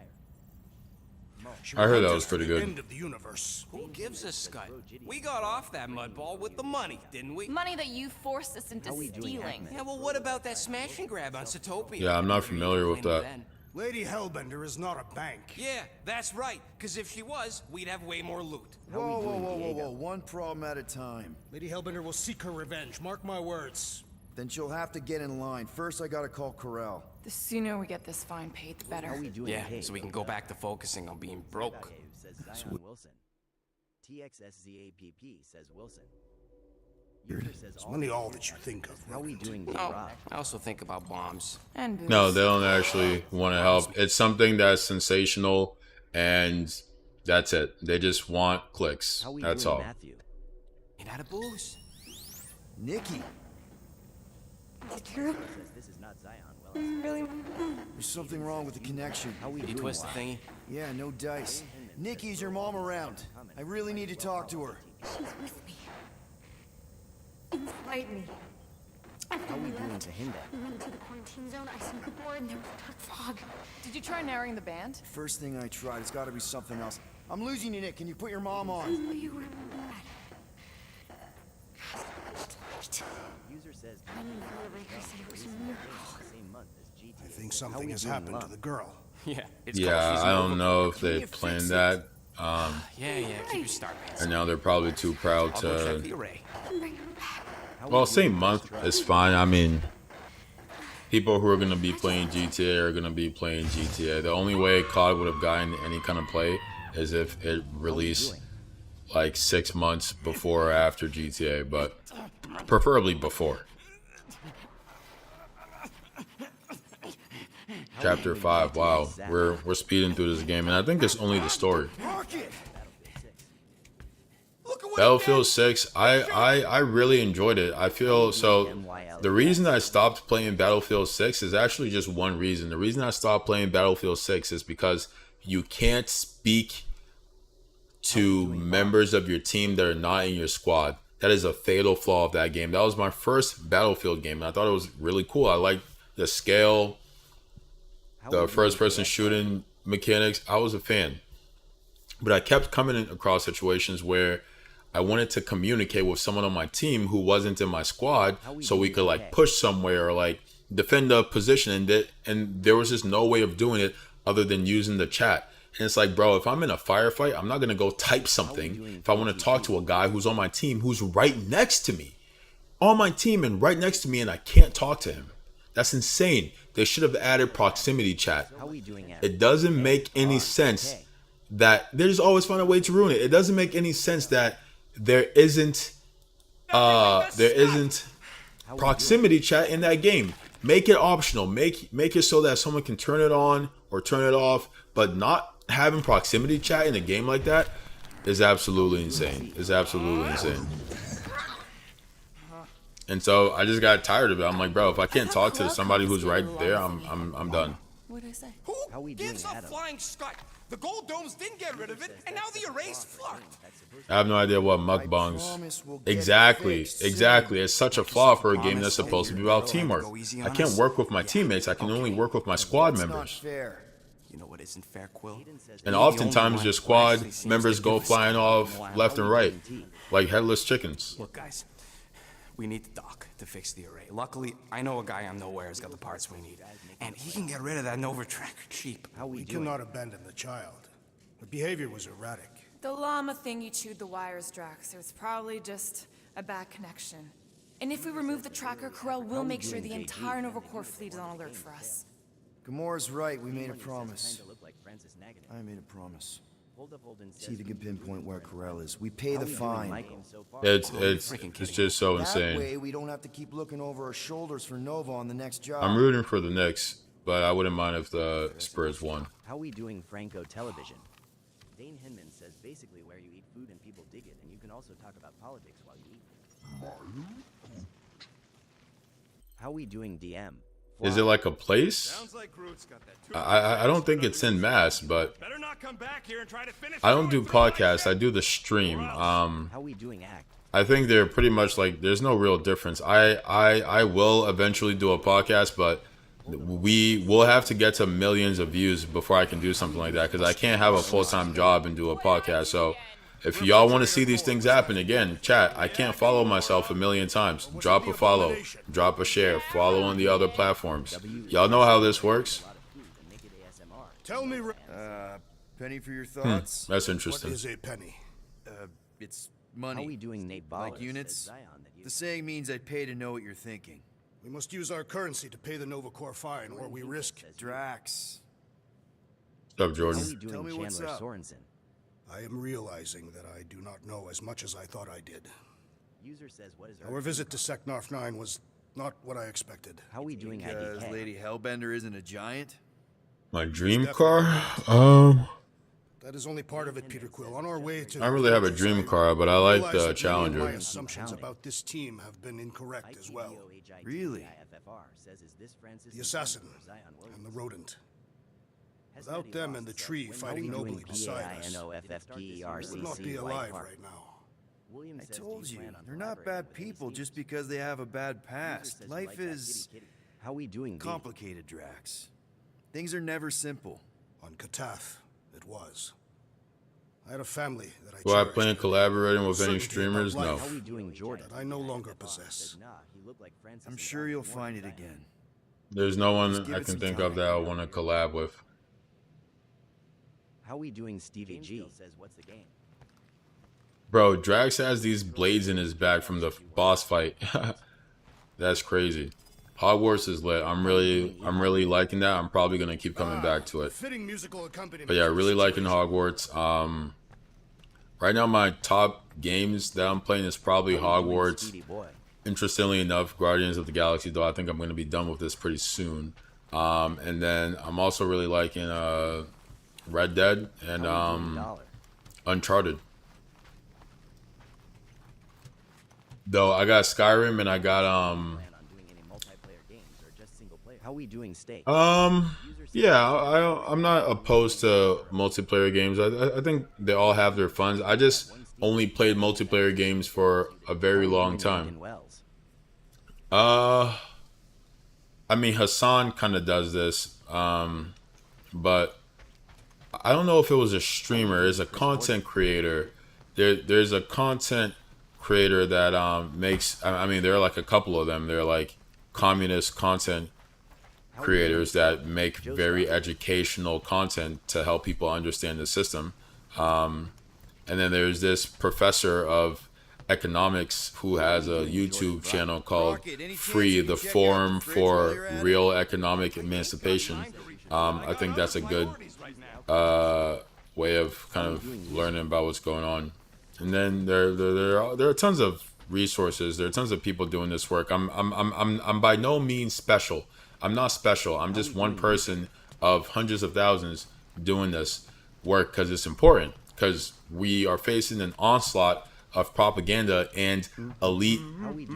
I heard that was pretty The good. end of the universe. Who gives a scut? We got off that mudball with the money, didn't we? Money that you forced us into stealing. Yeah, well, what about that smash and grab on Satopia? Yeah, I'm not familiar with that. Lady Hellbender is not a bank. Yeah, that's right. Because if she was, we'd have way more loot. Whoa. One problem at a time. Lady Hellbender will seek her revenge. Mark my words. Then she'll have to get in line. First, I gotta call Corral. The sooner we get this fine paid, the better. Yeah, so we can go back to focusing on being broke. Says Zion Wilson. TXSZAPP says Wilson. It's money all that you think of. How we doing? Oh, I also think about bombs. And booze. No, they don't actually want to help. It's something that's sensational, and that's it. They just want clicks. That's all. Matthew? Ain't out of booze. Nikki, Says this is not Zion. Well, Really? there's something wrong with the connection. how we Did you doing? twist the thingy? Yeah, no dice. Nikki's your mom around. I really need to talk to her. She's with me. Inside me. How we doing to Hinda? We went into the quarantine zone. I snuck aboard and there was dark fog. Did you try narrowing the band? First thing I tried, it's gotta be something else. I'm losing you, Nick. Can you put your mom on? Oh, you were bad. User says I didn't believe her said it was a miracle. same month as GTA. I think something has happened to the girl. Yeah, it's Yeah, she's I an don't know if overboard. they planned that. Yeah, keep your star pants. And now they're probably too proud I'll go check to. the array. Bring her back. Well, same month is fine. I mean, people who are going to be playing GTA are going to be playing GTA. The only way COD would have gotten any kind of play is if it released like 6 months before or after GTA, but preferably before. Chapter 5. Wow, we're speeding through this game, and I think it's only the story. Battlefield 6, I really enjoyed it. I feel so. The reason I stopped playing Battlefield 6 is actually just one reason. The reason I stopped playing Battlefield 6 is because you can't speak to members of your team that are not in your squad. That is a fatal flaw of that game. That was my first Battlefield game, and I thought it was really cool. I liked the scale, the first-person shooting mechanics. I was a fan. But I kept coming across situations where I wanted to communicate with someone on my team who wasn't in my squad so we could like push somewhere or like defend a position, and there was just no way of doing it other than using the chat. And it's like, bro, if I'm in a firefight, I'm not going to go type something if I want to talk to a guy who's on my team who's right next to me. On my team and right next to me, and I can't talk to him. That's insane. They should have added proximity chat. It doesn't make any sense that they just always find a way to ruin it. It doesn't make any sense that there isn't proximity chat in that game. Make it optional. Make it so that someone can turn it on or turn it off, but not having proximity chat in a game like that is absolutely insane. It's absolutely insane. And so I just got tired of it. I'm like, bro, if I can't talk to somebody who's right there, I'm done. What did I say? Who gives a flying scut? The gold domes didn't get rid of it, and now the array's fucked. I have no idea what mukbangs. Exactly. It's such a flaw for a game that's supposed to be about teamwork. I can't work with my teammates. I can only work with my squad members. You know what isn't fair, Quill? And oftentimes your squad members go flying off left and right, like headless chickens. Look, guys, we need the dock to fix the array. Luckily, I know a guy on Nowhere has got the parts we need, and he can get rid of that Nova tracker cheap. We cannot abandon the child. The behavior was erratic. The llama thing you chewed the wires, Drax. It was probably just a bad connection. And if we remove the tracker, Corel will make sure the entire Nova Corps fleet is on alert for us. Gamora's right. We made a promise. I made a promise. See if you can pinpoint where Corel is. We pay the fine. It's just so That insane. way, we don't have to keep looking over our shoulders for Nova on the next job. I'm rooting for the Knicks, but I wouldn't mind if the Spurs won. How we doing Franco television? Dane Hinman says basically where you eat food and people dig it, and you can also talk about politics while you eat. How we doing DM? Is it like a place? Sounds like Groot's got that too. I don't think it's in mass, but Better not come back here and try to finish. I don't do podcasts. I do the stream. How we doing act? I think they're pretty much like there's no real difference. I will eventually do a podcast, but we will have to get to millions of views before I can do something like that, because I can't have a full-time job and do a podcast. So if y'all want to see these things happen, again, chat, I can't follow myself a million times. Drop a follow, drop a share, follow on the other platforms. Y'all know how this works. Tell me, Penny for your thoughts. That's interesting. what is a penny? It's money. How we doing, Nate Like Ballers, units? says Zion that you- The saying means I'd pay to know what you're thinking. We must use our currency to pay the Nova Corps fine, or we risk Drax. What's up, How Jordan? we doing, Tell me what's Chandler up. Sorensen? I am realizing that I do not know as much as I thought I did. User says, what is Our visit to Seknarf 9 was not what I expected. How we doing, Because IDK? Lady Hellbender isn't a giant? My dream car? That is only part of it, Peter Quill. On our way to... I don't really have a dream car, but I like realize the that many of Challenger. My assumptions about this team have been incorrect as well. Really? The assassin and the rodent. Without them and the tree fighting nobly beside us, we would not be alive right now. I told you, they're not bad people just because they have a bad past. Life is How we doing, B? complicated, Drax. Things are never simple. On Katath, it was. I had a family that I Do I cherished, plan collaborating with any certainty about streamers? No. life How we doing, Jordan? that I no longer possess. I'm sure you'll find it again. There's no one Just give I it can some think time. of that I want to collab with. How we doing, Stevie G? Says, what's the game? Bro, Drax has these blades in his back from the boss fight. That's crazy. Hogwarts is lit. I'm really liking that. I'm probably gonna keep coming back to it. Fitting musical accompaniment. But yeah, really liking Hogwarts. Right now my top games that I'm playing is probably Hogwarts. Speedy boy. Interestingly enough, Guardians of the Galaxy, though I think I'm gonna be done with this pretty soon. And then I'm also really liking Red Dead and Uncharted. Though I got Skyrim and I got Plan on doing any multiplayer games or just single player? How we doing, Steak? yeah, I'm not opposed to multiplayer games. I think they all have their fun. I just only played multiplayer games for a very long time. I mean Hassan kind of does this, but I don't know if it was a streamer. It's a content creator. There's a content creator that makes. I mean, there are like a couple of them. They're like communist content creators that make very educational content to help people understand the system. And then there's this professor of economics who has a YouTube channel called Free, the Forum for Real Economic Emancipation. I think that's a good way of kind of learning about what's going on. And then there are tons of resources. There are tons of people doing this work. I'm by no means special. I'm not special. I'm just one person of hundreds of thousands doing this work because it's important. Because we are facing an onslaught of propaganda and elite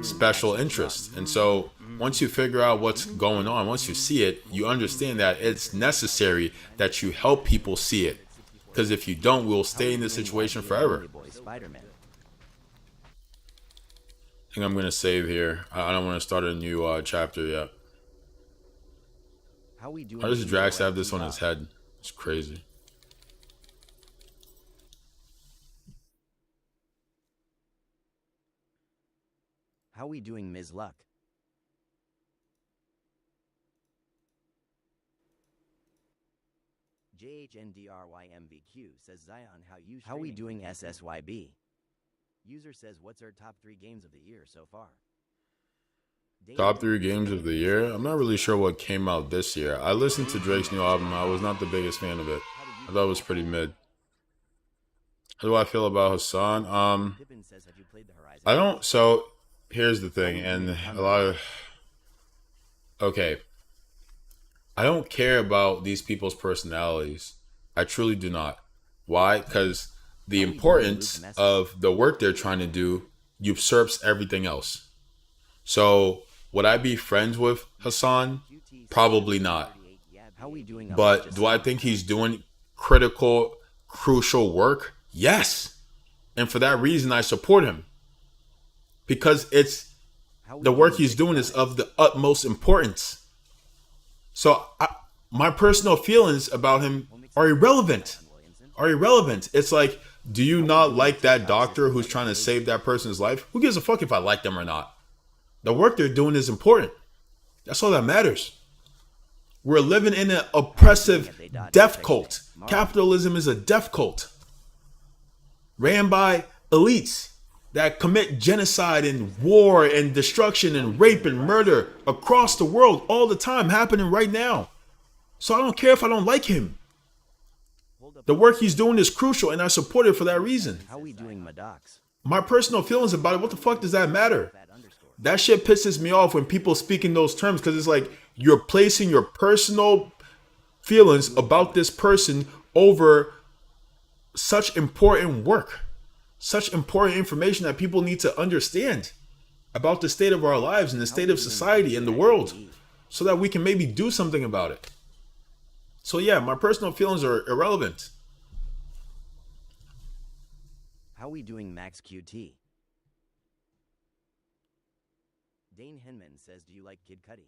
special interests. And so once you figure out what's going on, once you see it, you understand that it's necessary that you help people see it. Because if you don't, we'll stay in this situation forever. I think I'm going to save here. I don't want to start a new chapter yet. How does Drax have this on his head? It's crazy. How we doing, Ms. Luck? JHNDRYMVQ says Zion, how we doing, SSYB? User says, what's our top 3 games of the year so far? Top 3 games of the year? I'm not really sure what came out this year. I listened to Drake's new album. I was not the biggest fan of it. I thought it was pretty mid. How do I feel about Hassan? I don't. So here's the thing, and a lot of. Okay. I don't care about these people's personalities. I truly do not. Why? Because the importance of the work they're trying to do usurps everything else. So would I be friends with Hassan? Probably not. But do I think he's doing critical, crucial work? Yes. And for that reason, I support him. Because it's the work he's doing is of the utmost importance. So my personal feelings about him are irrelevant. It's like, do you not like that doctor who's trying to save that person's life? Who gives a fuck if I like them or not? The work they're doing is important. That's all that matters. We're living in an oppressive death cult. Capitalism is a death cult ran by elites that commit genocide and war and destruction and rape and murder across the world all the time, happening right now. So I don't care if I don't like him. The work he's doing is crucial, and I support it for that reason. How we doing, Maddox? My personal feelings about it, what the fuck does that matter? That shit pisses me off when people speak in those terms, because it's like you're placing your personal feelings about this person over such important work, such important information that people need to understand about the state of our lives and the state of society and the world, so that we can maybe do something about it. So yeah, my personal feelings are irrelevant. How we doing, Max QT? Dane Hinman says, do you like Kid Cudi?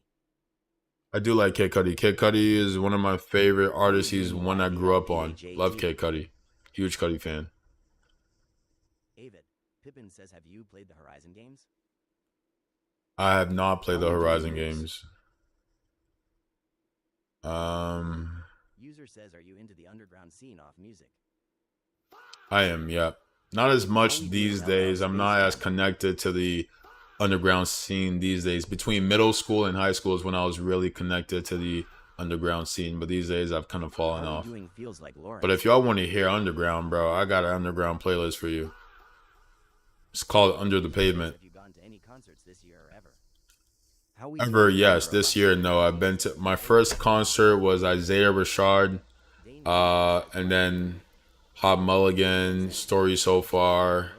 I do like Kid Cudi. Kid Cudi is one of my favorite artists. He's one I grew up on. Love Kid Cudi. Huge Cudi fan. Avid, Pippin says, have you played the Horizon games? I have not played the Horizon games. User says, are you into the underground scene off music? I am, yeah. Not as much these days. I'm not as connected to the underground scene these days. Between middle school and high school is when I was really connected to the underground scene, but these days I've kind of fallen off. But if y'all want to hear underground, bro, I got an underground playlist for you. It's called Under the Pavement. Have you gone to any concerts this year or ever? Ever, yes. This year, no. I've been to, my first concert was Isaiah Rashad, and then Hot Mulligan, Story So Far.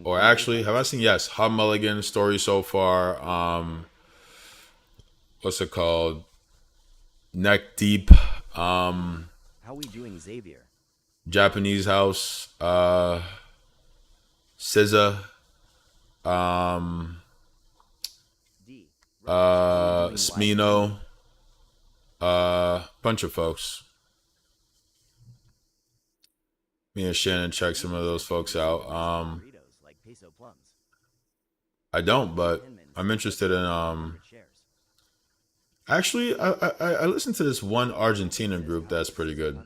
Or actually, have I seen? Yes, Hot Mulligan, Story So Far. What's it called? Neck Deep. How we doing, Xavier? Japanese House. SZA. Smino. Bunch of folks. Me and Shannon check some of those folks out. I don't, but I'm interested in actually I listened to this one Argentina group that's pretty good.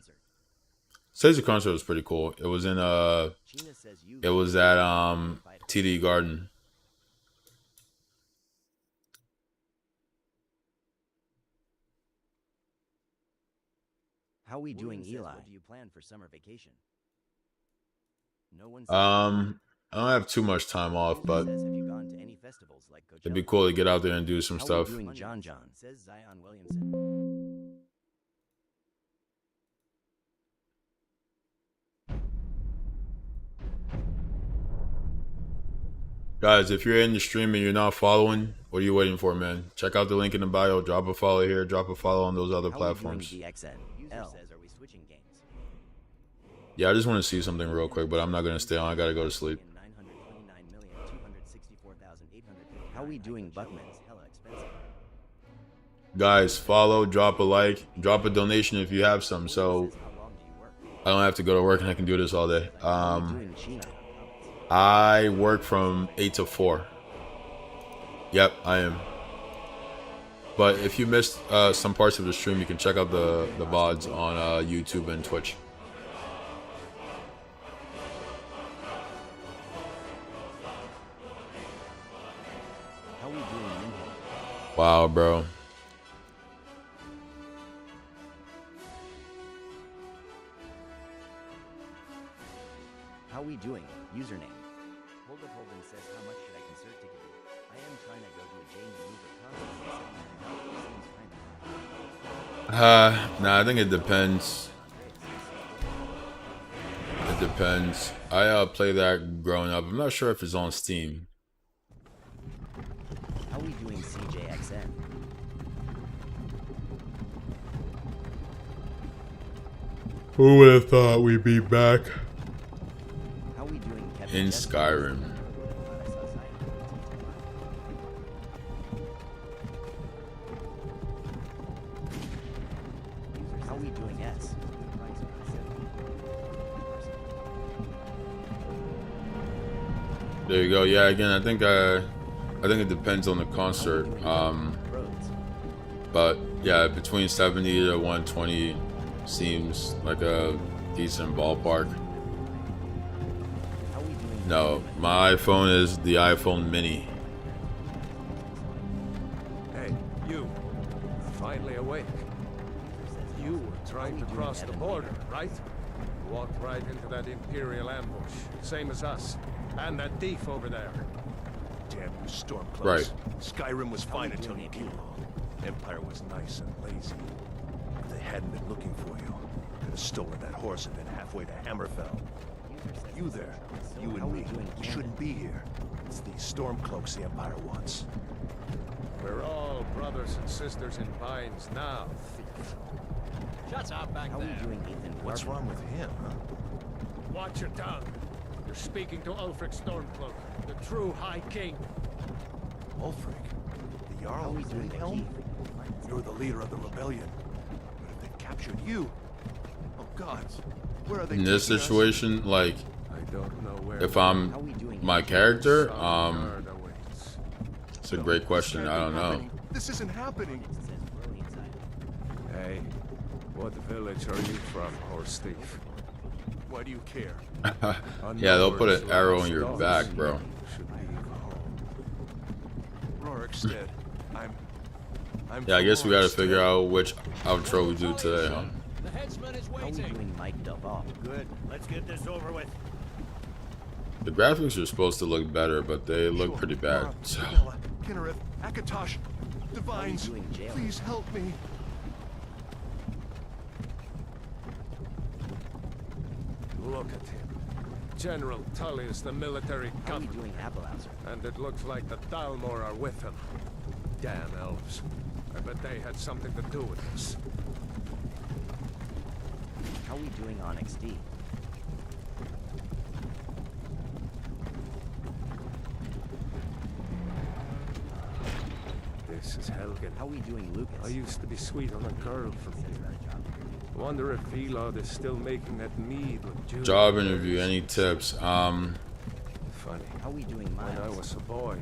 Says the concert was pretty cool. It was in it was at TD Garden. How we doing, Eli? What do you plan for summer vacation? No one I don't have too much time off, but it'd be cool to get out there and do some stuff. John says Zion Williamson. Guys, if you're in the stream and you're not following, what are you waiting for, man? Check out the link in the bio. Drop a follow here. Drop a follow on those other platforms. Yeah, I just want to see something real quick, but I'm not going to stay on. I got to go to sleep. How we doing, Buckman? Guys, follow, drop a like, drop a donation if you have some, so I don't have to go to work and I can do this all day. I work from 8 to 4. Yep, I am. But if you missed some parts of the stream, you can check out the VODs on YouTube and Twitch. Wow, bro. How we doing? Username. Hold up, Holden says, how much should I concert ticket be? I am trying to go to a Jane Weaver concert. Nah, I think it depends. It depends. I played that growing up. I'm not sure if it's on Steam. How we doing, CJXN? Who would have thought we'd be back How we doing, Kevin in Jesse? Skyrim? There you go. Yeah, again, I think it depends on the concert. But yeah, between 70 to 120 seems like a decent ballpark. No, my iPhone is the iPhone Mini. Hey, you. Finally awake. You were trying to cross the border, right? Walked right into that Imperial ambush. Same as us. And that thief over there. Damn you Stormcloaks. Right. Skyrim was fine until you came along. Empire was nice and lazy. If they hadn't been looking for you, could have stolen that horse and been halfway to Hammerfell. You there, you and me, we shouldn't be here. It's these Stormcloaks the Empire wants. We're all brothers and sisters in binds now, thief. Shut up back there. What's wrong with him, huh? Watch your tongue. You're speaking to Ulfric Stormcloak, the true High King. Ulfric? The Jarl of Windhelm? You're the leader of the rebellion. But if they've captured you... Oh gods, where are they In this taking us? situation, like, I don't know where if I'm my character, it's a great question. I don't know. This isn't happening. Hey, what village are you from, horse thief? Why do you care? Yeah, they'll put an arrow in your back, bro. Rorikstead, I'm Yeah, I guess we gotta figure out which outro we do today, huh? The headsman is waiting. Good. Let's get this over with. The graphics are supposed to look better, but they look pretty bad. So. Kinnereth, Akatosh, Divines, please help me. Look at him. General Tullius, the military governor. And it looks like the Thalmor are with him. Damn elves. I bet they had something to do with this. How we doing on XD? This is Helgen. How we doing, Lucas? I used to be sweet on a girl from here. Wonder if Elod is still making that mead with Julie. Job interview, any tips? Funny. How we doing, Miles? When I was a boy,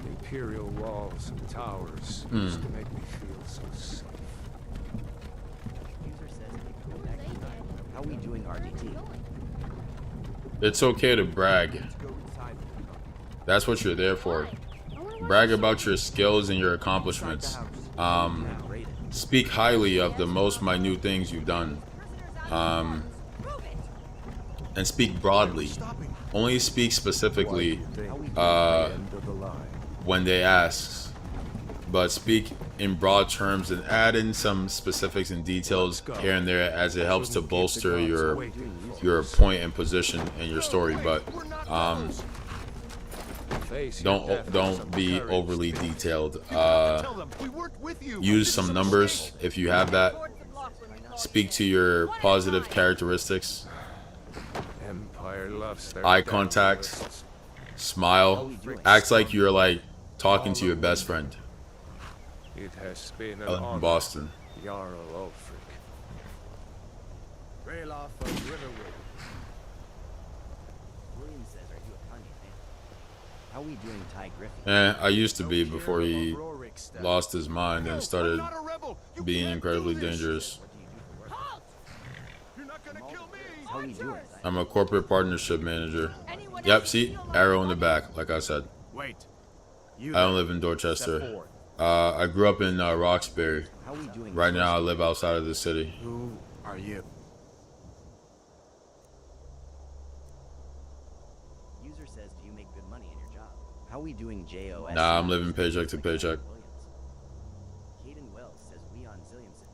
Imperial walls and towers used to make me feel so safe. How we doing, RDT? It's okay to brag. That's what you're there for. Brag about your skills and your accomplishments. Speak highly of the most minute things you've done. And speak broadly. Only speak specifically when they ask. But speak in broad terms and add in some specifics and details here and there as it helps to bolster your point and position in your story. But don't be overly detailed. Use some numbers if you have that. Speak to your positive characteristics. Eye contact. Smile. Act like you're like talking to your best friend. It has been an I live in honor, Boston. Jarl Ulfric. Rayloff of Riverwood. William says, are you a Kanye fan? How we doing, Ty Griffin? I used to be before he lost his mind and started being incredibly dangerous. How we doing? I'm a corporate partnership manager. Yep, see? Arrow in the back, like I said. Wait. I don't live in Dorchester. I grew up in Roxbury. How we doing? Right now I live outside of the city. Who are you? User says, do you make good money in your job? How we doing, JOS? Nah, I'm living paycheck to paycheck. Caden Wells says, we on Zilliamson.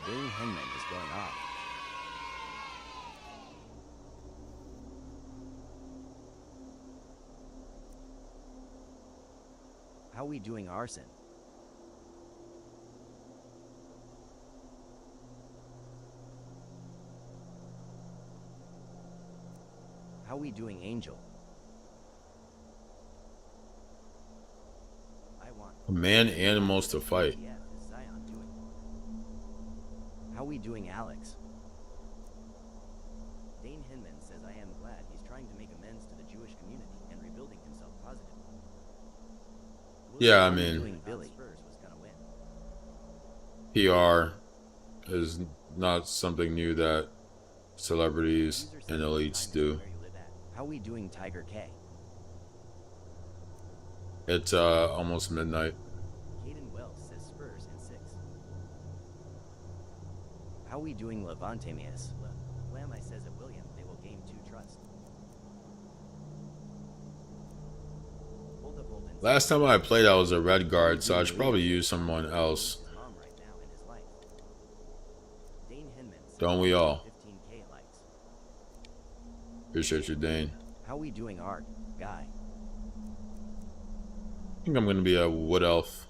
Dane Henman is going off. How we doing, Arson? How we doing, Angel? I want Man animals to fight. Yeah, is Zion doing? How we doing, Alex? Dane Hinman says I am glad he's trying to make amends to the Jewish community and rebuilding himself positively. Yeah, I mean, Billy Spurs was gonna win. PR is not something new that celebrities and elites do. How we doing, Tiger K? It's almost midnight. Caden Wells says Spurs in 6. How we doing, Levante Mias? Lamai says at William they will gain 2 trust. Last time I played, I was a red guard, so I should probably use someone else. Don't we all? Appreciate you, Dane. How we doing, Art? Guy. I think I'm gonna be a wood elf.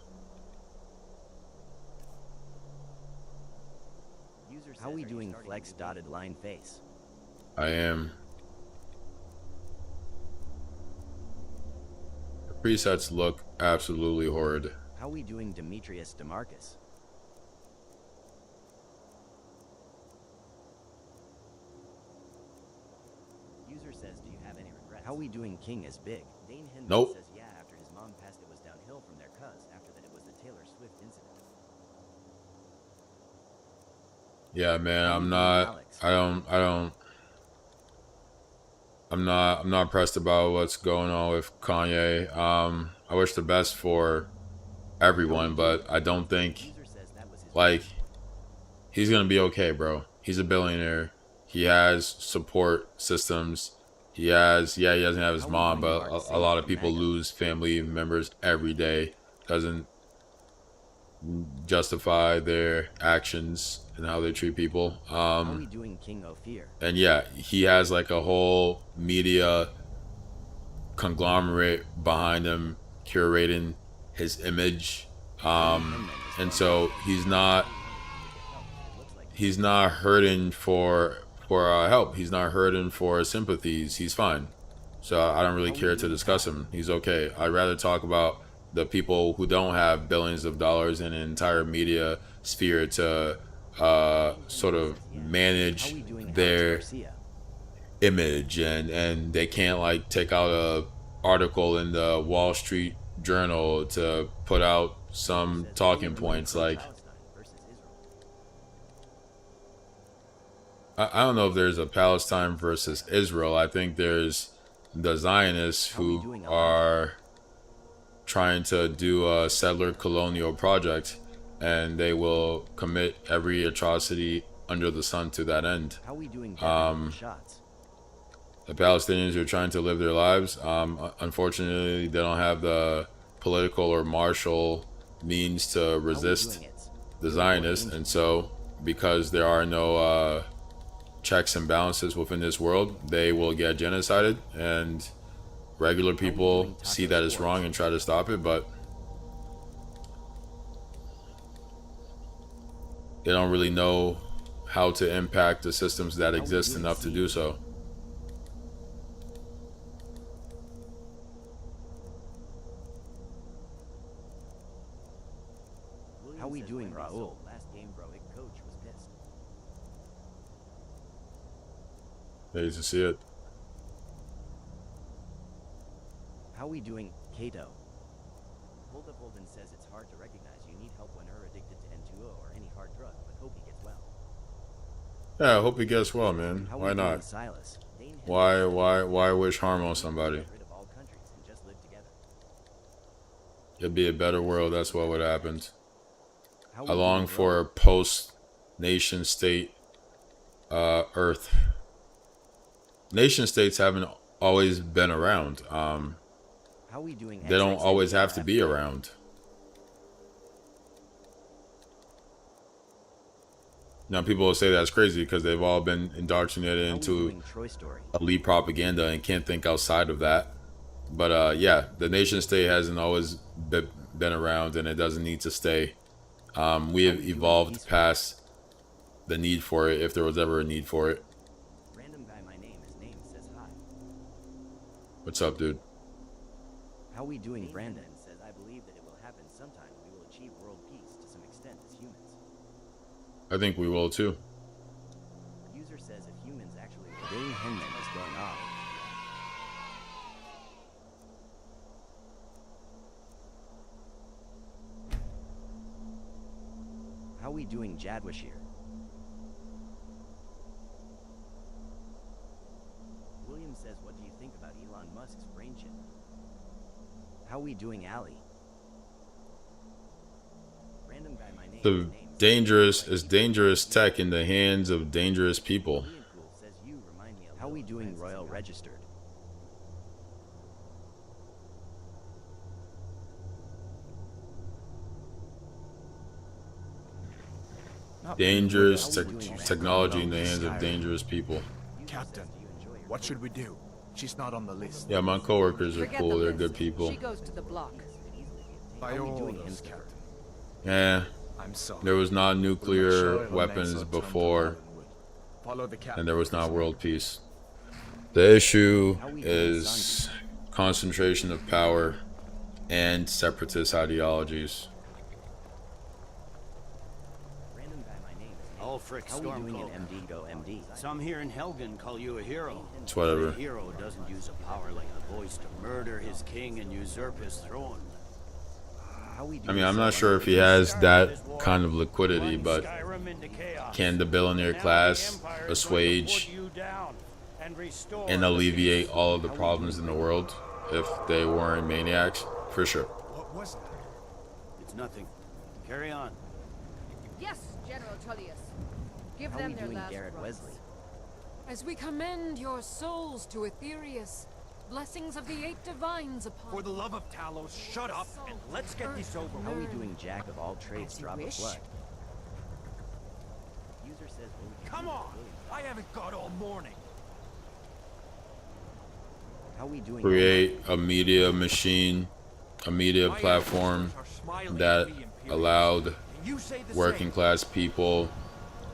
How we doing, Flex dotted line face? I am. The presets look absolutely horrid. How we doing, Demetrius DeMarcus? User says, do you have any regrets? How we doing, King is big? Dane Hinman Nope. says, yeah, after his mom passed it was downhill from there, cuz after that it was the Taylor Swift incident. Yeah, man, I'm not pressed about what's going on with Kanye. I wish the best for everyone, but I don't think, like, he's gonna be okay, bro. He's a billionaire. He has support systems. He doesn't have his mom, but a lot of people lose family members every day. Doesn't justify their actions and how they treat people. And yeah, he has like a whole media conglomerate behind him curating his image, and so he's not hurting for help. He's not hurting for sympathies. He's fine. So I don't really care to discuss him. He's okay. I'd rather talk about the people who don't have billions of dollars in an entire media sphere to sort of manage their image, and they can't like take out a article in the Wall Street Journal to put out some talking points. Like, I don't know if there's a Palestine versus Israel. I think there's the Zionists who are trying to do a settler colonial project, and they will commit every atrocity under the sun to that end. The Palestinians are trying to live their lives. Unfortunately, they don't have the political or martial means to resist the Zionists, and so because there are no checks and balances within this world, they will get genocided, and regular people see that it's wrong and try to stop it, but they don't really know how to impact the systems that exist enough to do so. How we doing, Raul? Last game, bro, coach was pissed. They to see it. How we doing, Kato? Hold Up Holden says it's hard to recognize you need help when you're addicted to N2O or any hard drug, but hope he gets well. Yeah, I hope he gets well, man. Why not? Why wish harm on somebody? It'd be a better world. That's what would have happened. I long for a post-nation state Earth. Nation states haven't always been around. They don't always have to be around. Now, people will say that's crazy because they've all been indoctrinated into elite propaganda and can't think outside of that. But yeah, the nation state hasn't always been around, and it doesn't need to stay. We have evolved past the need for it, if there was ever a need for it. Random guy, my name, his name says hi. What's up, dude? How we doing, Brandon? Says I believe that it will happen sometime. We will achieve world peace to some extent as humans. I think we will too. User says if humans actually Dane doing Jadwashir? William says, what do you think about Elon Musk's brain chip? How we doing Allie? Random guy, my name. The dangerous tech in the hands of dangerous people. Says you remind me of how we doing Royal Registered? Dangerous technology in the hands of dangerous people. Captain, what should we do? She's not on the list. Yeah, my coworkers are cool. They're good people. She goes to the block. By all orders, Captain. Yeah. I'm sorry. There was not nuclear weapons before, and there was not world peace. The issue is concentration of power and separatist ideologies. Ulfric Stormcloak. Some here in Helgen call you a hero. It's whatever. A hero doesn't use a power like the voice to murder his king and usurp his throne. I mean, I'm not sure if he has that kind of liquidity, but can the billionaire class assuage and alleviate all of the problems in the world if they weren't maniacs? For sure. What was that? It's nothing. Carry on. Yes, General Tullius. Give them their last rites. As we commend your souls to Aetherius, blessings of the 8 divines upon For the love of Talos, shut up and let's get this over with. How we doing Jack of all trades drop of blood? User says, come on! I haven't got all morning. How we doing? Create a media machine, a media platform that allowed working class people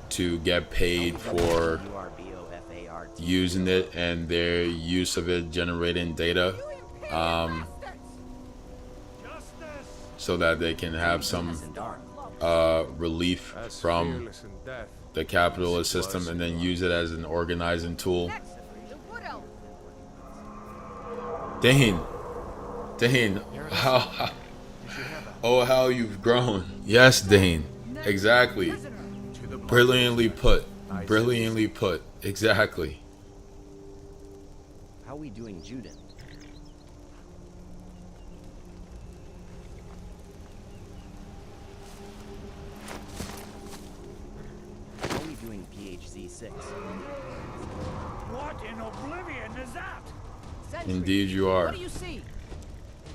to get paid for using it and their use of it generating data, so that they can have some relief from the capitalist system and then use it as an organizing tool. Dane, how you've grown. Yes, Dane, exactly. Brilliantly put. Brilliantly put. Exactly. How we doing Juden? How we doing PHZ6? What in oblivion is that? Indeed you are. What do you see?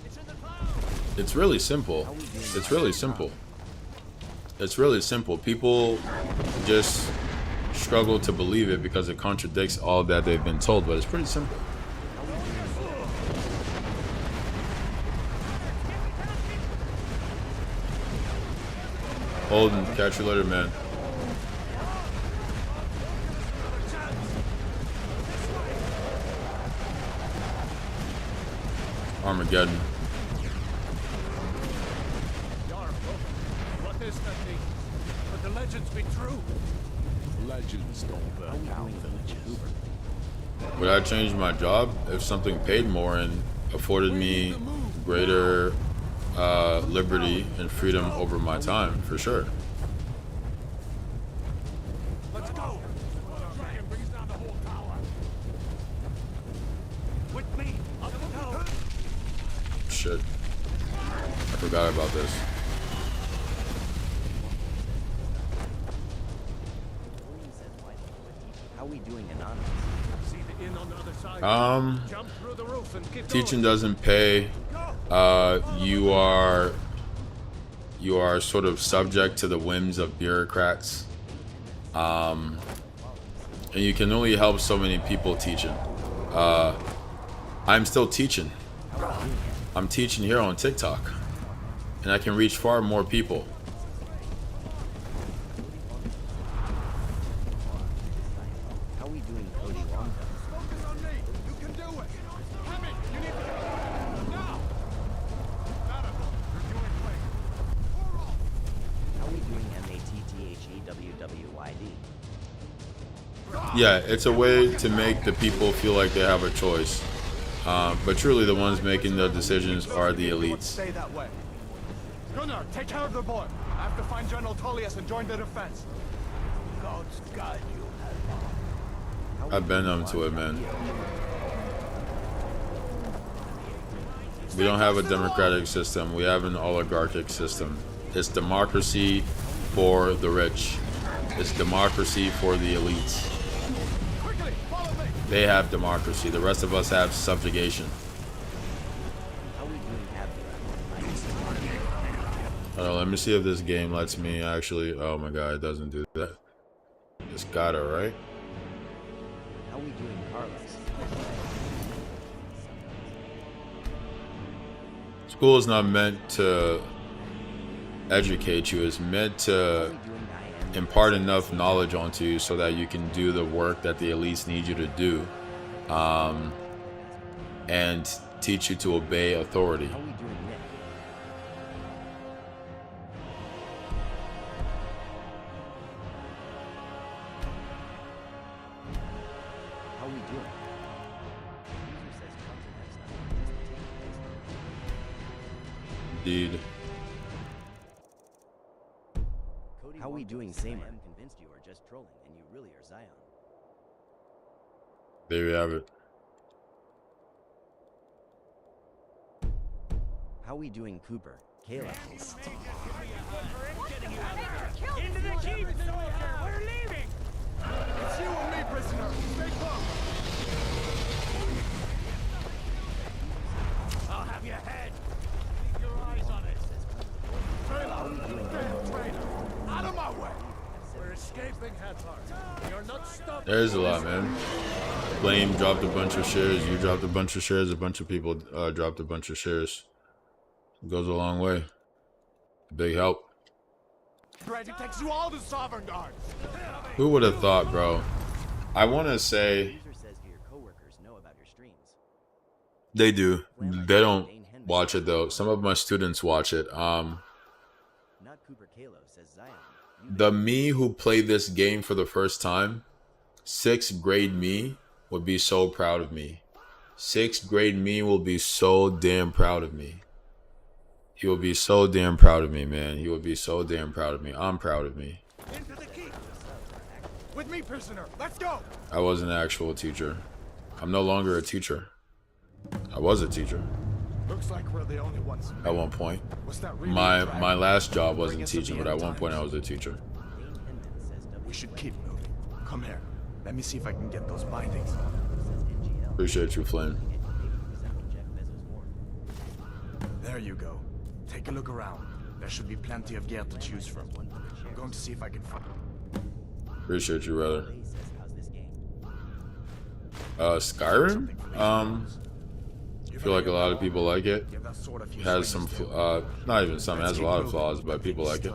It's in the clouds. It's really simple. It's really simple. It's really simple. People just struggle to believe it because it contradicts all that they've been told, but it's pretty simple. Holden, catch you later, man. Armageddon. What is that thing? Could the legends be true? Legends don't burn down villages. Would I change my job if something paid more and afforded me greater liberty and freedom over my time? For sure. Let's go. Dragon brings down the whole tower. With me, up the tower. Shit. I forgot about this. How we doing anonymous? See the inn on the other side? Jump through the roof and keep Teaching going. doesn't pay. You are sort of subject to the whims of bureaucrats. And you can only help so many people teaching. I'm still teaching. I'm teaching here on TikTok. And I can reach far more people. How we doing Cody Long? Focus on me. You can do it. Hemi, you need to now. You're doing great. How we doing MATTHEWWYD? Yeah, it's a way to make the people feel like they have a choice. But truly the ones making the decisions are the elites. Stay that way. Gunnar, take care of the boy. I have to find General Tullius and join the defense. Gods guide you. I've been numb to it, man. We don't have a democratic system. We have an oligarchic system. It's democracy for the rich. It's democracy for the elites. They have democracy. The rest of us have subjugation. Let me see if this game lets me actually. Oh my god, it doesn't do that. It's gotta, right? How we doing, Carlos? School is not meant to educate you. It's meant to impart enough knowledge onto you so that you can do the work that the elites need you to do, and teach you to obey authority. Indeed. How we doing, Samer? I'm convinced you are just trolling, and you really are Zion. There you have it. How we doing, Cooper? Kayla. Into the keep, soldier! We're leaving! It's you and me, prisoner. Stay close. I'll have your head. Keep your eyes on it. Out of my way. We're escaping Hathar. You're not stopping. There's a lot, man. Blame dropped a bunch of shares. You dropped a bunch of shares. A bunch of people dropped a bunch of shares. It goes a long way. Big help. It takes you all to Sovereign Guard. Who would have thought, bro? I want to say they do. They don't watch it though. Some of my students watch it. The me who played this game for the first time, 6th grade me would be so proud of me. 6th grade me will be so damn proud of me. He will be so damn proud of me, man. He will be so damn proud of me. I'm proud of me. Into the keep. With me, prisoner. Let's go. I was an actual teacher. I'm no longer a teacher. I was a teacher. Looks like we're the only ones. At one point. Was that really My last job wasn't teaching, but at one point I was a teacher. We should keep moving. Come here. Let me see if I can get those bindings. Appreciate you, Flynn. There you go. Take a look around. There should be plenty of gear to choose from. I'm going to see if I can find. Appreciate you, brother. Skyrim? I feel like a lot of people like it. It has some, not even some, it has a lot of flaws, but people like it.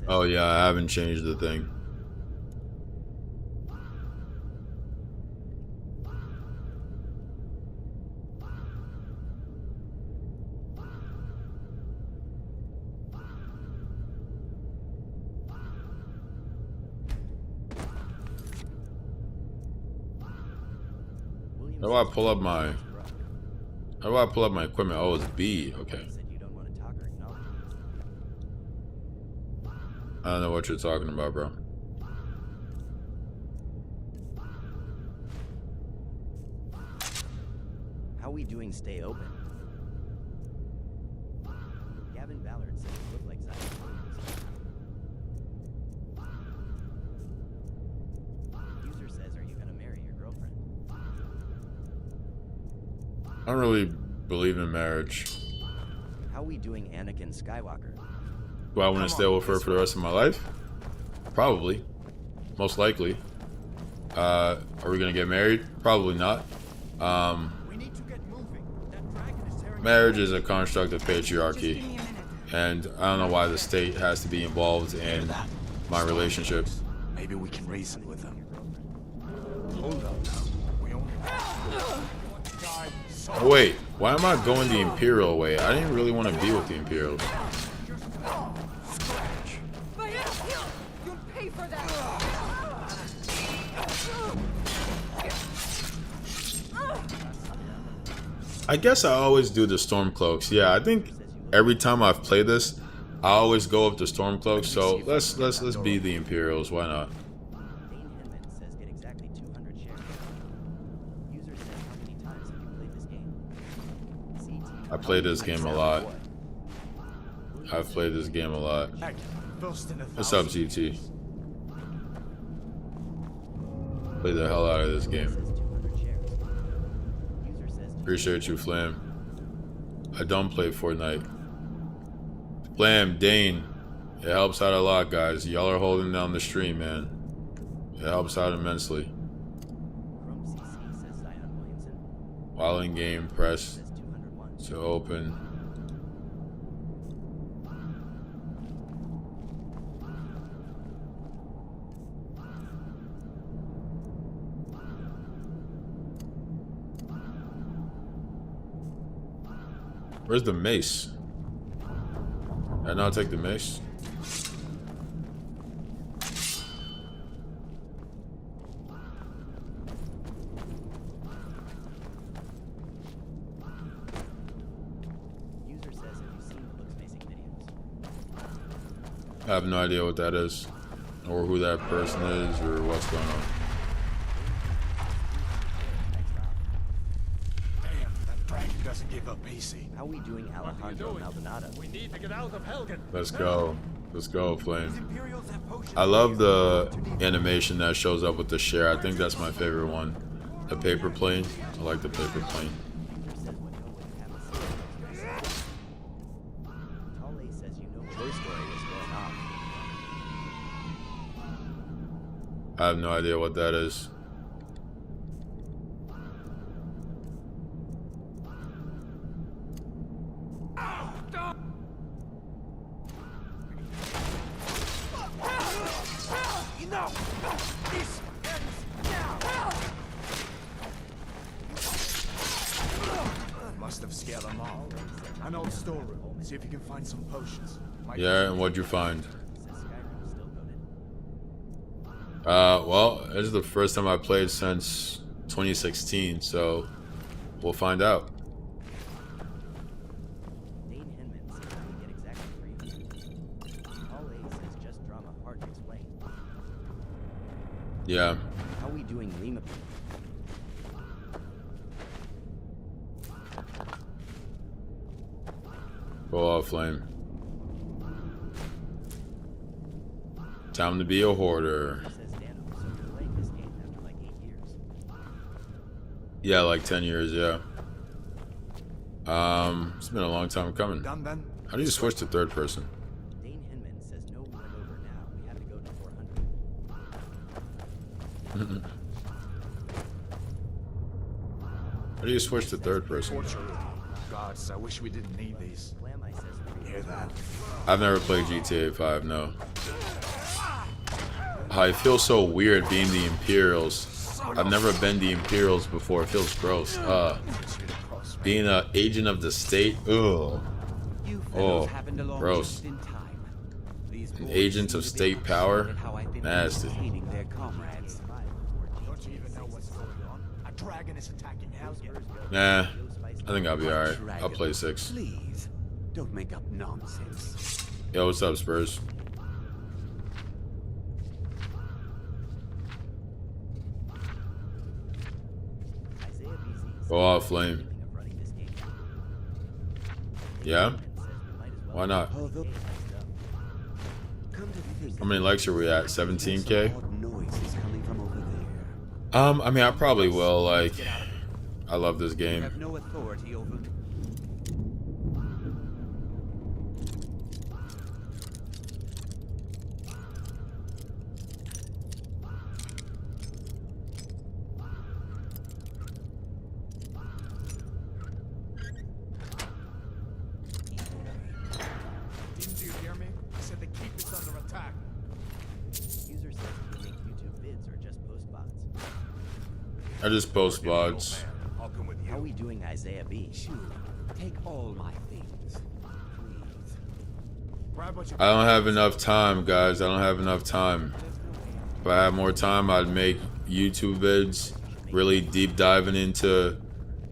Oh yeah, I haven't changed the thing. How do I pull up my equipment? Oh, it's B. Okay. I don't know what you're talking about, bro. How we doing? Stay open. Gavin Ballard says you look like Zion. User says, are you gonna marry your girlfriend? I don't really believe in marriage. How we doing, Anakin Skywalker? Do I want to stay with her for the rest of my life? Probably. Most likely. Are we gonna get married? Probably not. Marriage is a construct of patriarchy, and I don't know why the state has to be involved in my relationship. Maybe we can reason with them. Hold up now. We only Oh, wait. Why am I going the Imperial way? I didn't really want to be with the Imperials. You'll pay for that. I guess I always do the Stormcloaks. Yeah, I think every time I've played this, I always go up to Stormcloaks. So let's be the Imperials. Why not? I played this game a lot. I've played this game a lot. What's up, GT? Play the hell out of this game. Appreciate you, Flam. I don't play Fortnite. Flam, Dane. It helps out a lot, guys. Y'all are holding down the stream, man. It helps out immensely. While in game, press to open. Where's the mace? Did I not take the mace? I have no idea what that is, or who that person is, or what's going on. Damn, that dragon doesn't give up easy. How are we doing, Alejandro Maldonado? We need to get out of Helgen. Let's go. Let's go, Flame. I love the animation that shows up with the share. I think that's my favorite one. The paper plane. I like the paper plane. I have no idea what that is. Must have scared them all. An old storeroom. See if you can find some potions. Yeah, and what'd you find? Well, this is the first time I played since 2016, so we'll find out. Yeah. How are we doing, Lima? Go off, Flame. Time to be a hoarder. Yeah, like 10 years, yeah. It's been a long time coming. How do you switch to third person? How do you switch to third person? Gods, I wish we didn't need these. Hear that? I've never played GTA 5, no. I feel so weird being the Imperials. I've never been the Imperials before. It feels gross. Being an agent of the state. Ugh. Oh, gross. An agent of state power. Nasty. Don't you even know what's going on? A dragon is attacking Helgen. Nah, I think I'll be alright. I'll play 6. Please, don't make up nonsense. Yo, what's up, Spurs? Go off, Flame. Yeah? Why not? How many likes are we at? 17K? I mean, I probably will. Like, I love this game. Have no authority over me. Didn't you hear me? I said the keep is under attack. User says if you make YouTube vids or just post bots. I just post VODs. How are How we doing, Isaiah B? Take all my things, please. I don't have enough time, guys. I don't have enough time. If I had more time, I'd make YouTube vids, really deep diving into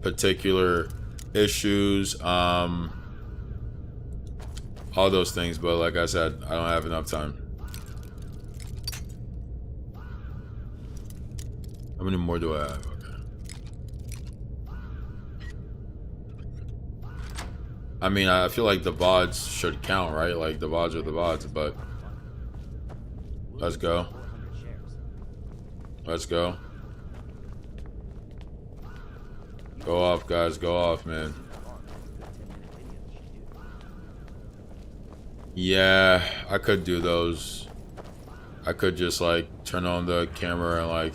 particular issues, all those things. But like I said, I don't have enough time. How many more do I have? I mean, I feel like the VODs should count, right? Like, the VODs are the VODs, but... Let's go. Let's go. Go off, guys. Go off, man. Yeah, I could do those. I could just, like, turn on the camera and, like,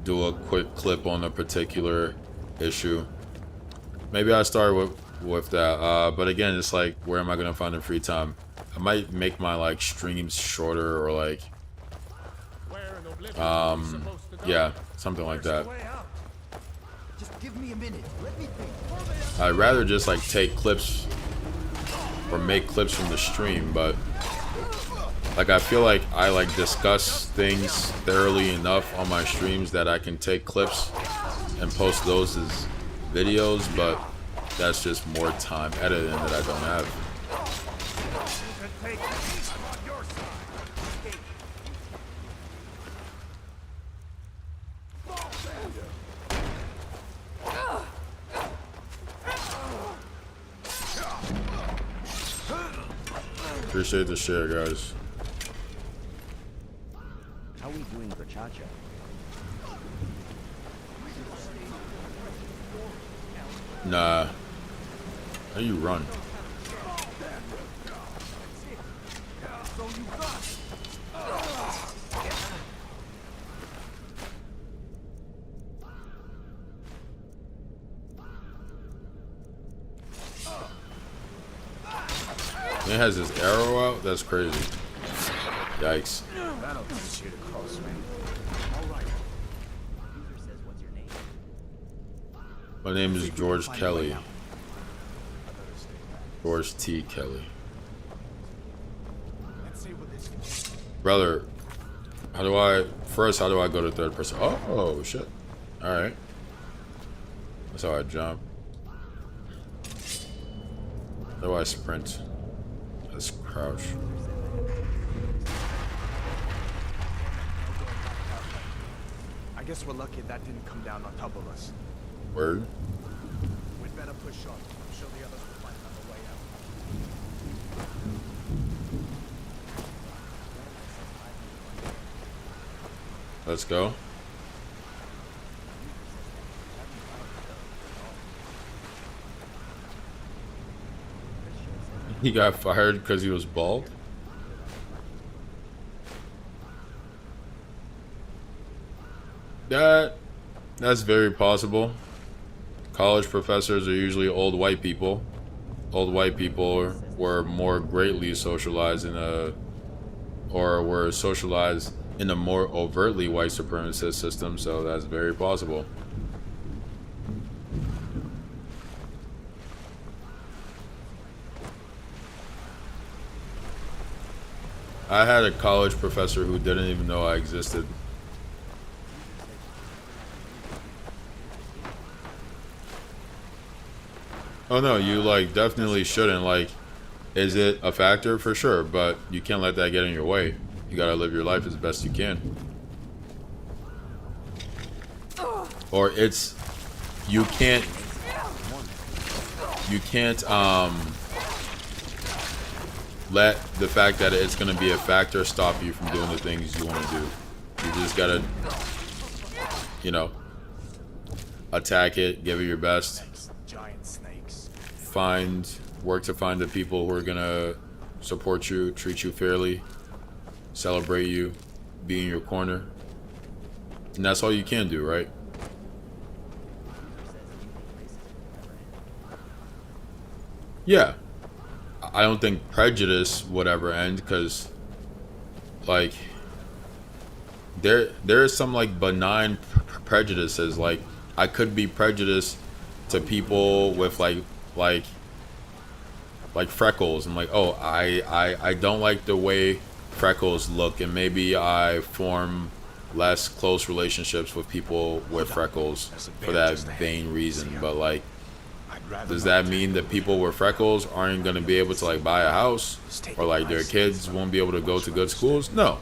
do a quick clip on a particular issue. Maybe I start with that, but again, it's like, where am I gonna find the free time? I might make my like streams shorter, or like yeah, something like that. Just give me a minute. Let me think. I'd rather just like take clips or make clips from the stream, but like I feel like I like discuss things thoroughly enough on my streams that I can take clips and post those as videos, but that's just more time editing that I don't have. Appreciate the share, guys. How we doing for Cha-Cha? Nah. How you run? It has his arrow out? That's crazy. Yikes. That'll teach you to cross me. My name is George Kelly. George T. Kelly. Brother, how do I go to third person? Oh shit. Alright. That's how I jump. How do I sprint? That's crouch. I guess we're lucky that didn't come down on top of us. Word? We'd better push on. I'm sure the others will find another way out. Let's go. He got fired because he was bald? That's very possible. College professors are usually old white people. Old white people were more greatly socialized were socialized in a more overtly white supremacist system, so that's very possible. I had a college professor who didn't even know I existed. Oh no, you like definitely shouldn't. Like, is it a factor? For sure, but you can't let that get in your way. You gotta live your life as best you can. Or you can't let the fact that it's gonna be a factor stop you from doing the things you wanna do. You just gotta, attack it, give it your best. Work to find the people who are gonna support you, treat you fairly, celebrate you, be in your corner. And that's all you can do, right? Yeah. I don't think prejudice would ever end, because like there is some like benign prejudices. Like, I could be prejudiced to people with like freckles. I'm like, oh, I don't like the way freckles look, and maybe I form less close relationships with people with freckles for that vain reason. But like, does that mean that people with freckles aren't going to be able to like buy a house, or like their kids won't be able to go to good schools? No.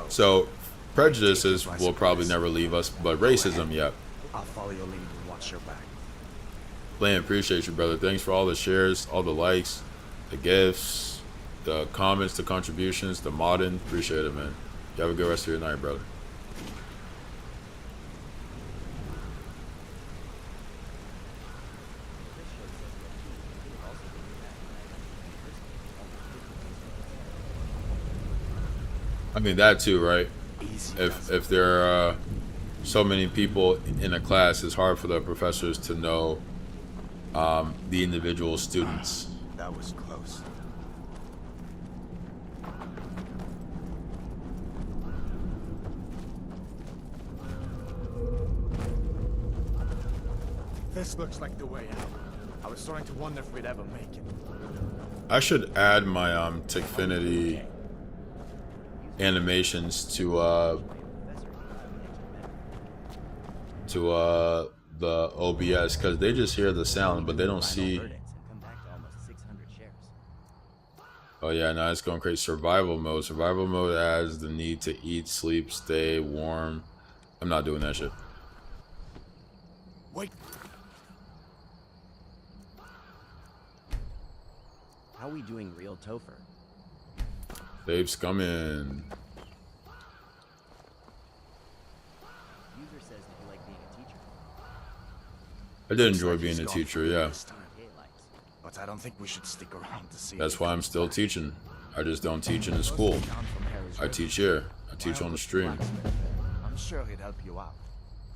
So prejudices will probably never leave us, but racism, yep. I'll follow your lead and watch your back. Blaine, appreciate you, brother. Thanks for all the shares, all the likes, the gifts, the comments, the contributions, the modding. Appreciate it, man. You have a good rest of your night, brother. I mean, that too, right? If there are so many people in a class, it's hard for the professors to know the individual students. That was close. This looks like the way out. I was starting to wonder if we'd ever make it. I should add my Tickfinity animations to the OBS, because they just hear the sound but they don't see. Oh yeah, now it's going crazy. Survival mode. Survival mode adds the need to eat, sleep, stay warm. I'm not doing that shit. Wait. How we doing, real Topher? Babe's coming. User says that you like being a teacher. I did enjoy being a teacher, yeah. But I don't think we should stick around to see. That's why I'm still teaching. I just don't teach in the school. I teach here. I teach on the stream. I'm sure he'd help you out.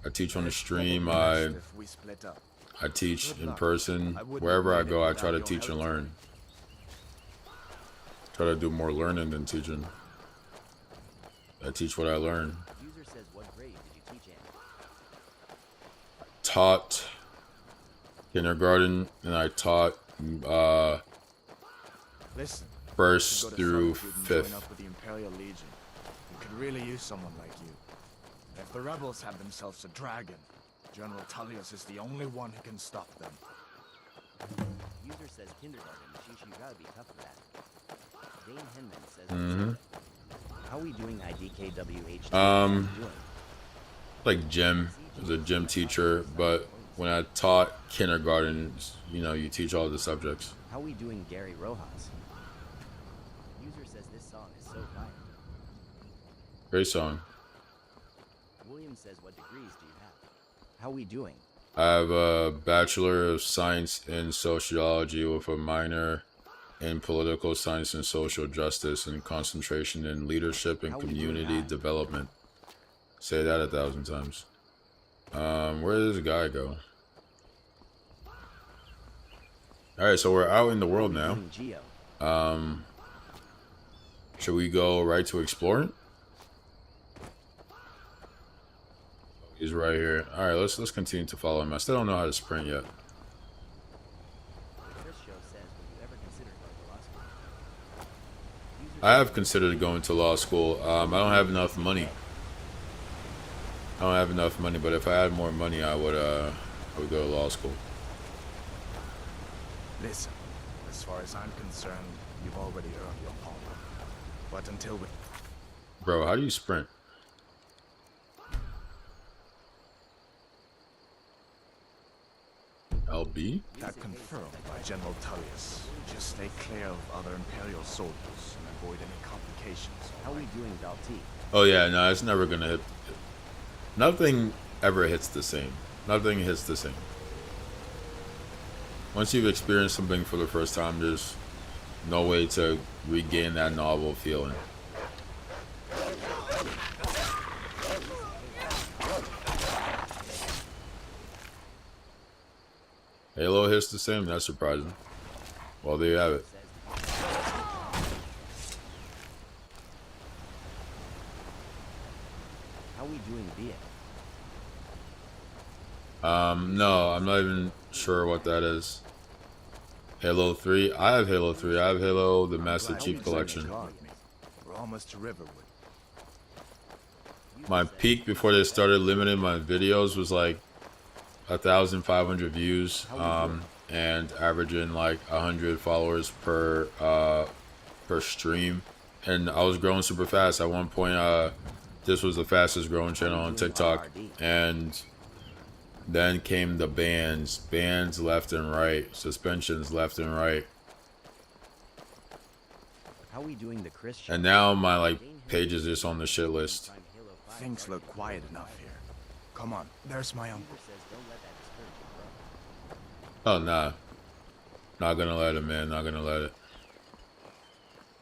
I teach on the stream. I teach in person. Wherever I go, I try to teach and learn. Try to do more learning than teaching. I teach what I learn. User says, what grade did you teach in? Taught kindergarten, and I taught first through fifth. Up with the Imperial Legion. We could really use someone like you. If the rebels have themselves a dragon, General Tullius is the only one who can stop them. User says kindergarten. You gotta be tough for that. Dane Hinman says, how we doing IDKWH? Like gym. I was a gym teacher, but when I taught kindergarten, you know, you teach all the subjects. How we doing, Gary Rojas? User says this song is so fire. Great song. William says, what degrees do you have? How we doing? I have a Bachelor of Science in Sociology with a minor in Political Science and Social Justice and concentration in Leadership and Community Development. Say that 1,000 times. Where does this guy go? Alright, so we're out in the world now. Should we go right to exploring? He's right here. Alright, let's continue to follow him. I still don't know how to sprint yet. I have considered going to law school. I don't have enough money. But if I had more money, I would go to law school. Listen, as far as I'm concerned, you've already earned your palm. But until we... Bro, how do you sprint? LB? That confirmed by General Tullius. Just stay clear of other Imperial soldiers and avoid any complications. How are we doing, Dalti? Oh yeah, no, it's never gonna hit. Nothing ever hits the same. Nothing hits the same. Once you've experienced something for the first time, there's no way to regain that novel feeling. Halo hits the same, that's surprising. Well, there you have it. How we doing Viet? No, I'm not even sure what that is. Halo 3? I have Halo 3. I have Halo the Master Chief Collection. We're almost to Riverwood. My peak before they started limiting my videos was like 1,500 views, and averaging like 100 followers per stream, and I was growing super fast. At one point, this was the fastest growing channel on TikTok, and then came the bans left and right, suspensions left and right. How we doing the Christian? And now my like page is just on the shit list. Things look quiet enough here. Come on, there's my uncle. Oh nah, not gonna let it, man. Not gonna let it.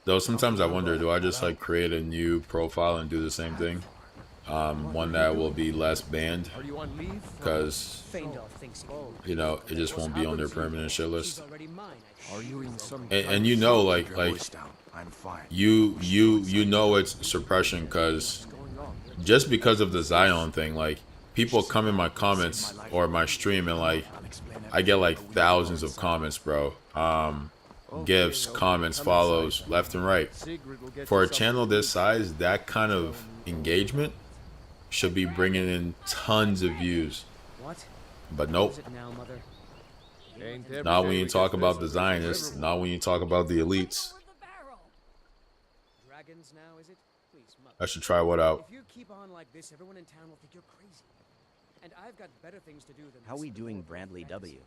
Though sometimes I wonder, do I just like create a new profile and do the same thing? One that will be less banned, because you know it just won't be on their permanent shit list. And you know, like you know it's suppression, because just because of the Zion thing, like people come in my comments or my stream and like I get like thousands of comments, bro. Gifts, comments, follows, left and right. For a channel this size, that kind of engagement should be bringing in tons of views. But nope. Not when you talk about the Zionists, not when you talk about the elites. I should try what out. If you keep on like this, everyone in town will think you're crazy. And I've got better things to do than how we doing Brandley W?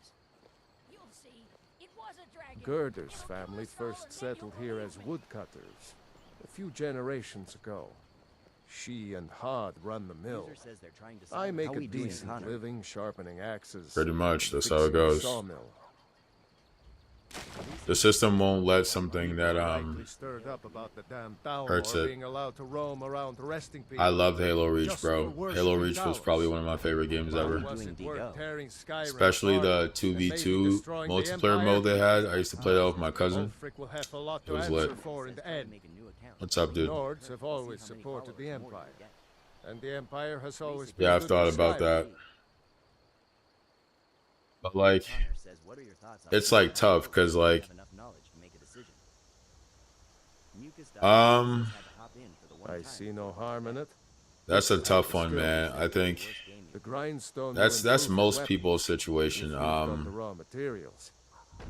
Girder's family first settled here as woodcutters a few generations ago. She and Hod run the mill. I make a decent living sharpening axes. Pretty much, that's how it goes. The system won't let something that hurts it. I love Halo Reach, bro. Halo Reach was probably one of my favorite games ever. Especially the 2v2 multiplayer mode they had. I used to play that with my cousin. It was lit. What's up, dude? Have always supported the Empire, and the Empire has always yeah, I've thought about that. But like, it's like tough because like, I see no harm in it. That's a tough one, man. I think that's most people's situation. The raw materials.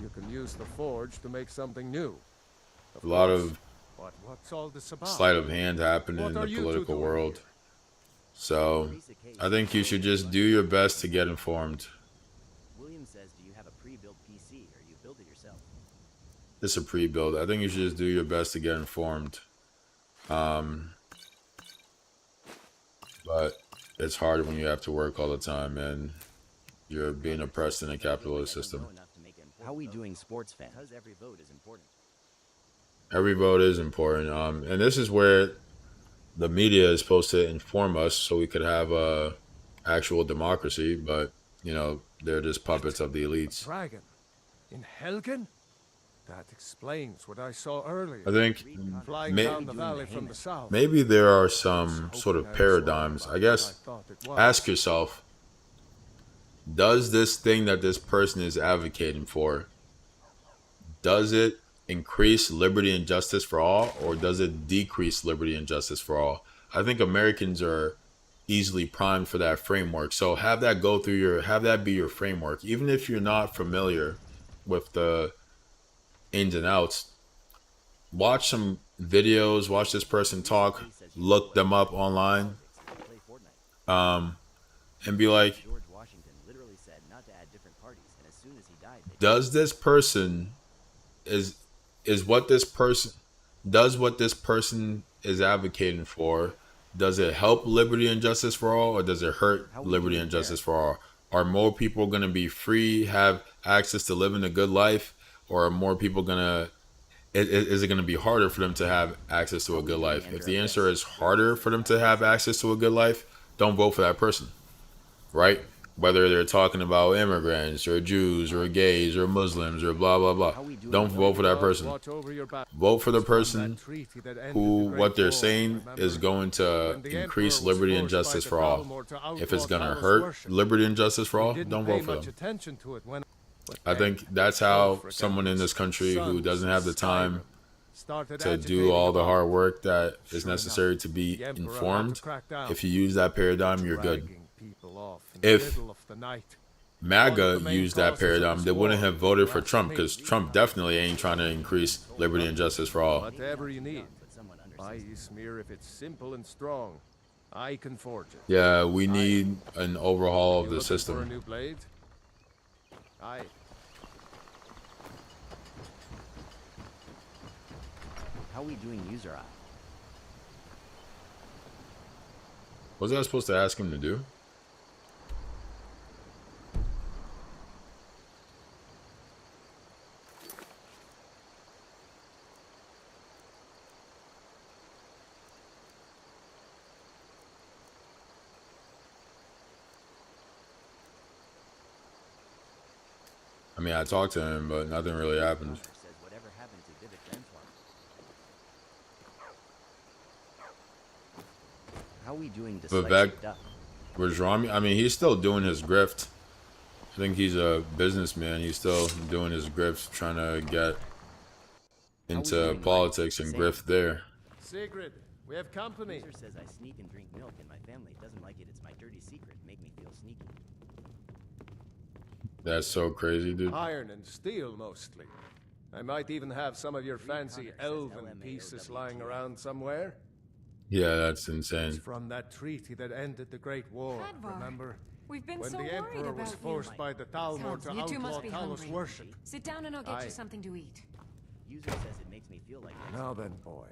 You can use the forge to make something new. A lot of what's all this about? sleight of hand happening in the political world. So I think you should just do your best to get informed. William says, do you have a pre-built PC or you build it yourself? It's a pre-build. I think you should just do your best to get informed. But it's hard when you have to work all the time and you're being oppressed in a capitalist system. How we doing, sports fans? Because every vote is important. Every vote is important. And this is where the media is supposed to inform us so we could have a actual democracy. But, you know, they're just puppets of the elites. Dragon in Helgen? That explains what I saw earlier. I think down the valley from the south. maybe there are some sort of paradigms. I guess ask yourself, does this thing that this person is advocating for, does it increase liberty and justice for all, or does it decrease liberty and justice for all? I think Americans are easily primed for that framework. So have that go through have that be your framework. Even if you're not familiar with the ins and outs, watch some videos, watch this person talk, look them up online, and be like, does this person what this person is advocating for, does it help liberty and justice for all, or does it hurt liberty and justice for all? Are more people going to be free, have access to living a good life, or are more people is it going to be harder for them to have access to a good life? If the answer is harder for them to have access to a good life, don't vote for that person, right? whether they're talking about immigrants or Jews or gays or Muslims or blah blah blah. Don't vote for that person. Vote for the person who what they're saying is going to increase liberty and justice for all. If it's gonna hurt liberty and justice for all, don't vote for them. I think that's how someone in this country who doesn't have the time to do all the hard work that is necessary to be informed, if you use that paradigm, you're good. If MAGA used that paradigm, they wouldn't have voted for Trump, because Trump definitely ain't trying to increase liberty and justice for all. Whatever you need. Buy smear if it's simple and strong. I can forge it. Yeah, we need an overhaul of the system. For a new blade? Aye. How are we doing user eye? Was I supposed to ask him to do? I mean, I talked to him, but nothing really happened. How are we doing Vivek Rajrami, I mean, he's still doing his grift. I think he's a businessman. He's still doing his grift, trying to get into politics and grift there. Sigrid, we have company. User says I sneak and drink milk, and my family doesn't like it. It's my dirty secret. Make me feel sneaky. That's so crazy, dude. Iron and steel, mostly. I might even have some of your fancy elven pieces lying around somewhere. Yeah, that's insane. It's from that treaty that ended the Great War, remember? We've been when so the worried Emperor was about forced you. by the Talmud to You two outlaw must be Talos hungry. worship. Sit down and I'll get you something to eat. User says it makes me feel like Now then, boy.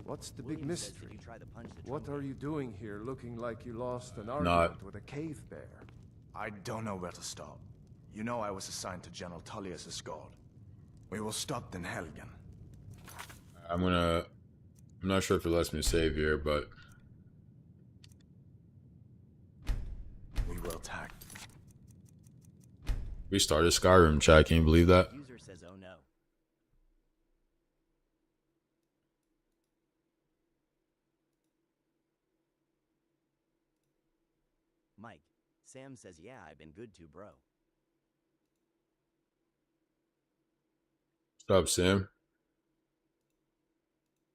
What's the big William says, mystery? "Did you try the punch the What drum are you doing here looking like you lost an Not- argument with a cave bear? I don't know where to start. You know I was assigned to General Tullius' guard. We will stop in Helgen. I'm not sure if it lets me save here, but We will attack. we started Skyrim, chat. Can you believe that? User says, oh no. Mike, Sam says, yeah, I've been good to, bro. What's up, Sam?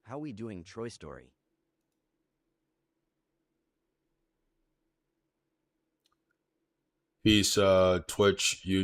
How we doing, Troy Story? Peace, Twitch, YouTube.